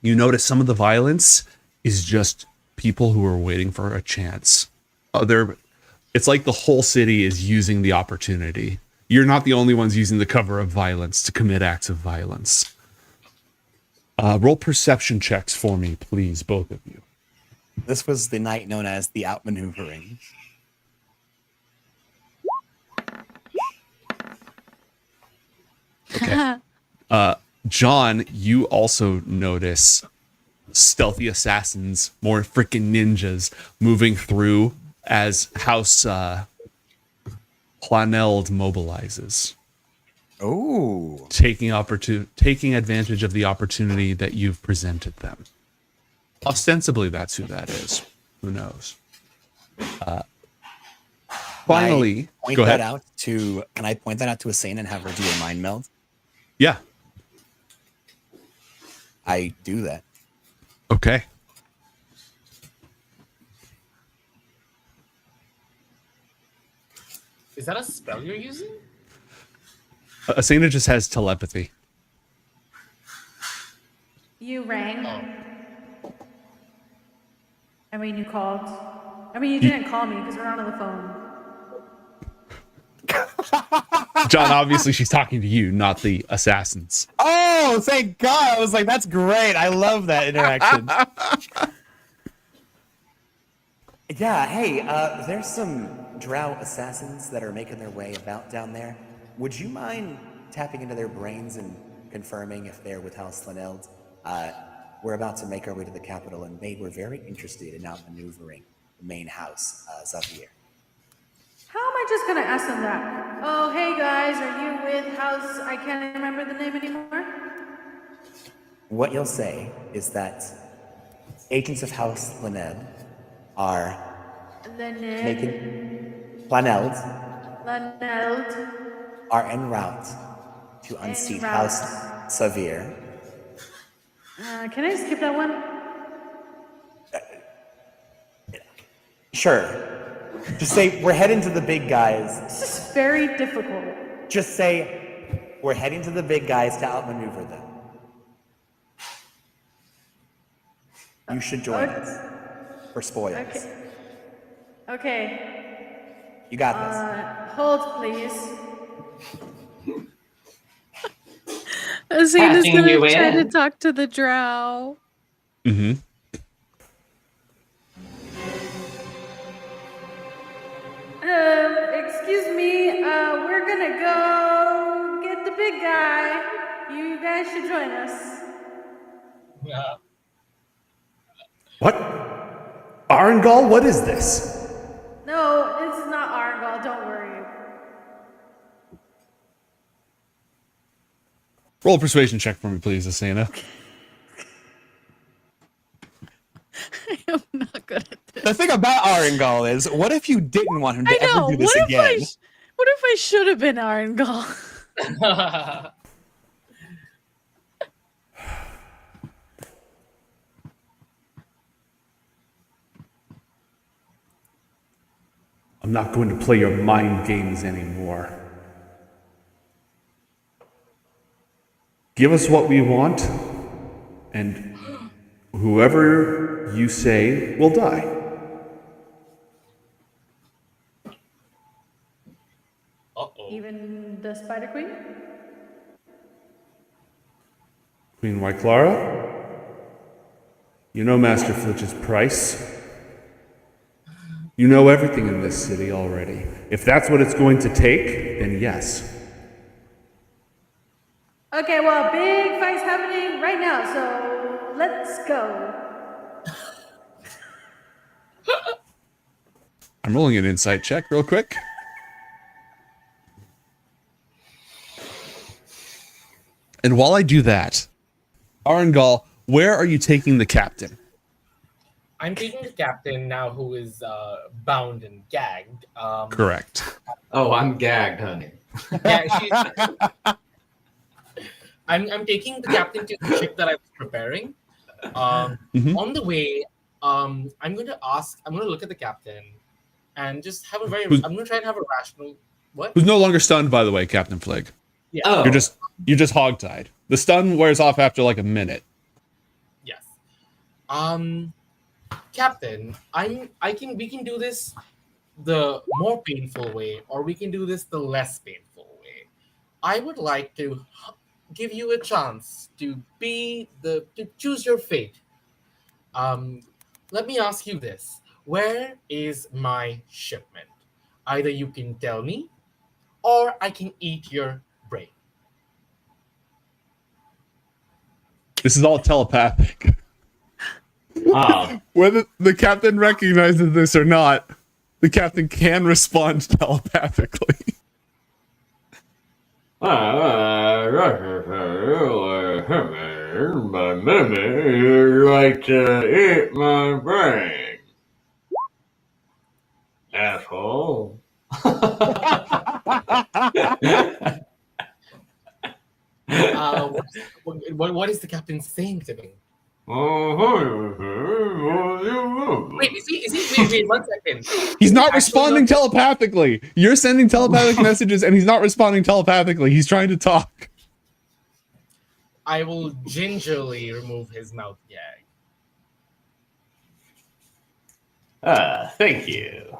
you notice some of the violence is just people who are waiting for a chance. It's like the whole city is using the opportunity. You're not the only ones using the cover of violence to commit acts of violence. Roll perception checks for me, please, both of you. This was the night known as the outmaneuvering. John, you also notice stealthy assassins, more freaking ninjas, moving through as House Planeld mobilizes, Oh. taking advantage of the opportunity that you've presented them. Ostensibly, that's who that is. Who knows? Finally, Point go that ahead. out to. Can I point that out to Asane and have her do a mind meld? Yeah. I do that. Okay. Is that a spell you're using? Asana just has telepathy. You rang. Oh. I mean, you called. I mean, you didn't call me because we're not on the phone. John, obviously, she's talking to you, not the assassins. Oh, thank God! I was like, "That's great. I love that interaction." Yeah. Hey, there's some drow assassins that are making their way about down there. Would you mind tapping into their brains and confirming if they're with House Laneld? We're about to make our way to the capital, and they were very interested in outmaneuvering the main house, Xavier. How am I just gonna ask them that? Oh, hey guys, are you with House? I can't remember the name anymore. What you'll say is that agents of House Laned are making Planeld Laneld. are en route to unseat route. House Xavier. Can I skip that one? Sure. Just say we're heading to the big guys. This is very difficult. Just say we're heading to the big guys to outmaneuver them. You should join us for spoils. Okay. Okay. You got this. Hold, please. Asana's Patching gonna you try to in. talk to the drow. Mm-hmm. excuse me. We're gonna go get the big guy. You guys should join us. Yeah. What? Arengal, what is this? No, this is not Argyle. Don't worry. Roll a persuasion check for me, please, Asana. I am not good at this. The thing about Arengal is, what if you didn't want him to I know. ever do this What again? what if I should have been Arngol? I'm not going to play your mind games anymore. Give us what we want, and whoever you say will die. Uh-oh. Even the Spider Queen? Queen Wyclara, you know Master Flitch's price. You know everything in this city already. If that's what it's going to take, then yes. Okay, well, big fight's happening right now, so let's go. I'm rolling an insight check real quick. And while I do that, Arengal, where are you taking the captain? I'm taking the captain now, who is bound and gagged. Correct. Oh, I'm gagged, honey. Yeah, she's. I'm taking the captain to the ship that I was preparing. On the way, I'm going to look at the captain and just have a I'm going to try and have a rational. What? Who's no longer stunned, by the way, Captain Flig. Yeah. Oh, You're just hogtied. The stun wears off after like a minute. Yes. Captain, we can do this the more painful way, or we can do this the less painful way. I would like to give you a chance to choose your fate. Let me ask you this. Where is my shipment? Either you can tell me, or I can eat your brain. This is all telepathic. oh. Whether the captain recognizes this or not, the captain can respond telepathically. You like to eat my brain, asshole. What is the captain saying to me? Wait, wait, 1 second. He's not Actually, responding telepathically. You're sending telepathic messages and he's not responding telepathically. He's trying to talk. I will gingerly remove his mouth gag. Thank you.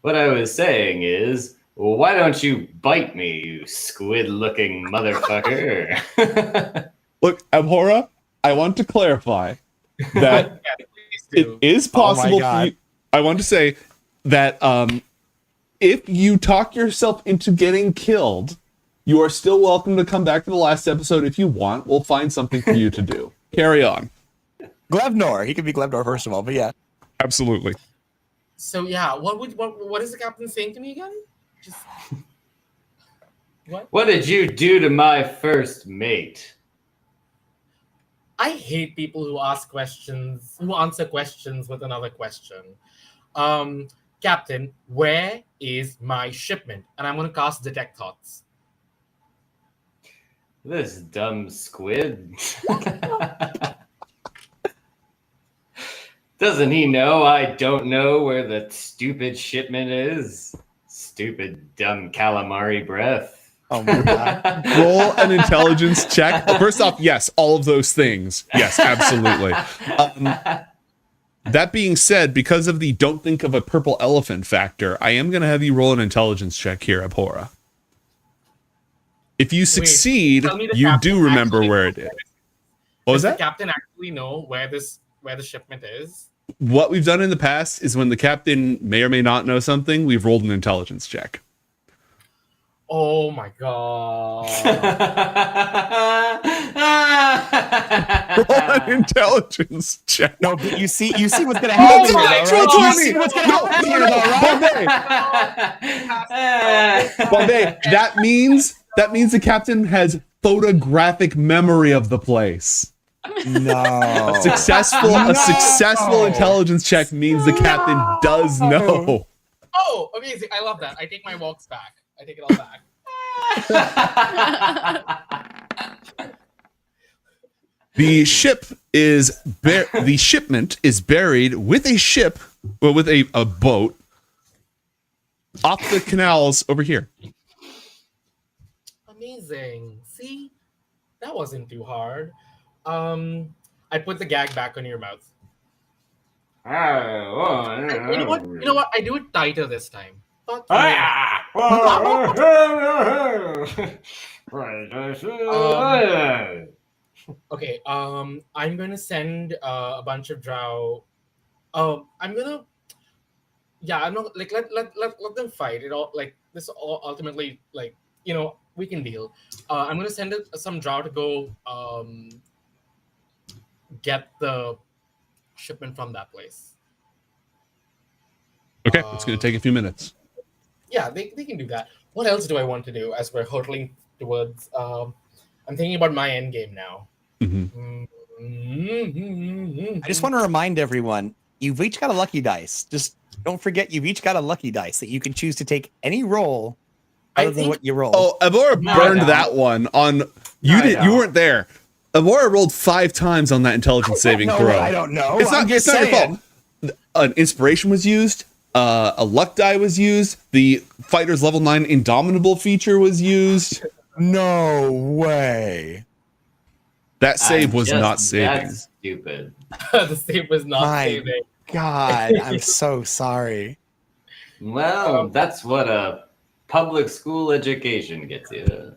What I was saying is, why don't you bite me, you squid-looking motherfucker? Look, Abhora, I want to clarify that Yeah, please it do. is possible for you. I want to say that if you talk yourself into getting killed, you are still welcome to come back to the last episode if you want. We'll find something for you to do. Carry on. Glebnor. He could be Glebnor first of all, but yeah. Absolutely. So yeah, what is the captain saying to me again? Just what? What did you do to my first mate? I hate people who answer questions with another question. Captain, where is my shipment? And I'm going to cast Detect Thoughts. This dumb squid. Doesn't he know I don't know where the stupid shipment is? Stupid, dumb calamari breath. Oh my god. Roll an intelligence check. First off, yes, all of those things. Yes, absolutely. That being said, because of the don't think of a purple elephant factor, I am going to have you roll an intelligence check here, Abhora. If you succeed, tell me the you captain do remember actually where it is. What was Does that? the captain actually know where this where the shipment is? What we've done in the past is when the captain may or may not know something, we've rolled an intelligence check. Oh my god. Roll an intelligence check. No, but you see what's gonna happen here, my though, right? God. You see what's gonna happen here, though, right? Bombay, that means the captain has photographic memory of the place. No. A successful intelligence check means the captain does know. Oh, amazing. I love that. I take my walks back. I take it all back. The shipment is buried with a boat off the canals over here. Amazing. See? That wasn't too hard. I put the gag back on your mouth. You know what? You know what? I do it tighter this time. Fuck Okay, I'm gonna send a bunch of drow. I'm not let them fight. It all like this all ultimately like we can deal. I'm gonna send some drow to go get the shipment from that place. Okay, it's going to take a few minutes. Yeah, they can do that. What else do I want to do as we're hurtling towards? I'm thinking about my end game now. Mm-hmm. I just want to remind everyone, you've each got a lucky dice. Just don't forget, you've each got a lucky dice that you can choose to take any roll other than what you roll. Oh, Abora burned that one on you. You weren't there. Abora rolled 5 times on that intelligence saving throw. I don't know. It's not your fault. An inspiration was used. A luck die was used. The fighter's level 9 indomitable feature was used. No way. That save was not saving. That's stupid. The save was not saving. God, I'm so sorry. Well, that's what a public school education gets you.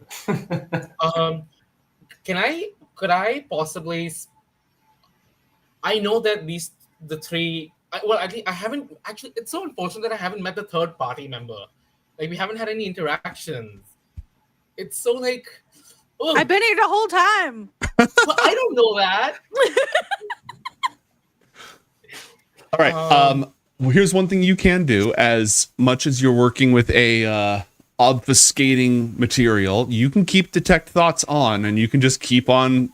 Could I possibly? I know that the three. I think I haven't actually. It's so unfortunate that I haven't met the third party member. Like we haven't had any interactions. It's so like. Ugh. I've been here the whole time. Well, I don't know that. All right. Well, here's one thing you can do. As much as you're working with a obfuscating material, you can keep detect thoughts on, and you can just keep on.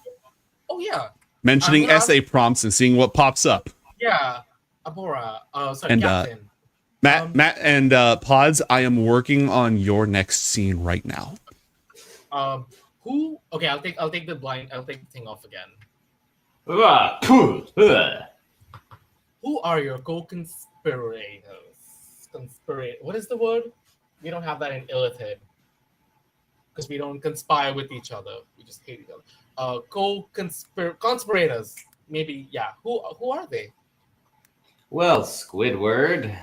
Oh yeah. Mentioning essay prompts and seeing what pops up. Yeah, Abora. Sorry, And Captain. Matt and Pods, I am working on your next scene right now. Who? Okay, I'll take the blind. I'll take the thing off again. Who are your co-conspirators? What is the word? We don't have that in Illithid. Because we don't conspire with each other. We just hate each other. Conspirators. Maybe, yeah. Who are they? Well, Squidward,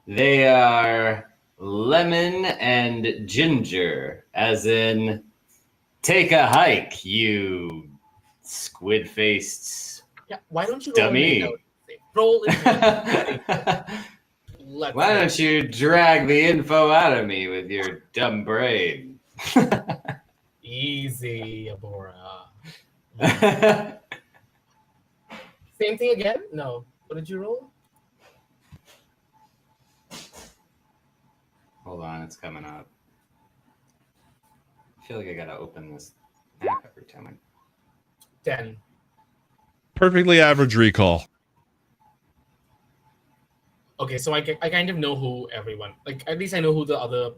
they are lemon and ginger, as in take a hike, you squid-faced Yeah, why don't you dummy. Roll it. Why don't you drag the info out of me with your dumb brain? Easy, Abora. Same thing again? No. What did you roll? Hold on, it's coming up. I feel like I gotta open this app every time. 10. Perfectly average recall. Okay, so I kind of know who everyone, like at least I know who the other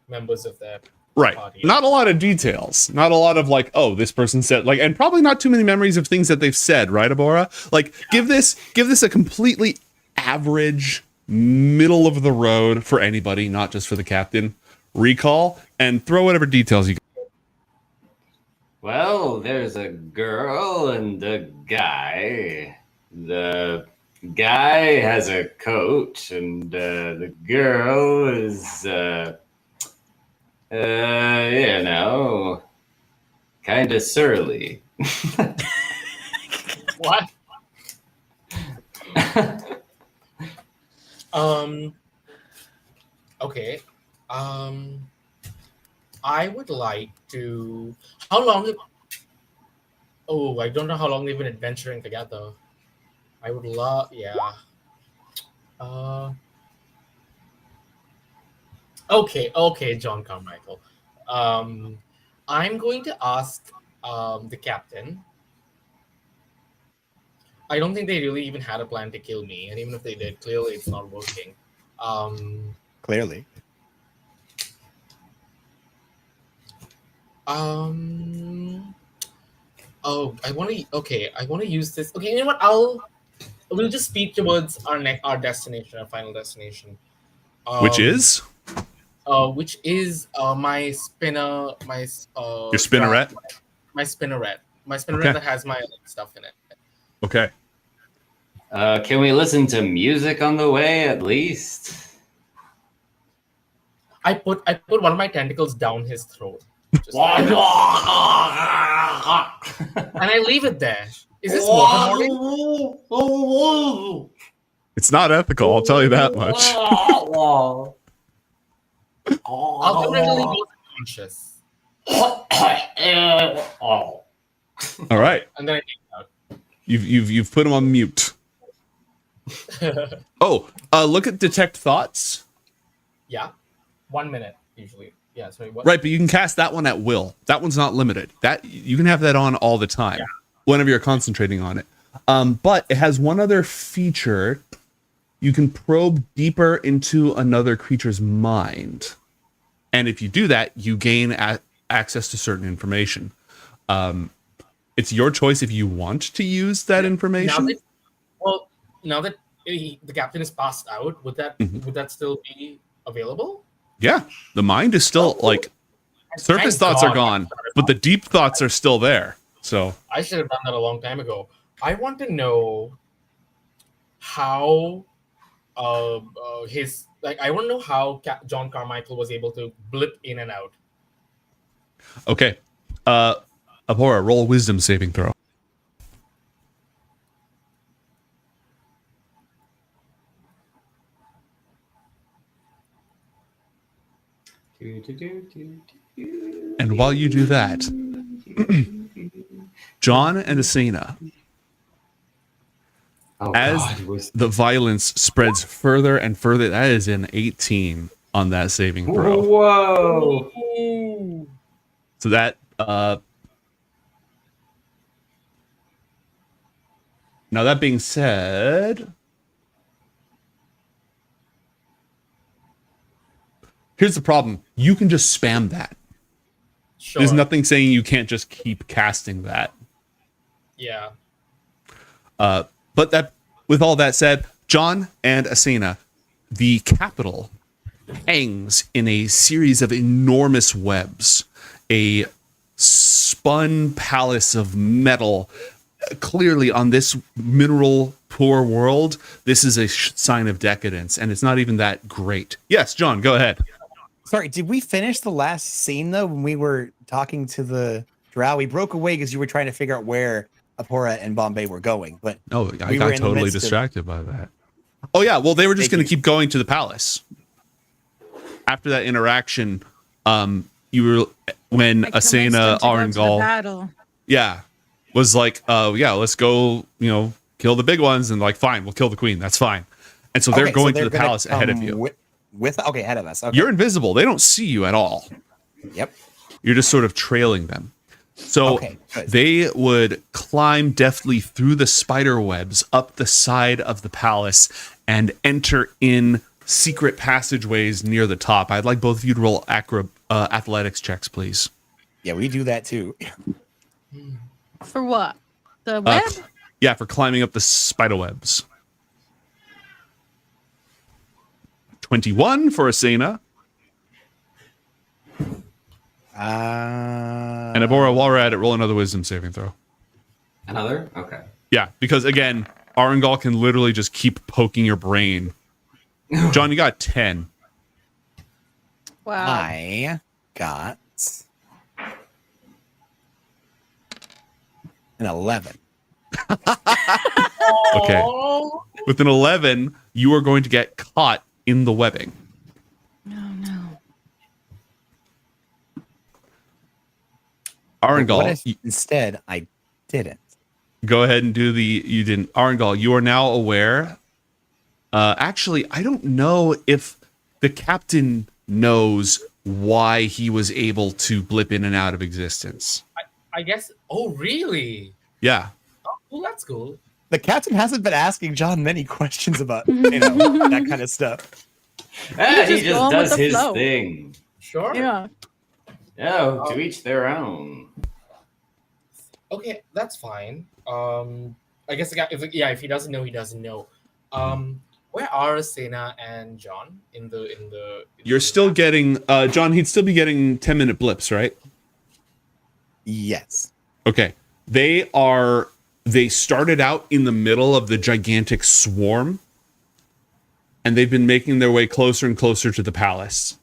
members of the Right. party. Not a lot of details. Not a lot of like, oh, this person said like, and probably not too many memories of things that they've said, right, Abora? Like, give this a completely average, middle of the road for anybody, not just for the captain, recall, and throw whatever details you got. Well, there's a girl and a guy. The guy has a coat, and the girl is, kind of surly. What? Okay. I would like to. How long? Oh, I don't know how long they've been adventuring together. I would love. Yeah. Uh. Okay, John Carmichael. I'm going to ask the captain. I don't think they really even had a plan to kill me, and even if they did, clearly it's not working. Clearly. Oh, I want to. Okay, I want to use this. Okay, you know what? We'll just speed towards our destination, our final destination. Which is Which is my spinner, your spinneret. my spinneret Okay. that has my stuff in it. Okay. Can we listen to music on the way at least? I put one of my tentacles down his throat, just It's and I leave it there. Is this waterboarding? It's not ethical, I'll tell you that much. I'll definitely go conscious, All right. and then I take it You've put him on mute. out. Oh, look at detect thoughts. Yeah, 1 minute usually. Yeah, sorry. What? Right, but you can cast that one at will. That one's not limited. That you can have that on all the time, whenever you're concentrating on it. But it has one other feature. You can probe deeper into another creature's mind, and if you do that, you gain access to certain information. It's your choice if you want to use that information. Now that the captain is passed out, would that still be available? Yeah, the mind is still like surface Thank thoughts are God. gone, but the deep thoughts are still there. So I should have done that a long time ago. I want to know how I want to know how John Carmichael was able to blip in and out. okay, Abhora, roll a wisdom saving throw. And while you do that, John and Asina, as the violence spreads further and further, that is an 18 on that saving throw. Whoa! So that now that being said, here's the problem. You can just spam that. Sure. There's nothing saying you can't just keep casting that. Yeah. But that, with all that said, John and Asina, the capital hangs in a series of enormous webs, a spun palace of metal. Clearly, on this mineral poor world, this is a sign of decadence, and it's not even that great. Yes, John, go ahead. Sorry, did we finish the last scene though when we were talking to the drow? We broke away because you were trying to figure out where Apora and Bombay were going, but Oh, I We were got in the totally midst of- distracted by that. Oh yeah, well they were just Thank going to you. keep going to the palace. After that interaction, you were when I convinced Asena him to go to the Arengal, battle. yeah, was like, yeah, let's go, kill the big ones, and like, fine, we'll kill the queen. That's fine. And so they're Okay, so going to the gonna palace ahead of come you. Okay, ahead of us. Okay. You're invisible. They don't see you at all. Yep. You're just sort of trailing them. So Okay, good. they would climb deftly through the spider webs up the side of the palace and enter in secret passageways near the top. I'd like both of you to roll athletics checks, please. Yeah, we do that too. For what? The web? Yeah, for climbing up the spider webs. 21 for Asena. And Abora, while we're at it, roll another wisdom saving throw. Another? Okay. Yeah, because again, Arengal can literally just keep poking your brain. John, you got 10. Wow. I got an 11. Okay. With an 11, you are going to get caught in the webbing. No, no. But what Arangal, if instead I didn't? go ahead and do the. You didn't. Arangal, you are now aware. Actually, I don't know if the captain knows why he was able to blip in and out of existence. I guess. Oh, really? Yeah. Oh, well, that's cool. The captain hasn't been asking John many questions about that kind of stuff. He just just going with does the his flow. thing. Sure. Yeah. Oh, to each their own. Okay, that's fine. I guess the guy, if he doesn't know, he doesn't know. Where are Sena and John in the? You're still getting. John, he'd still be getting 10-minute blips, right? Yes. Okay. They started out in the middle of the gigantic swarm, and they've been making their way closer and closer to the palace.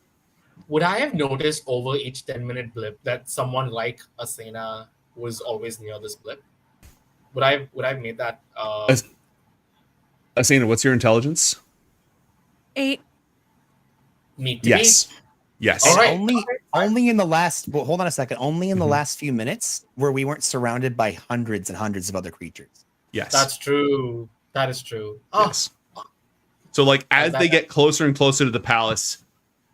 Would I have noticed over each 10-minute blip that someone like Asena was always near this blip? Would I have made that? Asena, what's your intelligence? 8. Need to Yes. Yes. All right. Only in the last. Well, hold on a second. Only in the last few minutes where we weren't surrounded by hundreds and hundreds of other creatures. Yes. That's true. That is true. Oh, Yes. So, like, as they get closer and closer to the palace,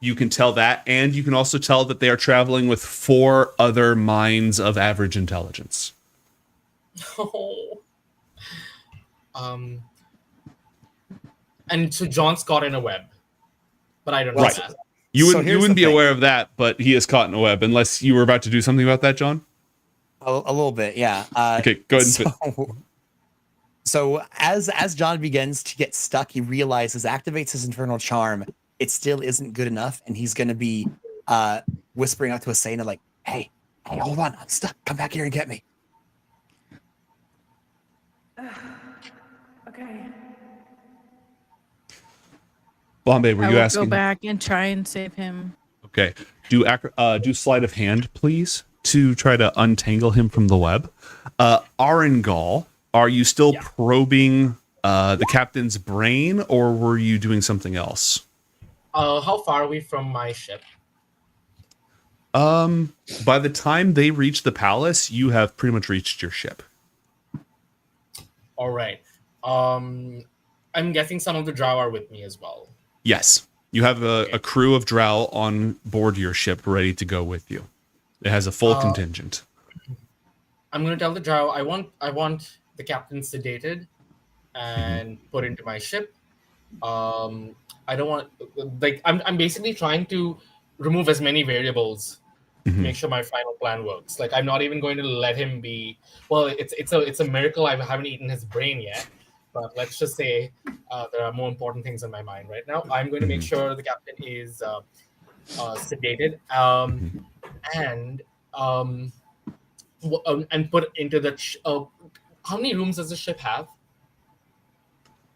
you can tell that, and you can also tell that they are traveling with 4 other minds of average intelligence. And so John's caught in a web, but I don't know Right. that. You So wouldn't, here's wouldn't the be thing. aware of that, but he is caught in a web, unless you were about to do something about that, John. A little bit, yeah. Okay, go ahead. And So as John begins to get stuck, he realizes, activates his infernal charm. It still isn't good enough, and he's going to be whispering out to Asena like, "Hey, hold on, I'm stuck. Come back here and get me." Okay. Bombay, were I you will asking? go back and try and save him. Okay. Do sleight of hand, please, to try to untangle him from the web. Arangal, are you still probing the captain's brain, or were you doing something else? How far are we from my ship? By the time they reach the palace, you have pretty much reached your ship. All right. I'm guessing some of the drow are with me as well. Yes. You have a crew of drow on board your ship ready to go with you. It has a full contingent. I'm gonna tell the drow I want the captain sedated and put into my ship. I don't want I'm basically trying to remove as many variables to make sure my final plan works. Like I'm not even going to let him be. Well, it's a miracle I haven't eaten his brain yet. But let's just say there are more important things in my mind right now. I'm going to make sure the captain is sedated and put into the. How many rooms does the ship have?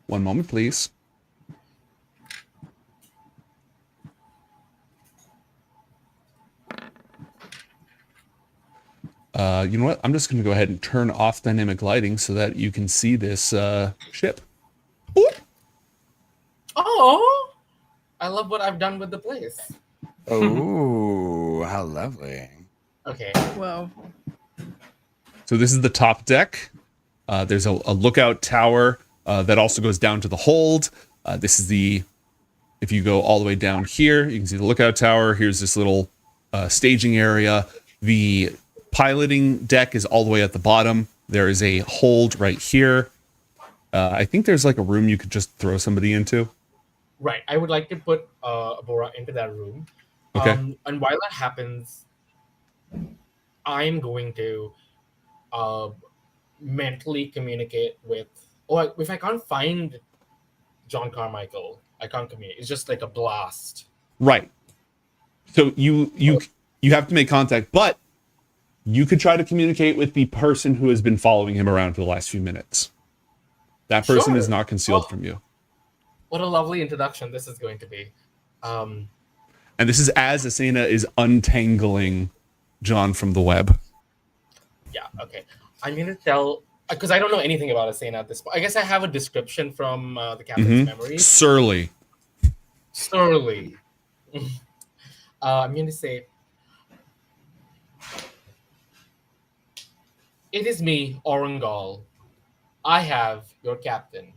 One moment, please. You know what? I'm just going to go ahead and turn off dynamic lighting so that you can see this ship. Ooh. Oh, I love what I've done with the place. Oh, how lovely. Okay. Whoa. So this is the top deck. There's a lookout tower that also goes down to the hold. This is if you go all the way down here, you can see the lookout tower. Here's this little staging area. The piloting deck is all the way at the bottom. There is a hold right here. I think there's like a room you could just throw somebody into. Right. I would like to put Bora into that room. Okay. And while that happens, I'm going to mentally communicate with. Or if I can't find John Carmichael, I can't communicate. It's just like a blast. Right. So you have to make contact, but you could try to communicate with the person who has been following him around for the last few minutes. That person Sure. is not concealed from you. What a lovely introduction this is going to be. And this is as Asena is untangling John from the web. Yeah, okay. I'm going to tell because I don't know anything about Asena at this point. I guess I have a description from the captain's memories. Surly. Surly. I'm going to say, it is me, Orangal. I have your captain.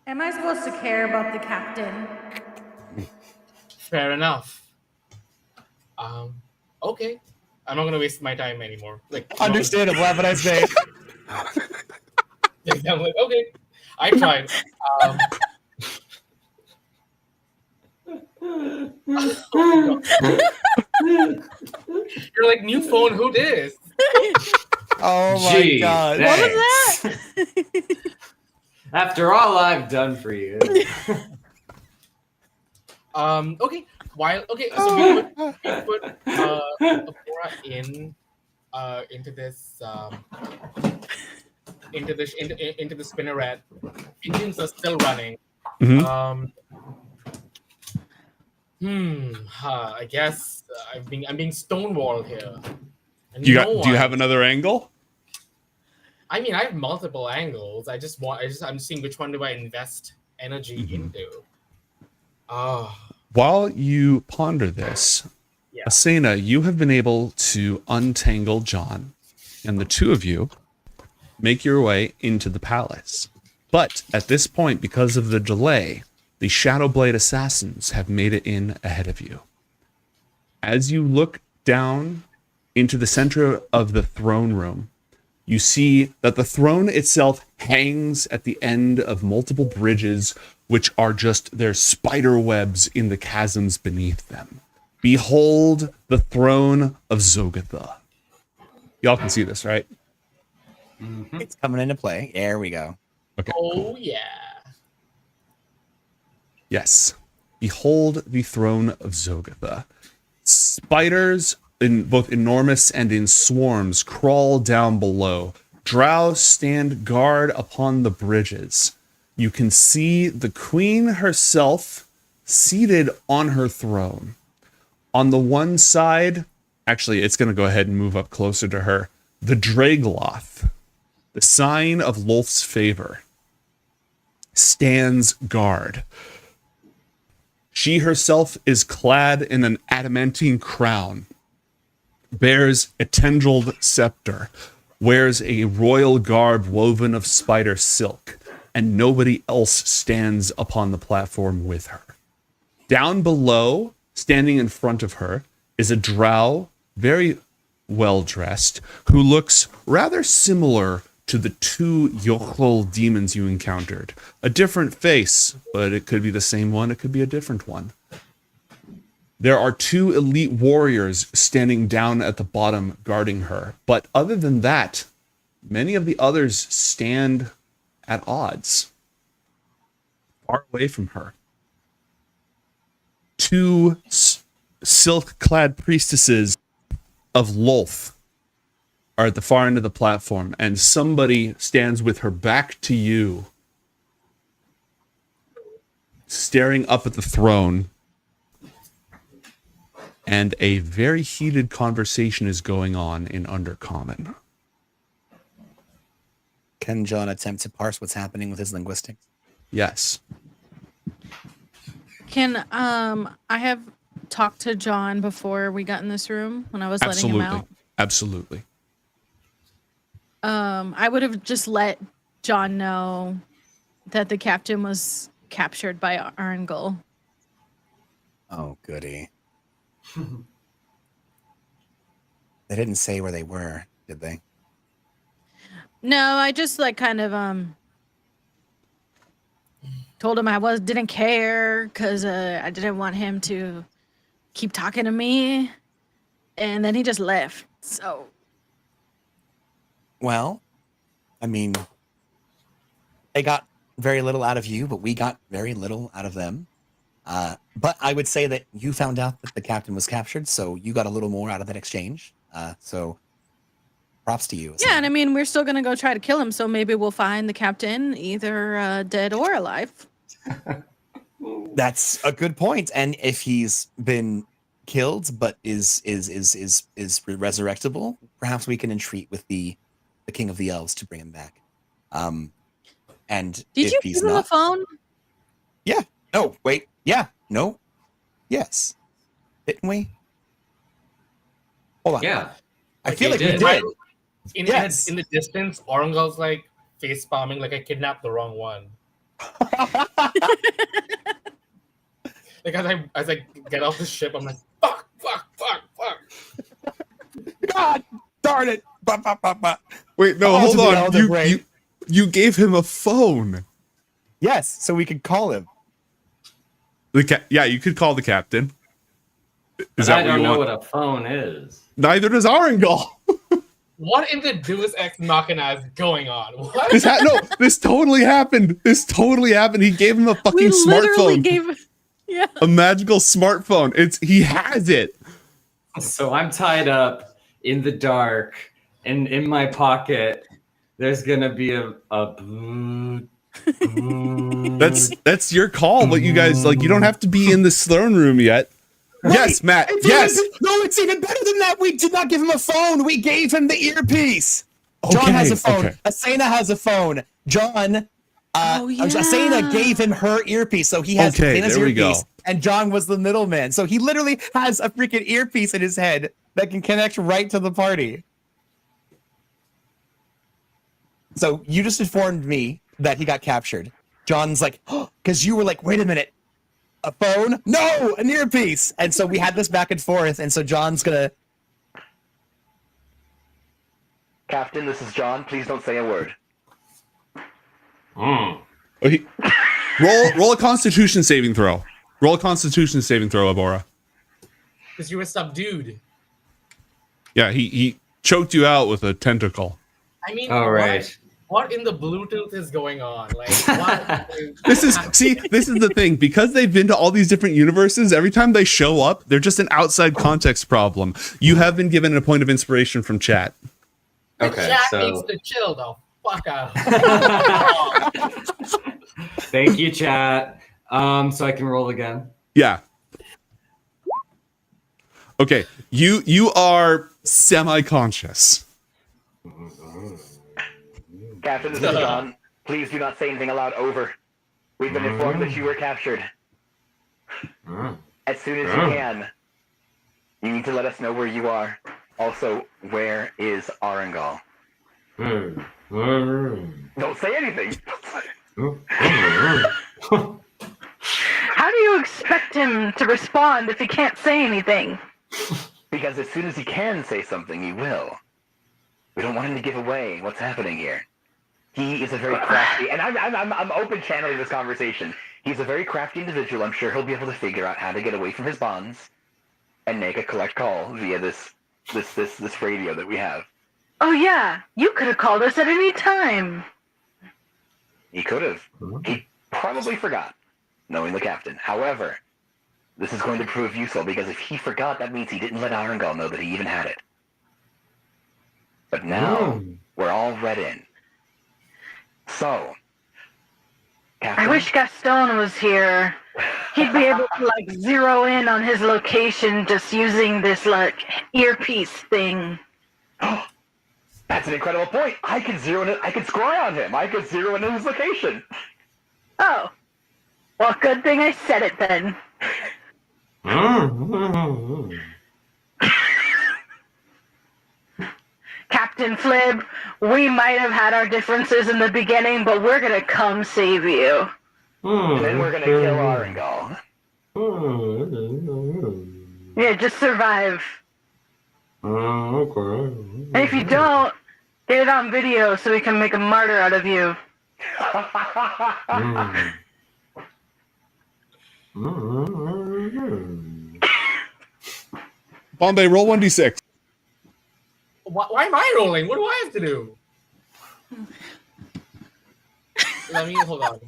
Am I supposed to care about the captain? Fair enough. Okay. I'm not going to waste my time anymore. Like, Understandable, what I say. I'm like, okay. I tried. You're like, new phone, who dis? Oh my Gee, god. What was thanks. that? After all I've done for you. Okay. So we put Aurora into this into the spinneret. Engines are still running. Mhm. I guess I'm being stonewalled here. And Do you no do you one- have another angle? I mean, I have multiple angles. I'm seeing which one do I invest energy into. While you ponder this, Yeah. Asena, you have been able to untangle John, and the two of you make your way into the palace. But at this point, because of the delay, the Shadowblade assassins have made it in ahead of you. As you look down into the center of the throne room, you see that the throne itself hangs at the end of multiple bridges, which are just their spider webs in the chasms beneath them. Behold the throne of Zogatha. Y'all can see this, right? It's coming into play. There we go. Okay. Oh yeah. Yes. Behold the throne of Zogatha. Spiders, in both enormous and in swarms, crawl down below. Drow stand guard upon the bridges. You can see the queen herself seated on her throne. On the one side, actually, it's going to go ahead and move up closer to her. The Dragloth, the sign of Lolth's favor, stands guard. She herself is clad in an adamantine crown, bears a tendrilled scepter, wears a royal garb woven of spider silk, and nobody else stands upon the platform with her. Down below, standing in front of her, is a drow, very well dressed, who looks rather similar to the two Yochol demons you encountered. A different face, but it could be the same one, it could be a different one. There are two elite warriors standing down at the bottom guarding her, but other than that, many of the others stand at odds, far away from her. Two silk-clad priestesses of Lolth are at the far end of the platform, and somebody stands with her back to you, staring up at the throne, and a very heated conversation is going on in Undercommon. Can John attempt to parse what's happening with his linguistics? Yes. Can I have talked to John before we got in this room when I was letting him out? Absolutely. I would have just let John know that the captain was captured by Arngul. Oh, goody. They didn't say where they were, did they? No, I just like kind of told him I didn't care because I didn't want him to keep talking to me, and then he just left. So Well, I mean, they got very little out of you, but we got very little out of them. But I would say that you found out that the captain was captured, so you got a little more out of that exchange. So props to you. yeah, and I mean we're still gonna go try to kill him. So maybe we'll find the captain either dead or alive. That's a good point. And if he's been killed, but is resurrectable, perhaps we can entreat with the king of the elves to bring him back. And Did if you he's give him not, a phone? yeah, no, wait, yeah, no, yes, didn't we? Hold on, Yeah. I feel you like we did. did. In the distance, Orangal's like face palming like I kidnapped the wrong one. Like as I get off the ship, I'm like, fuck. God darn it! Bah, bah, bah, bah. Wait, no, Oh, hold to the on. elder brain. You gave him a phone. Yes, so we could call him. Yeah, you could call the captain. Is But that I what don't you know want? what a phone is. Neither does Arengal. What in the Deus Ex Machina is going on? What? This totally happened. This totally happened. He gave him a fucking We literally smartphone. gave. Yeah. A magical smartphone. He has it. So I'm tied up in the dark, and in my pocket, there's gonna be a That's your call, but you guys you don't have to be in this throne room yet. Yes, Matt. Yes. No, it's even better than that. We did not give him a phone. We gave him the earpiece. John has a phone. okay. Asena has a phone. John, Asena gave him her earpiece, so he has Okay, Asena's there we earpiece, go. and John was the middleman. So he literally has a freaking earpiece in his head that can connect right to the party. So you just informed me that he got captured. John's like, because you were like, wait a minute, a phone? No, an earpiece. And so we had this back and forth. And so John's gonna. Captain, this is John. Please don't say a word. Okay. Roll a Constitution saving throw. Roll a Constitution saving throw, Abora. Because you were subdued. Yeah, he choked you out with a tentacle. I mean, All right. What in the Bluetooth is going on? Like, what? This is the thing. Because they've been to all these different universes, every time they show up, they're just an outside context problem. You have been given a point of inspiration from chat. Okay, Jack so needs to chill the fuck out. thank you, chat. So I can roll again. Yeah. Okay, you are semi-conscious. Captain, this is John. Please do not say anything aloud. Over. We've been informed that you were captured. As soon as you can, you need to let us know where you are. Also, where is Arengal? Don't say anything. How do you expect him to respond if he can't say anything? Because as soon as he can say something, he will. We don't want him to give away what's happening here. He is a very crafty, and I'm open channeling this conversation. He's a very crafty individual. I'm sure he'll be able to figure out how to get away from his bonds and make a collect call via this radio that we have. Oh yeah, you could have called us at any time. He could have. He probably forgot, knowing the captain. However, this is going to prove useful because if he forgot, that means he didn't let Arengal know that he even had it. But now we're all read in. So, Captain, I wish Gaston was here. He'd be able to like zero in on his location just using this like earpiece thing. that's an incredible point. I could zero in. I could scry on him. I could zero in his location. Oh, well, good thing I said it then. Captain Flib, we might have had our differences in the beginning, but we're gonna come save you. And then we're gonna kill Arengal. Yeah, just survive. And if you don't, get it on video so we can make a martyr out of you. Bombay, roll 1d6. Why am I rolling? What do I have to do? Let me hold on.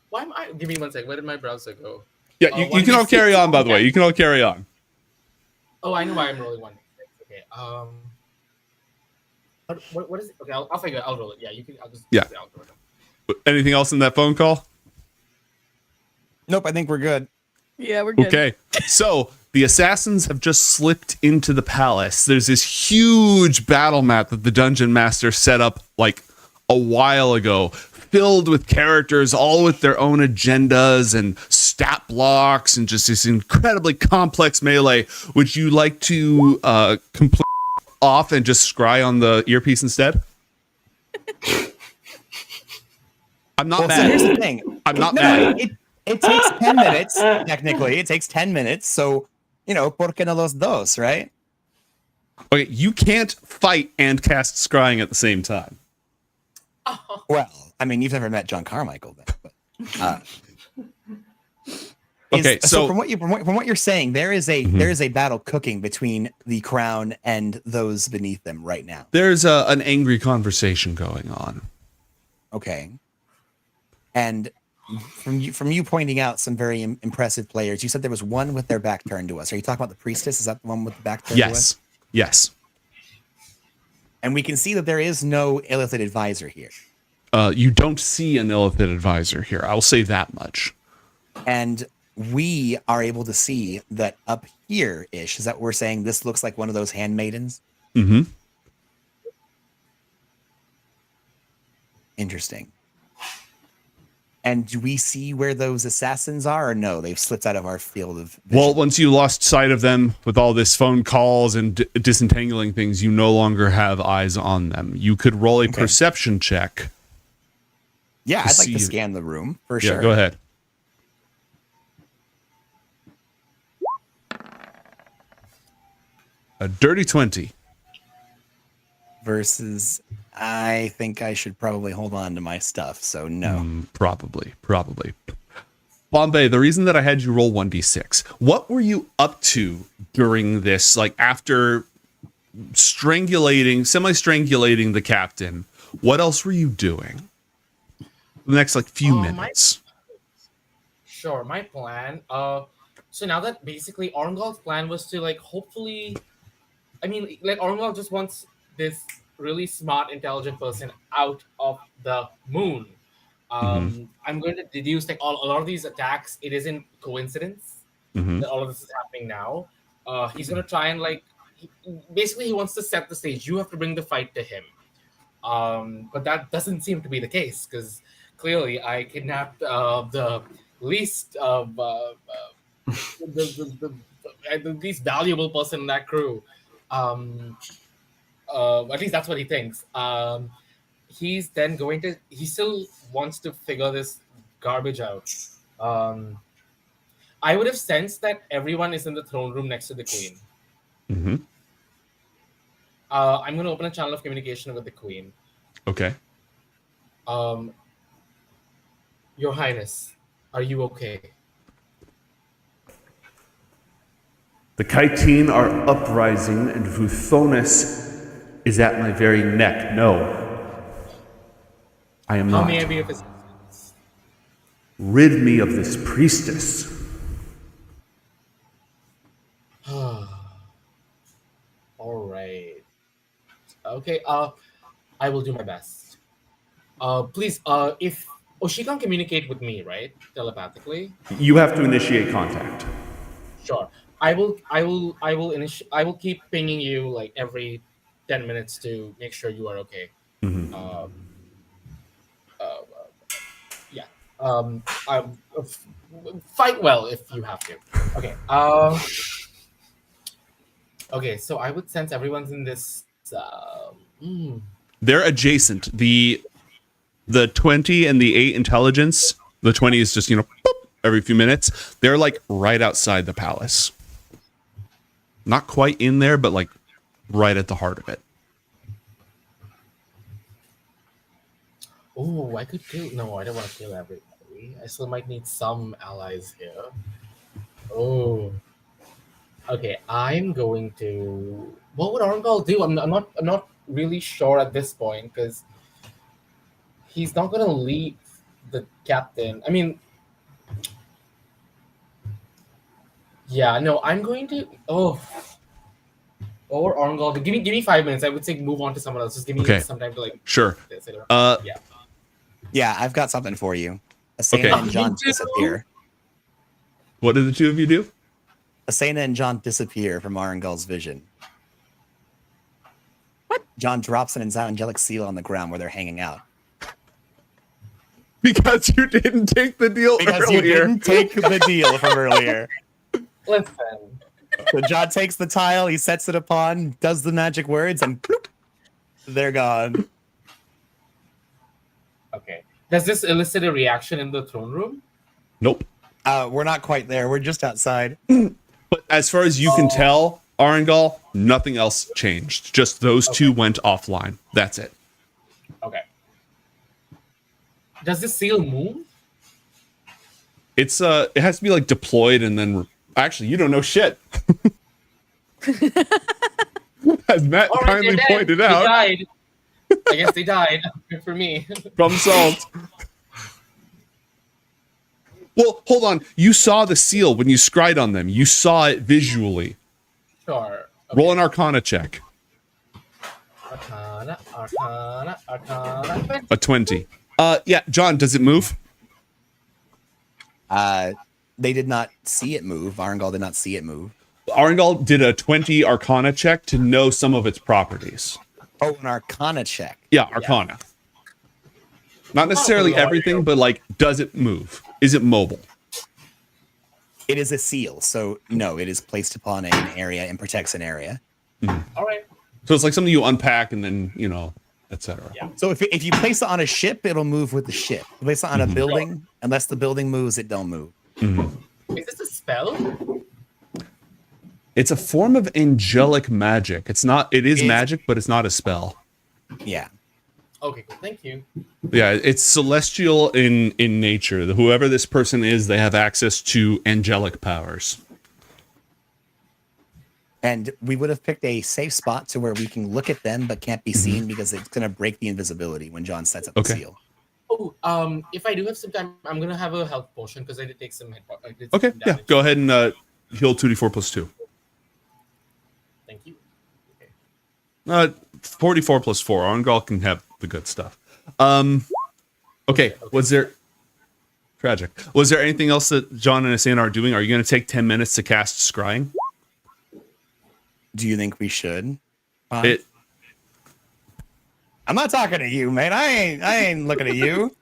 Why am I? Give me 1 sec. Where did my browser go? Yeah, you can all carry on, by the way. You can all carry on. Oh, I know why I'm rolling 1. Okay. What is it? Okay, I'll figure it. I'll roll it. Yeah, you can. I'll just. Yeah. I'll roll it. Anything else in that phone call? Nope, I think we're good. Yeah, we're good. Okay. So The assassins have just slipped into the palace. There's this huge battle map that the dungeon master set up like a while ago, filled with characters, all with their own agendas and stat blocks and just this incredibly complex melee. Would you like to complete off and just scry on the earpiece instead? I'm not Well, mad. so here's the thing. I'm not No, mad. it takes 10 minutes, technically. It takes 10 minutes. So, por qué no los dos, right? Okay, you can't fight and cast scrying at the same time. Well, I mean, you've never met John Carmichael, then. But, Okay, so from what you're saying, there is a battle cooking between the crown and those beneath them right now. there's an angry conversation going on. Okay. And from you pointing out some very impressive players, you said there was one with their back turned to us. Are you talking about the priestess? Is that the one with the back turned to us? Yes. And we can see that there is no Illithid advisor here. You don't see an Illithid advisor here. I'll say that much. And we are able to see that up here-ish. Is that what we're saying? This looks like one of those handmaidens? Mm-hmm. Interesting. And do we see where those assassins are, or no? They've slipped out of our field of vision. Well, once you lost sight of them with all this phone calls and disentangling things, you no longer have eyes on them. You could roll a perception check. Yeah, to I'd like see to you. scan the room for Yeah, sure. go ahead. A dirty 20. Versus, I think I should probably hold on to my stuff. So no. Probably. Bombay, the reason that I had you roll 1d6, what were you up to during this, like after semi-strangulating the captain? What else were you doing? The next few minutes. Sure, my plan. So now that basically Orngol's plan was to hopefully, Orngol just wants this really smart, intelligent person out of the moon. I'm going to deduce a lot of these attacks. It isn't coincidence that all of this is happening now. He's going to try and he wants to set the stage. You have to bring the fight to him. But that doesn't seem to be the case because clearly I kidnapped the least of the least valuable person in that crew. At least that's what he thinks. He's then going to. He still wants to figure this garbage out. I would have sensed that everyone is in the throne room next to the queen. I'm going to open a channel of communication with the queen. Okay. Your Highness, are you okay? The Kytine are uprising, and Vuthonus is at my very neck. No, I am How not. may I be of assistance? Rid me of this priestess. All right. Okay. I will do my best. Please. If she can communicate with me, right, telepathically. You have to initiate contact. Sure. I will keep pinging you every 10 minutes to make sure you are okay. Fight well if you have to. Okay. Okay. So I would sense everyone's in this. They're adjacent. The 20 and the 8 intelligence. The 20 is just boop, every few minutes. They're right outside the palace. Not quite in there, but right at the heart of it. Oh, I could kill. No, I don't want to kill everybody. I still might need some allies here. Oh. Okay, I'm going to. What would Orngol do? I'm not really sure at this point because he's not going to leave the captain. I mean, yeah, no, I'm going to. Or Orngol. Give me 5 minutes. I would say move on to someone else. Just give me some time to Sure. This. Yeah, I've got something for you. Asana and John disappear. What did the two of you do? Asena and John disappear from Arangal's vision. What? John drops an angelic seal on the ground where they're hanging out. Because you didn't take the deal Because earlier. you didn't take the deal from earlier. Listen. So John takes the tile, he sets it upon, does the magic words, and bloop, they're gone. Okay. Does this elicit a reaction in the throne room? Nope. We're not quite there. We're just outside. But as far as you can tell, Arangal, nothing else changed. Just those two went offline. That's it. Okay. Does this seal move? It's it has to be like deployed and then actually you don't know shit. As Matt All right, kindly they're dead. pointed They out. died. I guess they died. Good for me. Problem solved. Well, hold on. You saw the seal when you scried on them. You saw it visually. Sure. Roll an Arcana check. Arcana. A 20. Yeah, John, does it move? They did not see it move. Arangal did not see it move. Arangal did a 20 Arcana check to know some of its properties. Oh, an Arcana check. Yeah, Arcana. Not necessarily everything, but like, does it move? Is it mobile? It is a seal, so no, it is placed upon an area and protects an area. All right. So it's like something you unpack and then, you know, etc. Yeah. So if you place it on a ship, it'll move with the ship. If you place it on a building, unless the building moves, it don't move. Is this a spell? It's a form of angelic magic. It is magic, but it's not a spell. Yeah. Okay, cool. Thank you. Yeah, it's celestial in nature. Whoever this person is, they have access to angelic powers. And we would have picked a safe spot to where we can look at them but can't be seen because it's going to break the invisibility when John sets up the seal. Oh, if I do have some time, I'm gonna have a health potion because I did take some hit. Okay, yeah, go ahead and heal 2d4 plus 2. Thank you. 44 plus 4. Arangal can have the good stuff. Okay, was there... Tragic. Was there anything else that John and Asana are doing? Are you going to take 10 minutes to cast Scrying? Do you think we should? It... I'm not talking to you, man. I ain't looking at you.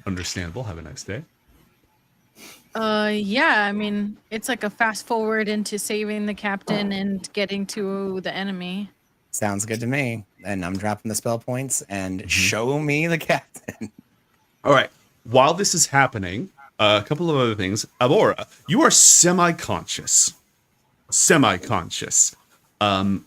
Understandable. Have a nice day. Yeah, I mean, it's like a fast forward into saving the captain and getting to the enemy. Sounds good to me. And I'm dropping the spell points and show me the captain. All right. While this is happening, a couple of other things. Abora, you are semi-conscious. And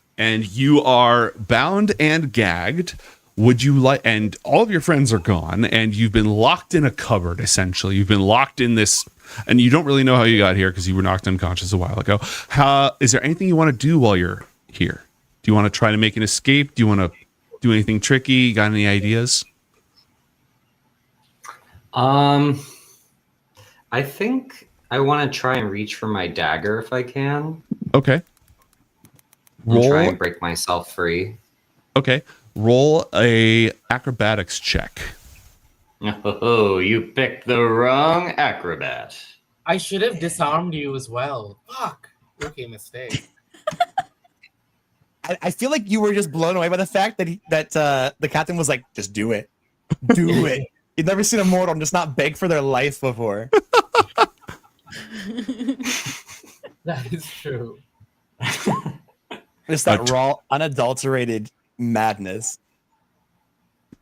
you are bound and gagged. Would you like, and all of your friends are gone, and you've been locked in a cupboard, essentially. You've been locked in this, and you don't really know how you got here because you were knocked unconscious a while ago. Is there anything you want to do while you're here? Do you want to try to make an escape? Do you want to do anything tricky? Got any ideas? I think I want to try and reach for my dagger if I can. Okay. And try and break myself free. Okay. Roll a acrobatics check. Oh, you picked the wrong acrobat. I should have disarmed you as well. Fuck. Okay, mistake. I feel like you were just blown away by the fact that the captain was like, just do it. Do it. You've never seen a mortal just not beg for their life before. That is true. Just that raw, unadulterated madness.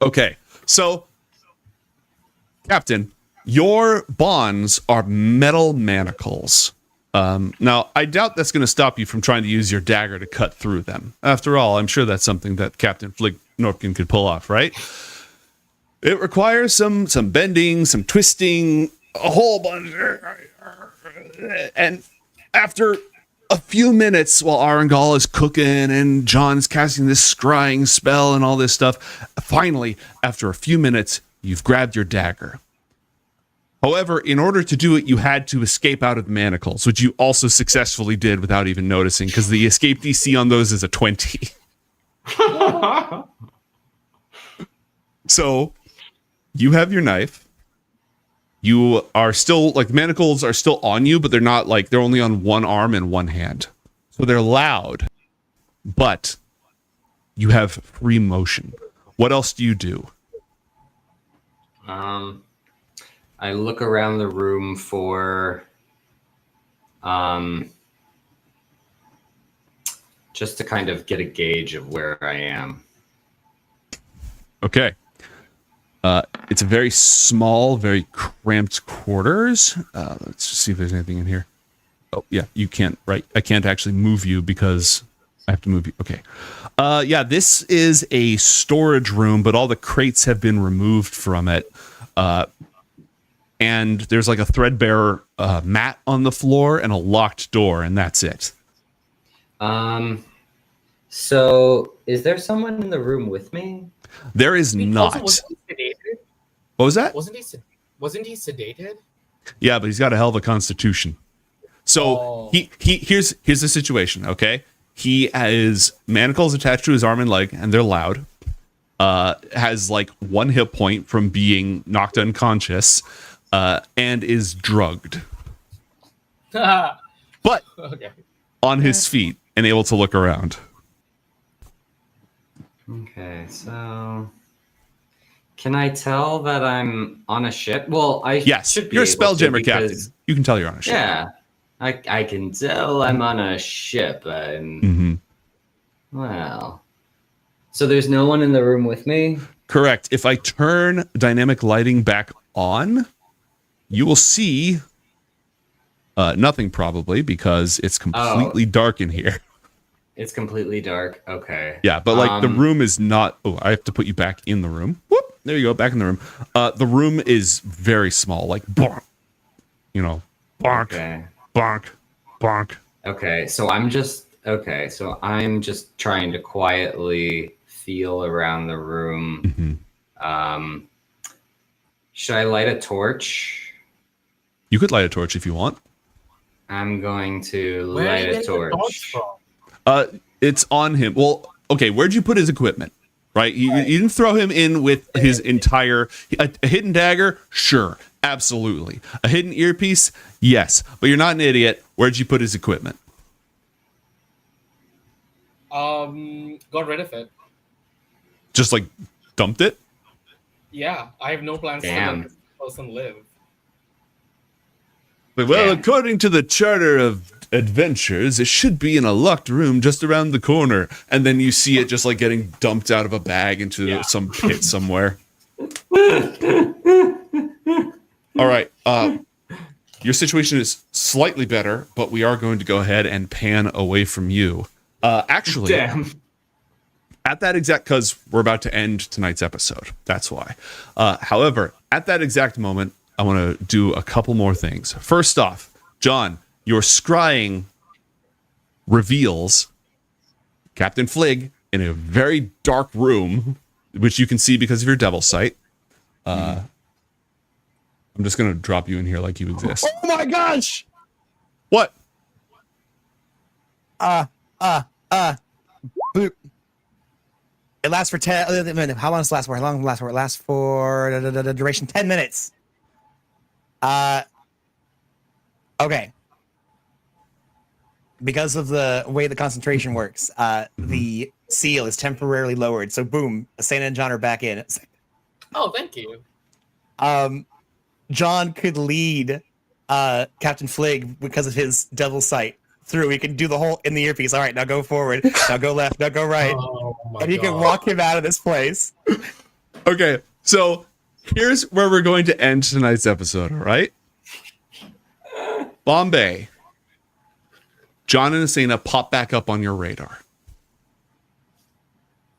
Okay, so Captain, your bonds are metal manacles. Now, I doubt that's going to stop you from trying to use your dagger to cut through them. After all, I'm sure that's something that Captain Flig Norkin could pull off, right? It requires some bending, some twisting, a whole bunch. And after a few minutes while Arangal is cooking and John's casting this scrying spell and all this stuff, finally, after a few minutes, you've grabbed your dagger. However, in order to do it, you had to escape out of the manacles, which you also successfully did without even noticing, because the escape DC on those is a 20. So, you have your knife. You are still like manacles are still on you, but they're not like they're only on one arm and one hand. So they're loud, but you have free motion. What else do you do? I look around the room for just to kind of get a gauge of where I am. Okay. It's a very small, very cramped quarters. Let's just see if there's anything in here. Oh, yeah, you can't, right? I can't actually move you because I have to move you. Okay. Yeah, this is a storage room, but all the crates have been removed from it. And there's like a threadbare mat on the floor and a locked door, and that's it. So is there someone in the room with me? There is not. Also, wasn't he sedated? What was that? Wasn't he sedated? Yeah, but he's got a hell of a constitution. So he here's the situation, okay? He has manacles attached to his arm and leg, and they're loud. Has like 1 hit point from being knocked unconscious, and is drugged. But Okay. on his feet and able to look around. Okay, so can I tell that I'm on a ship? Well, I Yes, should be you're a able to spelljammer captain. because- You can tell you're on a ship. Yeah, I can tell I'm on a ship. And Mm-hmm. well, so there's no one in the room with me. Correct. If I turn dynamic lighting back on, you will see nothing probably because it's completely dark in here. It's completely dark. Okay. Yeah, but like the room is not. Oh, I have to put you back in the room. Whoop! There you go, back in the room. The room is very small, like bonk, bonk, Okay. bonk, bonk. Okay. So I'm just trying to quietly feel around the room. Mm-hmm. Should I light a torch? You could light a torch if you want. I'm going to Where are light you a getting the torch torch. from? It's on him. Well, okay, where'd you put his equipment? Right? You didn't throw him in with his entire a hidden dagger? Sure, absolutely. A hidden earpiece? Yes. But you're not an idiot. Where'd you put his equipment? Got rid of it. Just like dumped it? Yeah, I have no plans to Damn. let this person live. Like, well, Yeah. according to the Charter of Adventures, it should be in a locked room just around the corner. And then you see it just like getting dumped out of a bag into some pit somewhere. All right. Your situation is slightly better, but we are going to go ahead and pan away from you. Actually, Damn. at that exact, because we're about to end tonight's episode. That's why. However, at that exact moment, I want to do a couple more things. First off, John, your scrying reveals Captain Flig in a very dark room, which you can see because of your devil sight. I'm just going to drop you in here like you exist. Oh my gosh! What? Boop. It lasts for 10 minutes. How long does it last for? How long does it last for? It lasts for the duration 10 minutes. Okay. Because of the way the concentration works, the seal is temporarily lowered. So boom, Asana and John are back in. Oh, thank you. John could lead Captain Flig because of his devil sight through. He can do the whole in the earpiece. All right, now go forward. Now go left. Now go right. Oh my And he can God. walk him out of this place. Okay, so here's where we're going to end tonight's episode, all right? Bombay. John and Asana pop back up on your radar.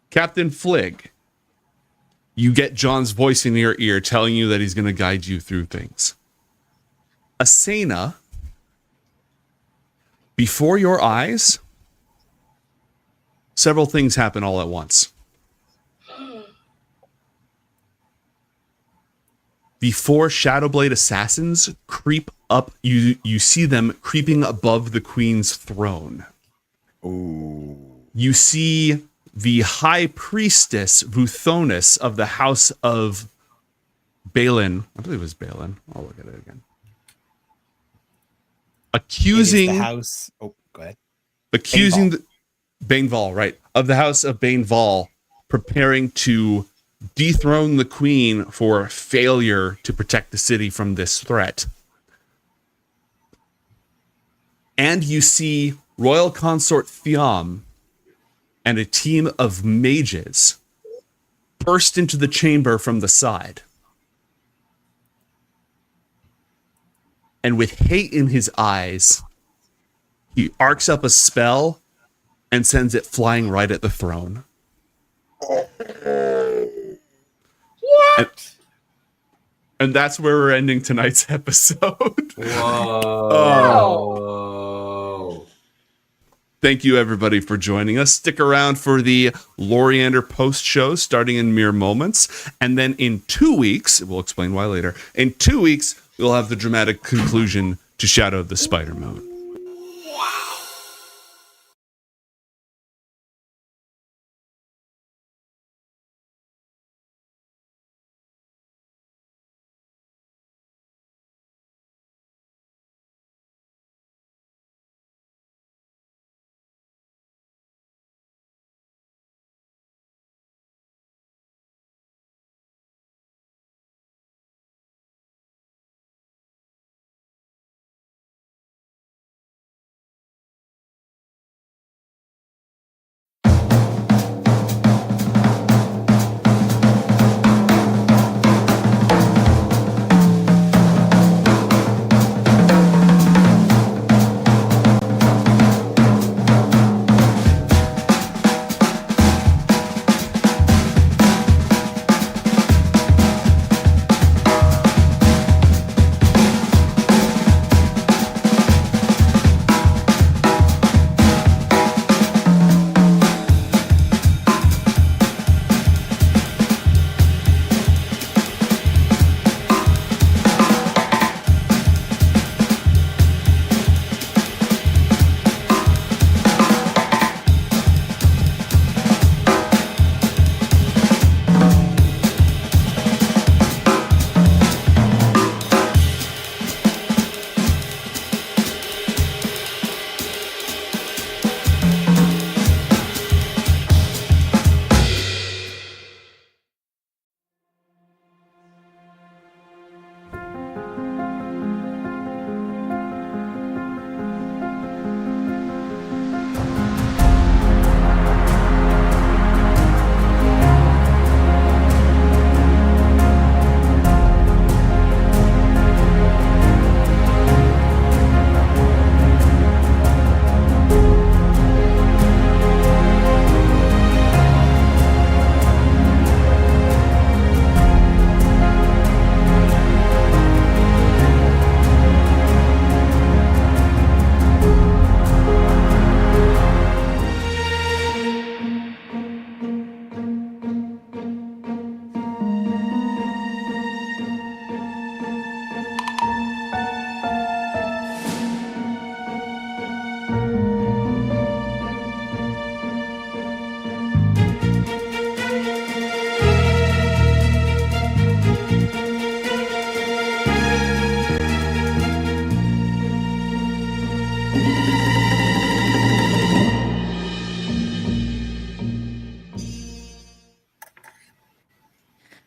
Captain Flig. You get John's voice in your ear telling you that he's going to guide you through things. Asana, before your eyes, several things happen all at once. Before Shadowblade assassins creep up, you see them creeping above the queen's throne. Ooh. You see the high priestess Vuthonis of the house of Balin, I believe it was Balin. I'll look at it again. It is Accusing the house. Oh, go ahead. accusing Bainval, right, of the house of Bainval, preparing to dethrone the queen for failure to protect the city from this threat. And you see Royal Consort Thiam and a team of mages burst into the chamber from the side. And with hate in his eyes, he arcs up a spell and sends it flying right at the throne. What? And that's where we're ending tonight's episode. Whoa. Thank you, everybody, for joining us. Stick around for the Loriander post show starting in mere moments. And then in 2 weeks, we'll explain why later. In 2 weeks, we'll have the dramatic conclusion to Shadow of the Spider Moon.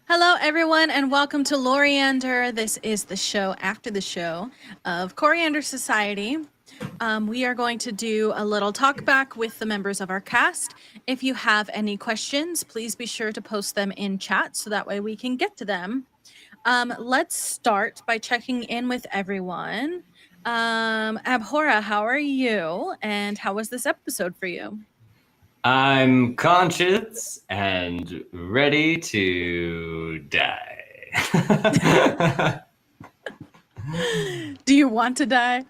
Hello, everyone, and welcome to Loriander. This is the show after the show of Coriander Society. We are going to do a little talk back with the members of our cast. If you have any questions, please be sure to post them in chat so that way we can get to them. Let's start by checking in with everyone. Abhora, how are you? And how was this episode for you? I'm conscious and ready to die. Do you want to die?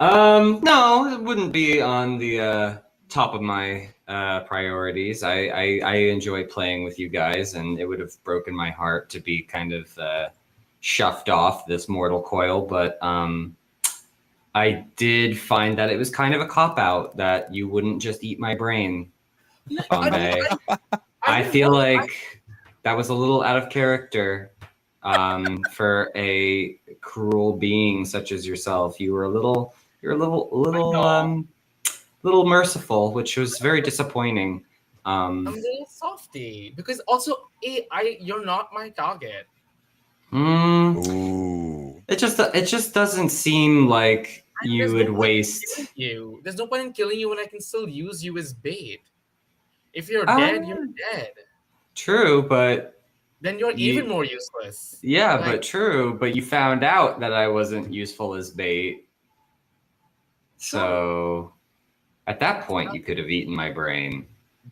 No, it wouldn't be on the top of my priorities. I enjoy playing with you guys, and it would have broken my heart to be kind of shoved off this mortal coil, but I did find that it was kind of a cop-out that you wouldn't just eat my brain, Bombay. I feel like that was a little out of character. for a cruel being such as yourself. You're a little merciful, which was very disappointing. I'm a little softy because also, you're not my target. Ooh. It just doesn't seem like And you there's would no point in waste. killing you. There's no point in killing you when I can still use you as bait. If you're Ah. dead, you're dead. True, but Then you're You- even more useless. yeah, Like- but true. But you found out that I wasn't useful as bait. So at that point, you could have eaten my brain.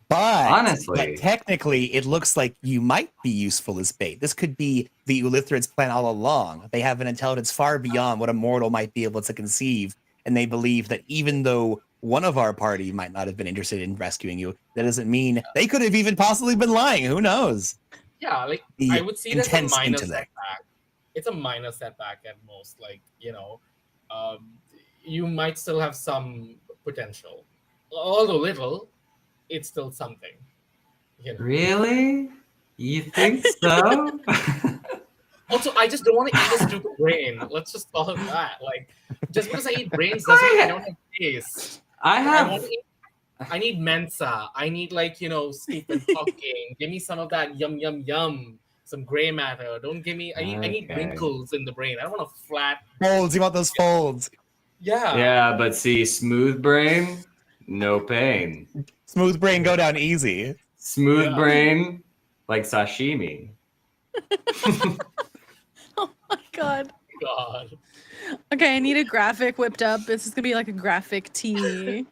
But Honestly. but technically, it looks like you might be useful as bait. This could be the Ulithrid's plan all along. They have an intelligence far beyond what a mortal might be able to conceive, and they believe that even though one of our party might not have been interested in rescuing you, that doesn't mean they could have even possibly been lying. Who knows? Yeah, like The I would see it as a intense minor intellect. setback. It's a minor setback at most. Like, you might still have some potential. Although little, it's still something. Really? You think so? Also, I just don't want to eat a stupid brain. Let's just call it that. Like, just because I eat brains doesn't mean I don't have taste. I need Mensa. I need Stephen Hawking. Give me some of that yum yum yum. Some gray matter. Don't give me. I need Okay. wrinkles in the brain. I don't want a flat. Folds. You want those folds? Yeah. Yeah, but see, smooth brain, no pain. Smooth brain, go down easy. Smooth Yeah. brain, like sashimi. Oh my god. God. Okay, I need a graphic whipped up. This is gonna be like a graphic tee.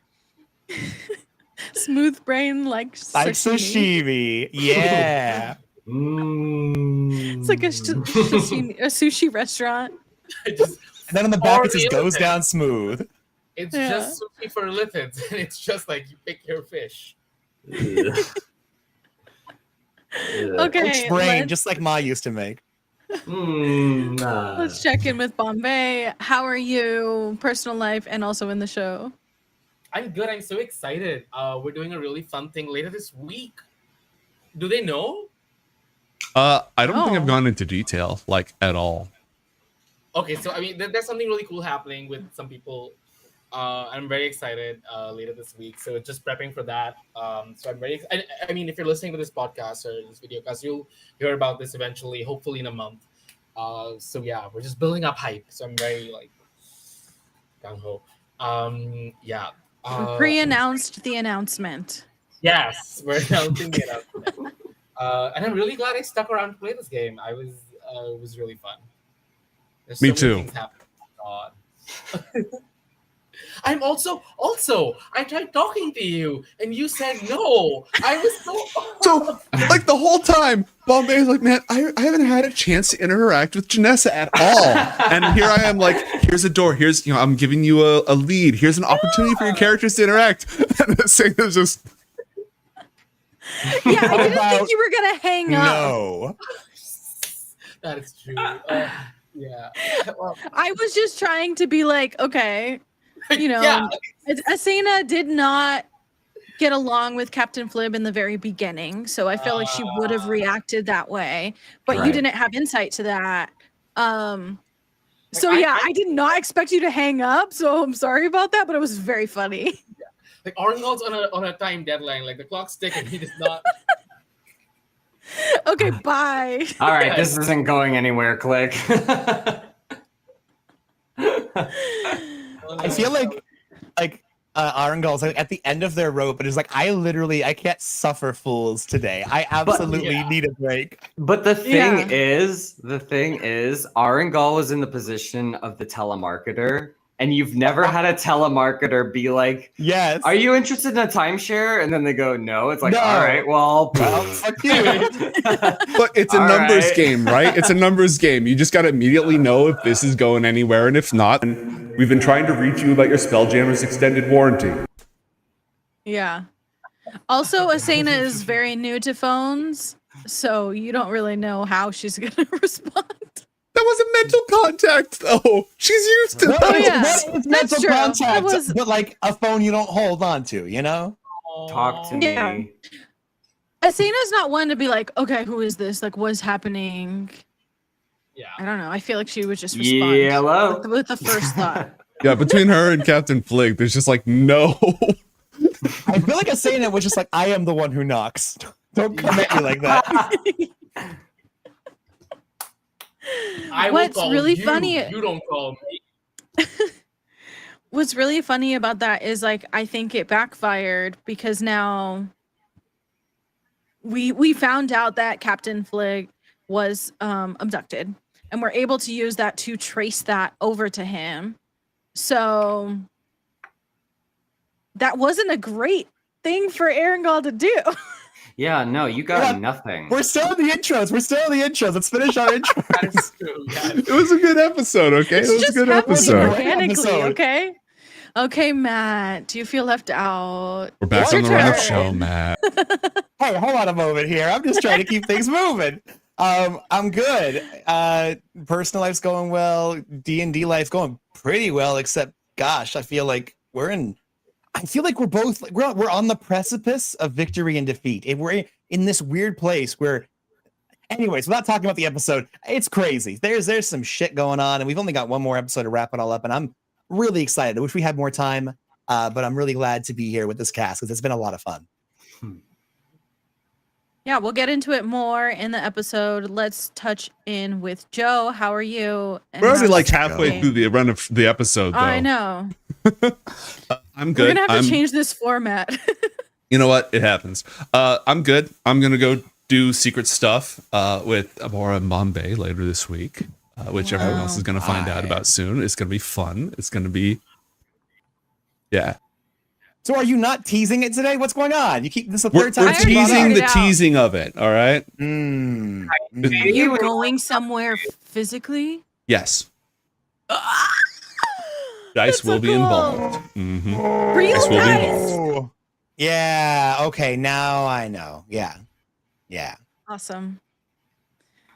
Smooth brain like Like sashimi. sashimi. Yeah. It's like a sushi restaurant. I just, And then on the back Or it just the goes Illithid. down smooth. it's Yeah. just sushi for lithids, and it's just like you pick your fish. Okay, Which brain, let's, just like Ma used to make. let's check in with Bombay. How are you, personal life, and also in the show? I'm good. I'm so excited. We're doing a really fun thing later this week. Do they know? I don't think Oh. I've gone into detail like at all. Okay, so I mean, there's something really cool happening with some people. I'm very excited later this week. So just prepping for that. So I'm very. I mean, if you're listening to this podcast or this video, because you'll hear about this eventually, hopefully in a month. So yeah, we're just building up hype. So I'm very gung ho. Yeah. We pre-announced the announcement. Yes, we're announcing the announcement. And I'm really glad I stuck around to play this game. It was really fun. There's Me many too. things happening. God. I'm also I tried talking to you and you said no. I was So, like the whole time, Bombay's like, man, I haven't had a chance to interact with Janessa at all. And here I am, like, here's a door. Here's, I'm giving you a lead. Here's an opportunity for your characters to interact. And this thing is just, Yeah, I didn't about think you were gonna hang up. No. that is true. Yeah. Well, I was just trying to be like, okay, yeah. Asena did not get along with Captain Flib in the very beginning, so I felt like she would have reacted that way. But you Right. didn't have insight to that. So Like, yeah, I did not expect you to hang up. So I'm sorry about that, but it was very funny. Like Arnold's on a time deadline. Like the clock's ticking. He does not. Okay, bye. All right, this isn't going anywhere. Click. I feel like Arungal's like at the end of their rope, but it's like I can't suffer fools today. I absolutely yeah. need a break. But the Yeah. thing is, Arengal was in the position of the telemarketer, and you've never had a telemarketer be like, Yes. "Are you interested in a timeshare?" And then they go, "No." It's like, No. all right, well, Well, fuck you. but it's a All numbers right. game, right? It's a numbers game. You just got to immediately know if this is going anywhere. And if not, we've been trying to reach you about your Spelljammer's extended warranty. Yeah. Also, Asena is very new to phones, so you don't really know how she's gonna respond. That was a mental contact, though. She's used to What that. is- yeah. what is mental true. That contact? was- But like a phone you don't hold on to, you know? Talk to Yeah. me. Asena's not one to be like, okay, who is this? Like, what's happening? Yeah. I don't know. I feel like she would just respond Yellow. with the first thought. Yeah, between her and Captain Flig, there's just like no. I feel like Asana was just like, I am the one who knocks. Don't come at me like that. I will What's call really you. funny- You don't call me. What's really funny about that is like I think it backfired because now we found out that Captain Flig was abducted, and we're able to use that to trace that over to him. So that wasn't a great thing for Erangel to do. Yeah, no, you got Yeah, nothing. We're still in the intros. Let's finish our intro. That is true. Yes. It was a good episode, okay? It's It was a just good happening episode. organically, Episode. okay? Okay, Matt, do you feel left out? We're back It's on the your run of turn. show, Matt. Hey, hold on a moment here. I'm just trying to keep things moving. I'm good. Personal life's going well. D&D life's going pretty well, except, gosh, I feel like we're both we're on the precipice of victory and defeat. And we're in this weird place where, anyways, without talking about the episode, it's crazy. There's some shit going on, and we've only got one more episode to wrap it all up, and I'm really excited. I wish we had more time, but I'm really glad to be here with this cast because it's been a lot of fun. Yeah, we'll get into it more in the episode. Let's touch in with Joe. How are you? And We're already how's like the halfway game? through the run of the episode, though. I know. I'm We're good. gonna have to change this format. You know what? It happens. I'm good. I'm gonna go do secret stuff with Amora and Bombay later this week, which everyone else is gonna find out about soon. It's gonna be fun. It's gonna be, yeah. So are you not teasing it today? What's going on? You keep this the We're, third time. we're I already teasing figured the it out. teasing of it. All right. Are you going somewhere physically? Yes. That's Dice so will be cool. involved. hmm Real Dice will be dice. involved. Yeah. Okay. Now I know. Yeah. Yeah. Awesome.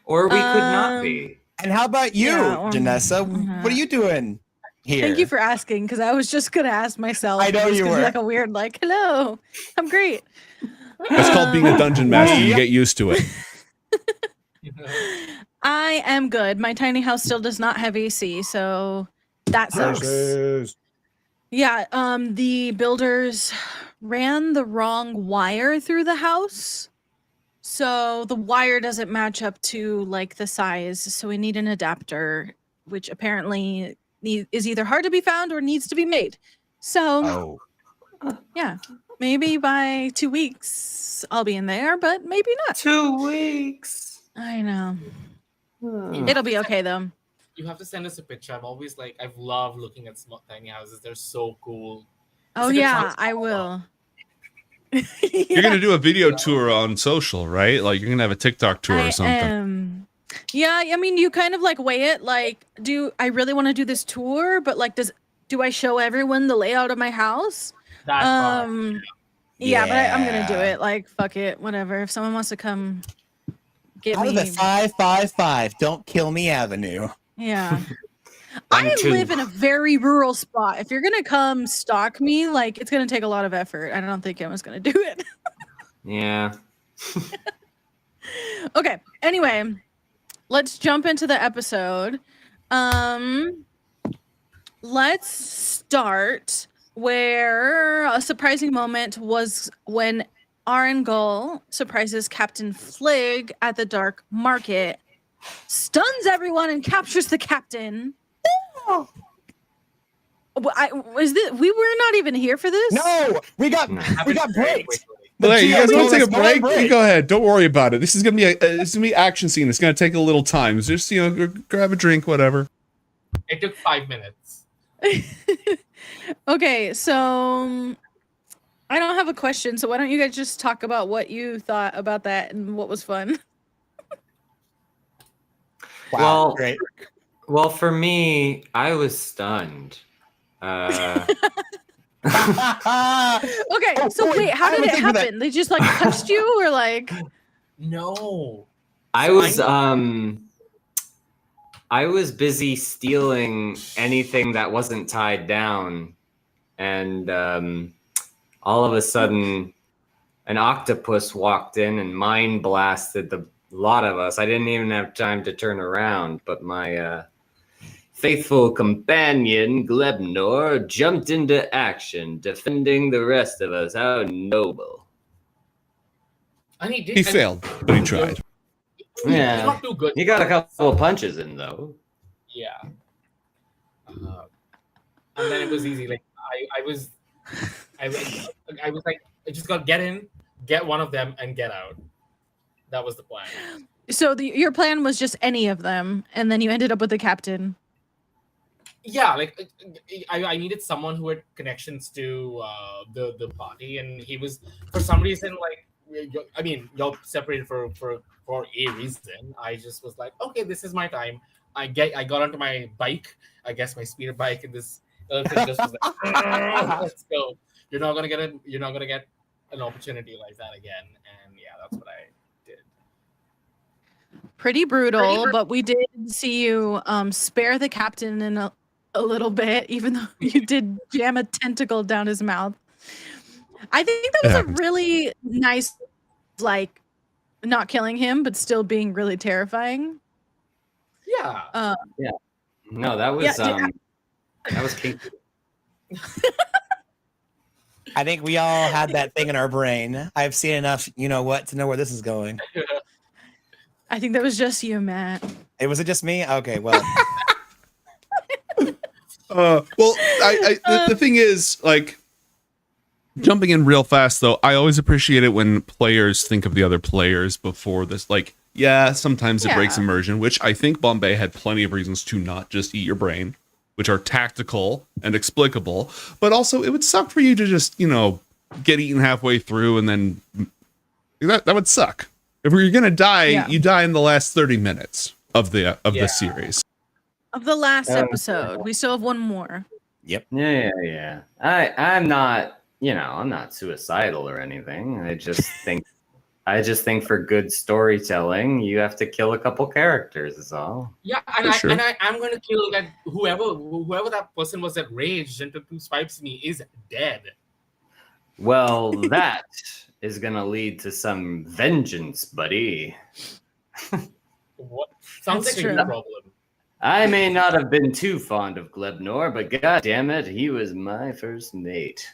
Or we could not Um, be. And how about you, Yeah, or- Janessa? What are you doing here? Thank you for asking, because I was just gonna ask myself. I know It was you gonna be were. like a weird, like, hello, I'm great. That's called being a dungeon master. You Yep. get used to it. I am good. My tiny house still does not have AC, so that sucks. Yeah, the builders ran the wrong wire through the house. So the wire doesn't match up to like the size. So we need an adapter, which apparently is either hard to be found or needs to be made. So yeah, maybe by 2 weeks I'll be in there, but maybe not. 2 weeks. I know. It'll be okay though. You have to send us a picture. I've loved looking at small tiny houses. They're so cool. Oh like a yeah, trans- I will. You're gonna do a video tour on social, right? Like you're gonna have a TikTok tour or something. Yeah, I mean, you kind of like weigh it. Like, do I really want to do this tour? But like, do I show everyone the layout of my house? That part. Yeah, but I'm gonna do it. Like, fuck it, whatever. If someone wants to come get Out of the me, 555, don't kill me Avenue. yeah. I One, two. live in a very rural spot. If you're gonna come stalk me, like, it's gonna take a lot of effort. I don't think Emma's gonna do it. Yeah. Okay. Anyway, let's jump into the episode. Let's start where a surprising moment was when Arangol surprises Captain Flig at the dark market, stuns everyone, and captures the captain. We were not even here for this. No, we got braked. Hey, you guys want to take a GM told us break? You go ahead. Don't worry about it. This is gonna be a action scene. It's gonna take a little time. Just grab a drink, whatever. It took 5 minutes. Okay, so I don't have a question. So why don't you guys just talk about what you thought about that and what was fun? Wow, Well, great. Well, for me, I was stunned. Okay, Oh, so wait, wait, how I have did a it thing for that. happen? They just like touched you, or like? No. I was busy stealing anything that wasn't tied down, and all of a sudden, an octopus walked in and mind blasted A lot of us. I didn't even have time to turn around, but my faithful companion, Glebnor, jumped into action, defending the rest of us. How noble. And he did. He failed, but he tried. Yeah. He's not too good. He got a couple of punches in, though. Yeah. And then it was easy. Like I was like, I just got get in, get one of them, and get out. That was the plan. So your plan was just any of them, and then you ended up with the captain. Yeah, like I needed someone who had connections to the party, and he was, for some reason, like, I mean, y'all separated for a reason. I just was like, okay, this is my time. I got onto my bike, I guess my speeder bike, and this other thing just was like, let's go. You're not gonna get an opportunity like that again. And yeah, that's what I did. Pretty brutal, but we did see you spare the captain in a little bit, even though you did jam a tentacle down his mouth. I think that was a really nice, like, not killing him, but still being really terrifying. Yeah. Yeah. No, that was that was kinky. I think we all had that thing in our brain. I've seen enough, you know what, to know where this is going. I think that was just you, Matt. Was it just me? Okay, well. The thing is, like, jumping in real fast, though, I always appreciate it when players think of the other players before this. Like, yeah, sometimes it breaks immersion, which I think Bombay had plenty of reasons to not just eat your brain, which are tactical and explicable, but also it would suck for you to just, get eaten halfway through, and then that would suck. If you're gonna die, you die in the last 30 minutes of the series. Of the last episode, we still have one more. Yep. Yeah. I'm not, I'm not suicidal or anything. I just think for good storytelling, you have to kill a couple characters, is all. Yeah, and I'm gonna kill that whoever that person was that raged and took 2 swipes at me is dead. Well, that is gonna lead to some vengeance, buddy. What? Sounds That's like a true. new problem. I may not have been too fond of Glebnor, but god damn it, he was my first mate.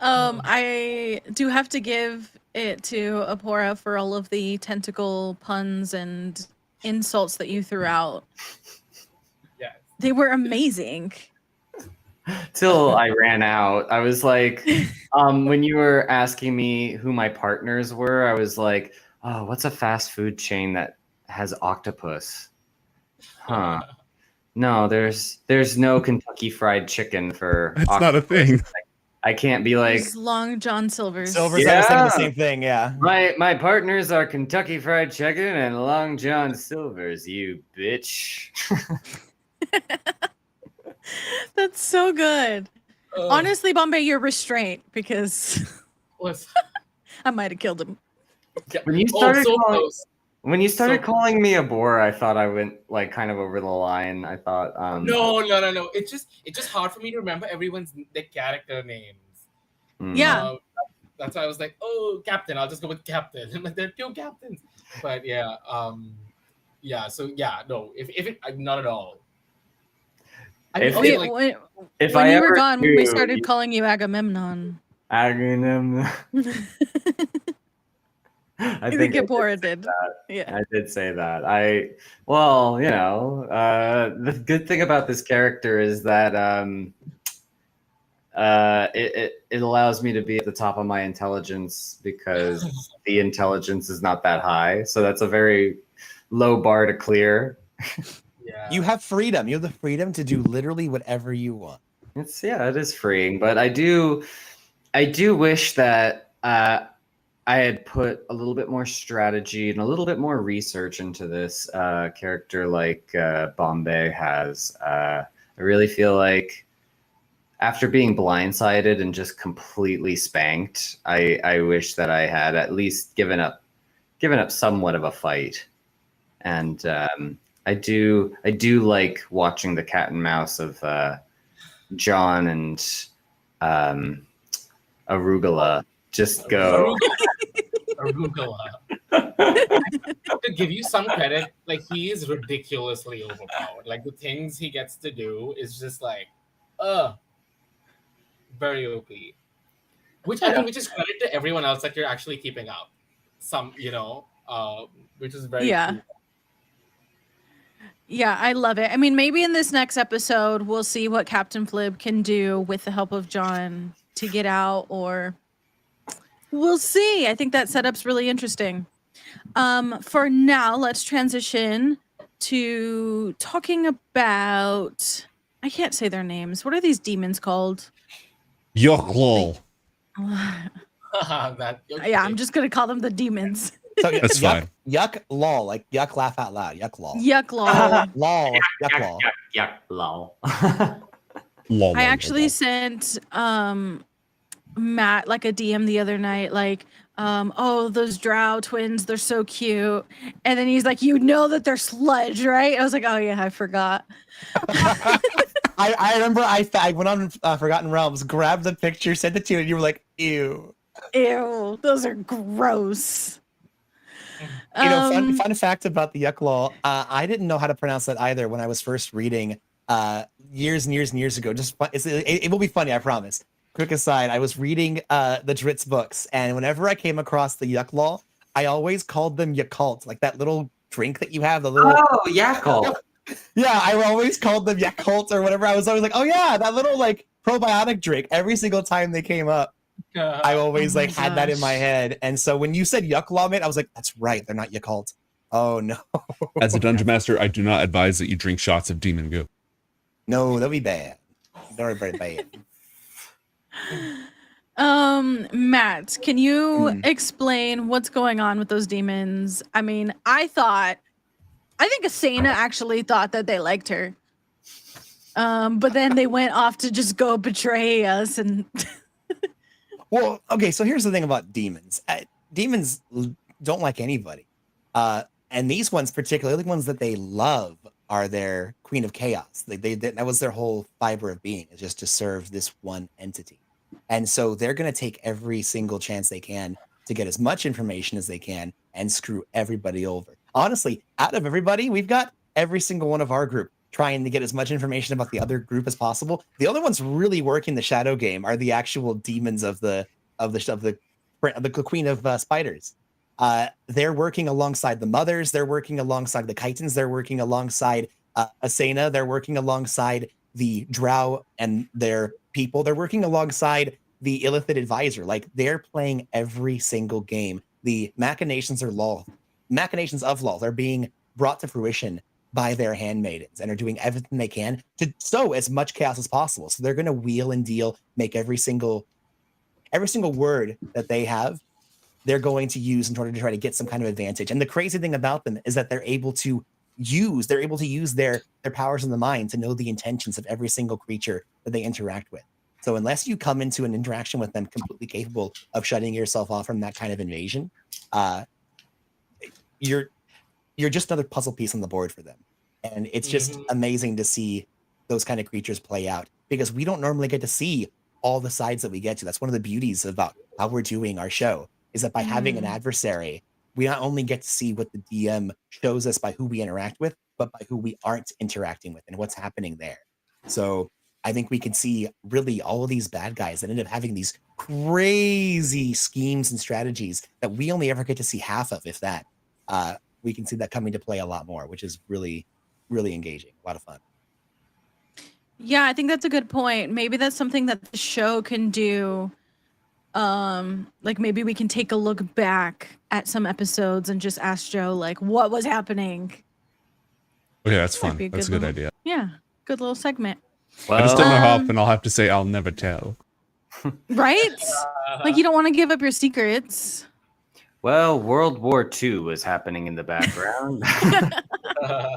I do have to give it to Apora for all of the tentacle puns and insults that you threw out. Yeah. They were amazing. Till I ran out. I was like, when you were asking me who my partners were, I was like, oh, what's a fast food chain that has octopus? Huh. No, there's no Kentucky Fried Chicken for That's octopus. not a thing. I can't be like, It's Long John Silver's. Silver's, I was thinking the same thing, yeah. my partners are Kentucky Fried Chicken and Long John Silver's, you bitch. That's so good. Honestly, Bombay, you're restraint because I might have killed him. When you started so calling, close. when you started calling me a bore, I thought I went like kind of over the line. I thought No. It's just hard for me to remember everyone's character names. Yeah. That's why I was like, oh, Captain. I'll just go with Captain. I'm like, there are 2 captains. But yeah, So yeah, no. If it, not at all. If Okay, it- like, When you were ever gone, do- we started calling you Agamemnon. I I think think I Apora did. Yeah. I did say that. The good thing about this character is that it allows me to be at the top of my intelligence because the intelligence is not that high. So that's a very low bar to clear. yeah. You have freedom. You have the freedom to do literally whatever you want. It is freeing, but I do wish that I had put a little bit more strategy and a little bit more research into this character like Bombay has. I really feel like after being blindsided and just completely spanked, I wish that I had at least given up somewhat of a fight. And I do like watching the cat and mouse of John and Arugula just go arugula. To give you some credit, like he is ridiculously overpowered. Like the things he gets to do is just like, very OP. Which I think, which is credit to everyone else that you're actually keeping up. Some, which is very Yeah. cool. Yeah, I love it. I mean, maybe in this next episode, we'll see what Captain Flib can do with the help of John to get out, or we'll see. I think that setup's really interesting. For now, let's transition to talking about. I can't say their names. What are these demons called? Yucklol. Yeah, I'm just gonna call them the demons. So That's fine. Yuck lol, like yuck laugh out loud. Yuck lol. Yuck lol. Lol. Yuck lol. Yuck, lol. Lol, I actually sent Matt like a DM the other night, like, oh, those drow twins, they're so cute. And then he's like, you know that they're sludge, right? I was like, oh yeah, I forgot. I remember I went on Forgotten Realms, grabbed the picture, sent it to you, and you were like, ew. Ew, those are gross. You know, fun fact about the yuck lol. I didn't know how to pronounce that either when I was first reading years and years and years ago. Just it will be funny, I promise. Quick aside, I was reading the Dritz books, and whenever I came across the yuck lol, I always called them Yakult, like that little drink that you have, the little. Oh, Yakult. Yeah, I always called them Yakult or whatever. I was always like, oh yeah, that little like probiotic drink. Every single time they came up, I always my had that in my head. And so when you said yuck lol, mate, I was like, that's right, they're not Yakult. Oh no. As a dungeon master, I do not advise that you drink shots of demon goo. No, that'll be bad. Very, very bad. Matt, can you explain what's going on with those demons? I mean, I think Asana actually thought that they liked her. But then they went off to just go betray us and Well, okay, so here's the thing about demons. Demons don't like anybody. And these ones, particularly the ones that they love, are their queen of chaos. That was their whole fiber of being, is just to serve this one entity. And so they're going to take every single chance they can to get as much information as they can and screw everybody over. Honestly, out of everybody, we've got every single one of our group trying to get as much information about the other group as possible. The only ones really working the shadow game are the actual demons of the queen of spiders. They're working alongside the mothers. They're working alongside the chitons. They're working alongside Asana. They're working alongside the drow and their people. They're working alongside the Illithid advisor. Like, they're playing every single game. The machinations of law, they're being brought to fruition by their handmaidens and are doing everything they can to sow as much chaos as possible. So they're going to wheel and deal, make every single word that they have, they're going to use in order to try to get some kind of advantage. And the crazy thing about them is that they're able to use their powers in the mind to know the intentions of every single creature that they interact with. So unless you come into an interaction with them completely capable of shutting yourself off from that kind of invasion, you're just another puzzle piece on the board for them. And it's just amazing to see those kind of creatures play out, because we don't normally get to see all the sides that we get to. That's one of the beauties about how we're doing our show, is that by having an adversary, we not only get to see what the DM shows us by who we interact with, but by who we aren't interacting with and what's happening there. So I think we can see really all of these bad guys that end up having these crazy schemes and strategies that we only ever get to see half of, if that. We can see that coming to play a lot more, which is really, really engaging. A lot of fun. yeah, I think that's a good point. Maybe that's something that the show can do. Like maybe we can take a look back at some episodes and just ask Joe, like, what was happening? Okay, that's Might fun. be a That's a good good little- idea. Yeah, good little segment. I just don't know how Um, often I'll have to say I'll never tell. Right? Like, you don't want to give up your secrets. Well, World War II was happening in the background.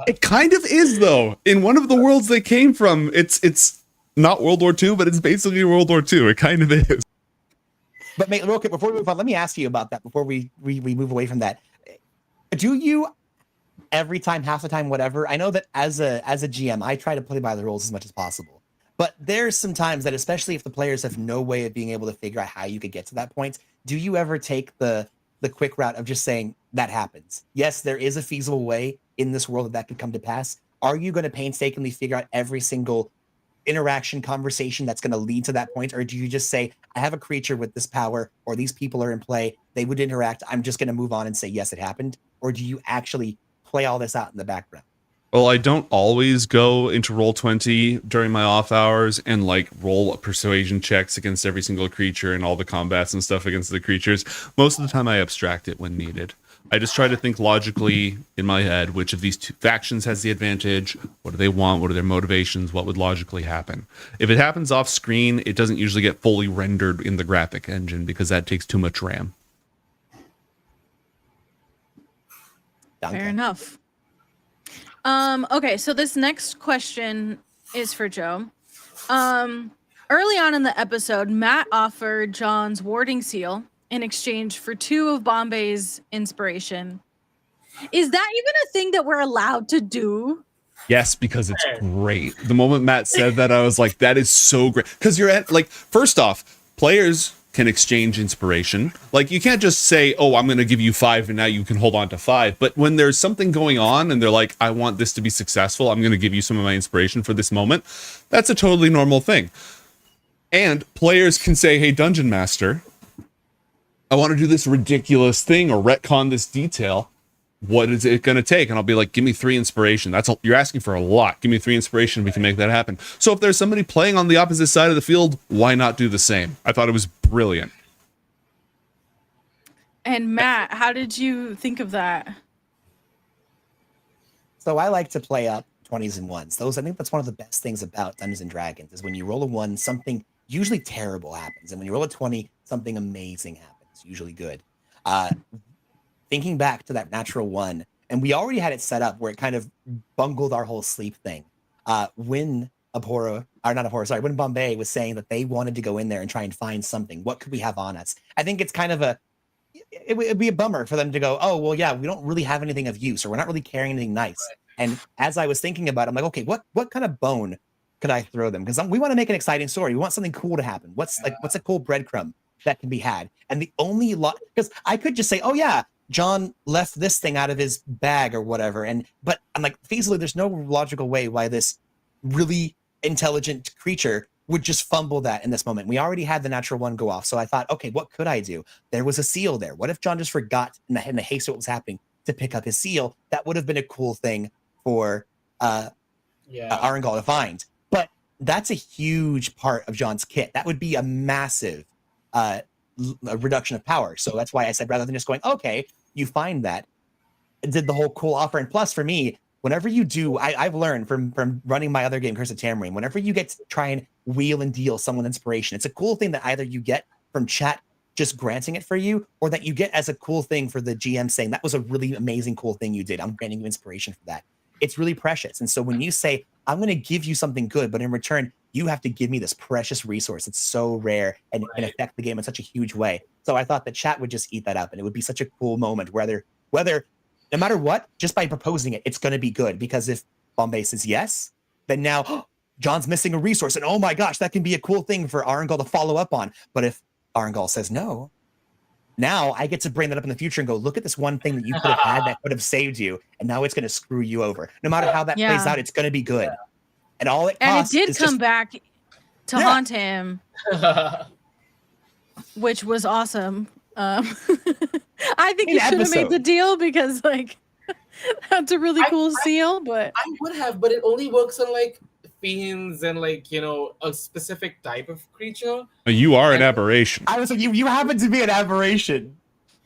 It kind of is, though. In one of the worlds they came from, it's not World War II, but it's basically World War II. It kind of is. But mate, real quick, before we move on, let me ask you about that before we move away from that. Do you every time, half the time, whatever? I know that as a GM, I try to play by the rules as much as possible. But there's some times that, especially if the players have no way of being able to figure out how you could get to that point, do you ever take the the quick route of just saying that happens. Yes, there is a feasible way in this world that could come to pass. Are you going to painstakingly figure out every single interaction, conversation that's going to lead to that point? Or do you just say, I have a creature with this power, or these people are in play, they would interact, I'm just going to move on and say, yes, it happened? Or do you actually play all this out in the background? Well, I don't always go into Roll20 during my off hours and like roll persuasion checks against every single creature and all the combats and stuff against the creatures. Most of the time I abstract it when needed. I just try to think logically in my head, which of these two factions has the advantage? What do they want? What are their motivations? What would logically happen? If it happens off screen, it doesn't usually get fully rendered in the graphic engine because that takes too much RAM. Fair enough. Okay, so this next question is for Joe. Early on in the episode, Matt offered John's warding seal in exchange for 2 of Bombay's inspiration. Is that even a thing that we're allowed to do? Yes, because it's great. The moment Matt said that, I was like, that is so great. Because you're at, like, first off, players can exchange inspiration. Like, you can't just say, oh, I'm going to give you 5 and now you can hold on to 5. But when there's something going on and they're like, I want this to be successful, I'm going to give you some of my inspiration for this moment. That's a totally normal thing. And players can say, hey, Dungeon Master, I want to do this ridiculous thing or retcon this detail. What is it going to take? And I'll be like, give me 3 inspiration. That's all. You're asking for a lot. Give me 3 inspiration. We can make that happen. So if there's somebody playing on the opposite side of the field, why not do the same? I thought it was brilliant. And Matt, how did you think of that? So I like to play up 20s and 1s. I think that's one of the best things about Dungeons and Dragons is when you roll a 1, something usually terrible happens. And when you roll a 20, something amazing happens, usually good. Thinking back to that natural 1, and we already had it set up where it kind of bungled our whole sleep thing. When when Bombay was saying that they wanted to go in there and try and find something, what could we have on us? I think it's kind of it'd be a bummer for them to go, oh, well, yeah, we don't really have anything of use, or we're not really carrying anything nice. And as I was thinking about it, I'm like, okay, what kind of bone could I throw them? Because we want to make an exciting story. We want something cool to happen. What's a cool breadcrumb that can be had? And the only because I could just say, oh yeah, John left this thing out of his bag or whatever. But I'm like, feasibly, there's no logical way why this really intelligent creature would just fumble that in this moment. We already had the natural 1 go off. So I thought, okay, what could I do? There was a seal there. What if John just forgot in the haste of what was happening to pick up his seal? That would have been a cool thing for Arangol to find. But that's a huge part of John's kit. That would be a massive a reduction of power. So that's why I said, rather than just going, okay, you find that, did the whole cool offer. And plus for me, whenever you do, I've learned from running my other game, Curse of Tamarind, whenever you get to try and wheel and deal someone inspiration, it's a cool thing that either you get from chat just granting it for you, or that you get as a cool thing for the GM saying, that was a really amazing, cool thing you did. I'm granting you inspiration for that. It's really precious. And so when you say, I'm going to give you something good, but in return, you have to give me this precious resource. It's so rare and it can affect the game in such a huge way. So I thought the chat would just eat that up, and it would be such a cool moment whether no matter what, just by proposing it, it's going to be good. Because if Bombay says yes, then now John's missing a resource, and oh my gosh, that can be a cool thing for Arangol to follow up on. But if Arangol says no, now I get to bring that up in the future and go, look at this one thing that you could have had that could have saved you, and now it's going to screw you over. No matter how that plays out, it's going to be good. And all it costs and it did come back to haunt him, which was awesome. I think you should have made the deal because that's a really cool seal. But I would have, but it only works on fiends and a specific type of creature. You are an aberration. I was like, you happen to be an aberration.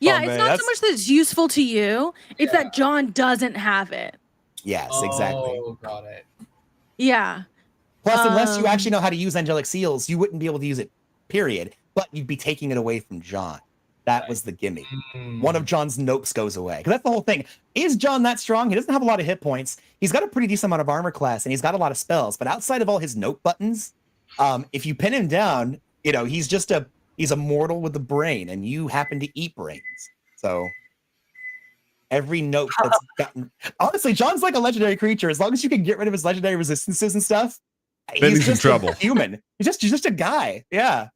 Yeah, it's not so much that it's useful to you; it's that John doesn't have it. Yes, exactly. Oh, got it. Yeah. Plus, unless you actually know how to use angelic seals, you wouldn't be able to use it, period. But you'd be taking it away from John. That was the gimme. One of John's nopes goes away. Because that's the whole thing. Is John that strong? He doesn't have a lot of hit points. He's got a pretty decent amount of armor class, and he's got a lot of spells. But outside of all his note buttons, if you pin him down, he's a mortal with a brain, and you happen to eat brains. So every note that's gotten... Honestly, John's like a legendary creature. As long as you can get rid of his legendary resistances and stuff, then he's in trouble. Human. He's just a guy. Yeah.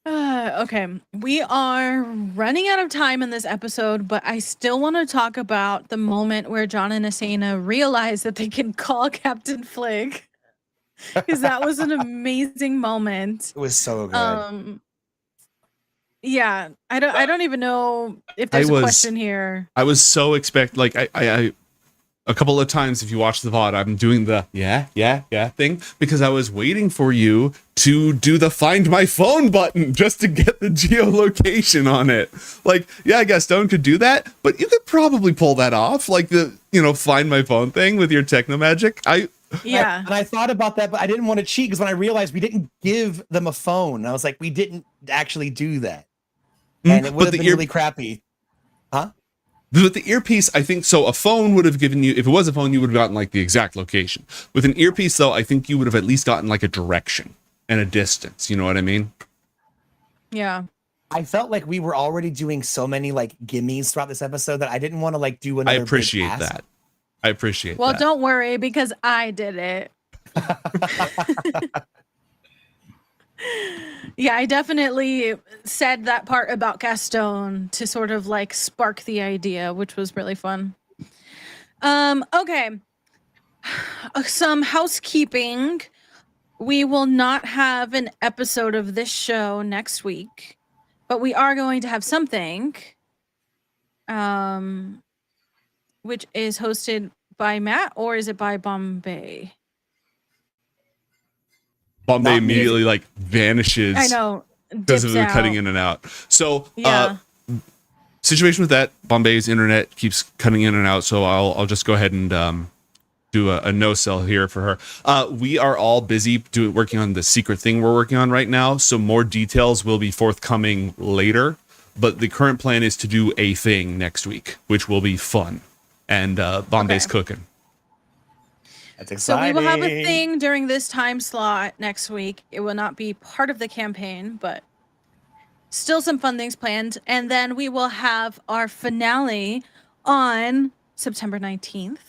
Okay, we are running out of time in this episode, but I still want to talk about the moment where John and Asena realize that they can call Captain Flig, because that was an amazing moment. It was so good. Yeah, I don't even know if there's a question here. I was so like I a couple of times, if you watch the VOD, I'm doing the yeah thing because I was waiting for you to do the find my phone button just to get the geolocation on it. Like, yeah, Gaston could do that, but you could probably pull that off, like the find my phone thing with your techno magic. Yeah. And I thought about that, but I didn't want to cheat because when I realized we didn't give them a phone, I was like, we didn't actually do that. And it would have been really crappy. Huh? With the earpiece, I think so. A phone would have given you, if it was a phone, you would have gotten like the exact location. With an earpiece, though, I think you would have at least gotten like a direction and a distance. You know what I mean? Yeah. I felt like we were already doing so many like gimmies throughout this episode that I didn't want to like do another. I appreciate that. I appreciate that. Well, don't worry because I did it. Yeah, I definitely said that part about Gaston to sort of like spark the idea, which was really fun. Okay. Some housekeeping. We will not have an episode of this show next week, but we are going to have something which is hosted by Matt, or is it by Bombay? Bombay immediately like vanishes. I know. Because of the cutting in and out. So situation with that, Bombay's internet keeps cutting in and out, so I'll just go ahead and do a no sell here for her. We are all busy working on the secret thing we're working on right now, so more details will be forthcoming later. But the current plan is to do a thing next week, which will be fun. And Bombay's cooking. That's exciting. So we will have a thing during this time slot next week. It will not be part of the campaign, but still some fun things planned. And then we will have our finale on September 19th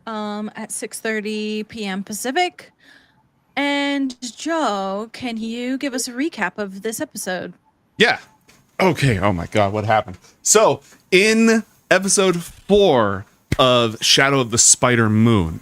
at 6:30 p.m. Pacific. And Joe, can you give us a recap of this episode? Yeah. Okay. Oh my God, what happened? So in episode 4 of Shadow of the Spider Moon,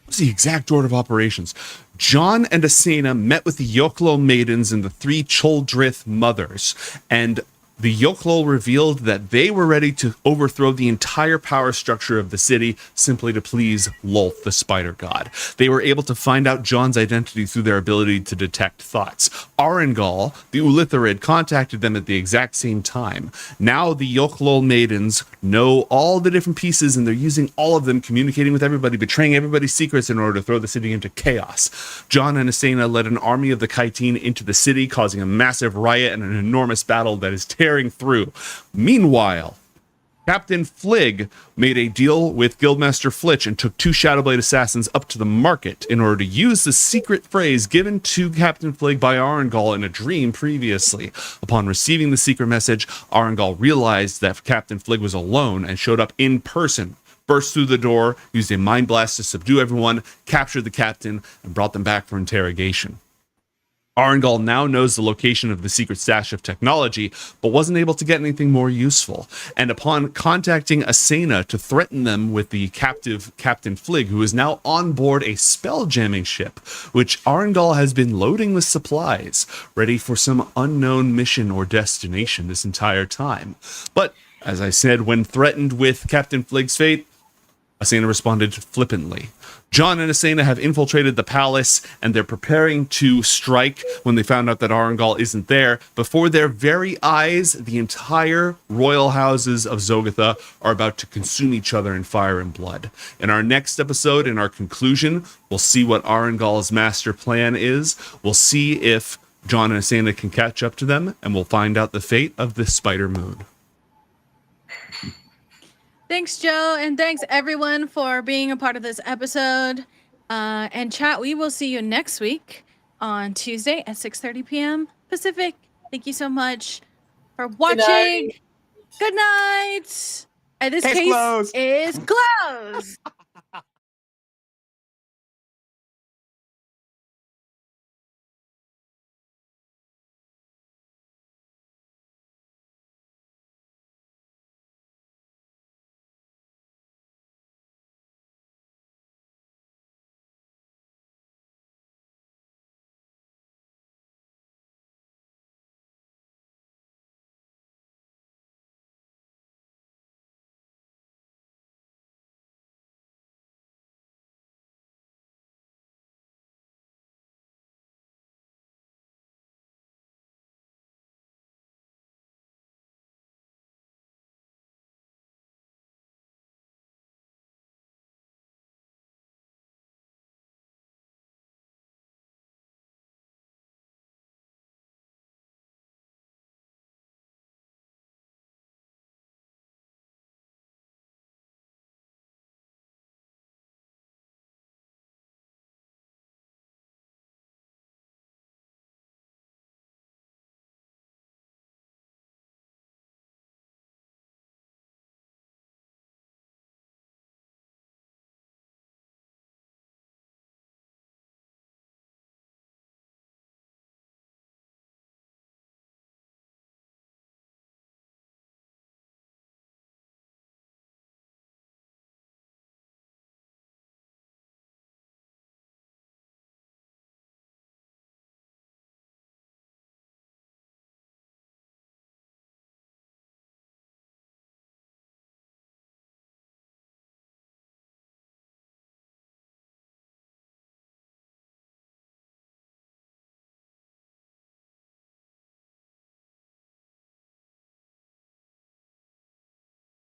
what's the exact order of operations? John and Asena met with the Yoklo maidens and the 3 Choldrith mothers, and the Yoklo revealed that they were ready to overthrow the entire power structure of the city simply to please Lolth, the spider god. They were able to find out John's identity through their ability to detect thoughts. Arengal, the Ulitharid, contacted them at the exact same time. Now the Yoklo maidens know all the different pieces, and they're using all of them, communicating with everybody, betraying everybody's secrets in order to throw the city into chaos. John and Asena led an army of the Kytine into the city, causing a massive riot and an enormous battle that is tearing through. Meanwhile, Captain Flig made a deal with Guildmaster Flitch and took 2 Shadowblade assassins up to the market in order to use the secret phrase given to Captain Flig by Arengal in a dream previously. Upon receiving the secret message, Arengal realized that Captain Flig was alone and showed up in person, burst through the door, used a mind blast to subdue everyone, captured the captain, and brought them back for interrogation. Arengal now knows the location of the secret stash of technology, but wasn't able to get anything more useful. And upon contacting Asena to threaten them with the captive Captain Flig, who is now on board a spell-jamming ship, which Arengal has been loading with supplies, ready for some unknown mission or destination this entire time. But, as I said, when threatened with Captain Flig's fate, Asena responded flippantly. John and Asena have infiltrated the palace, and they're preparing to strike when they found out that Arengal isn't there. Before their very eyes, the entire royal houses of Zogatha are about to consume each other in fire and blood. In our next episode, in our conclusion, we'll see what Arengal's master plan is. We'll see if John and Asena can catch up to them, and we'll find out the fate of the Spider Moon. Thanks, Joe, and thanks everyone for being a part of this episode. And chat, we will see you next week on Tuesday at 6:30 p.m. Pacific. Thank you so much for watching. Good night. And this case is closed.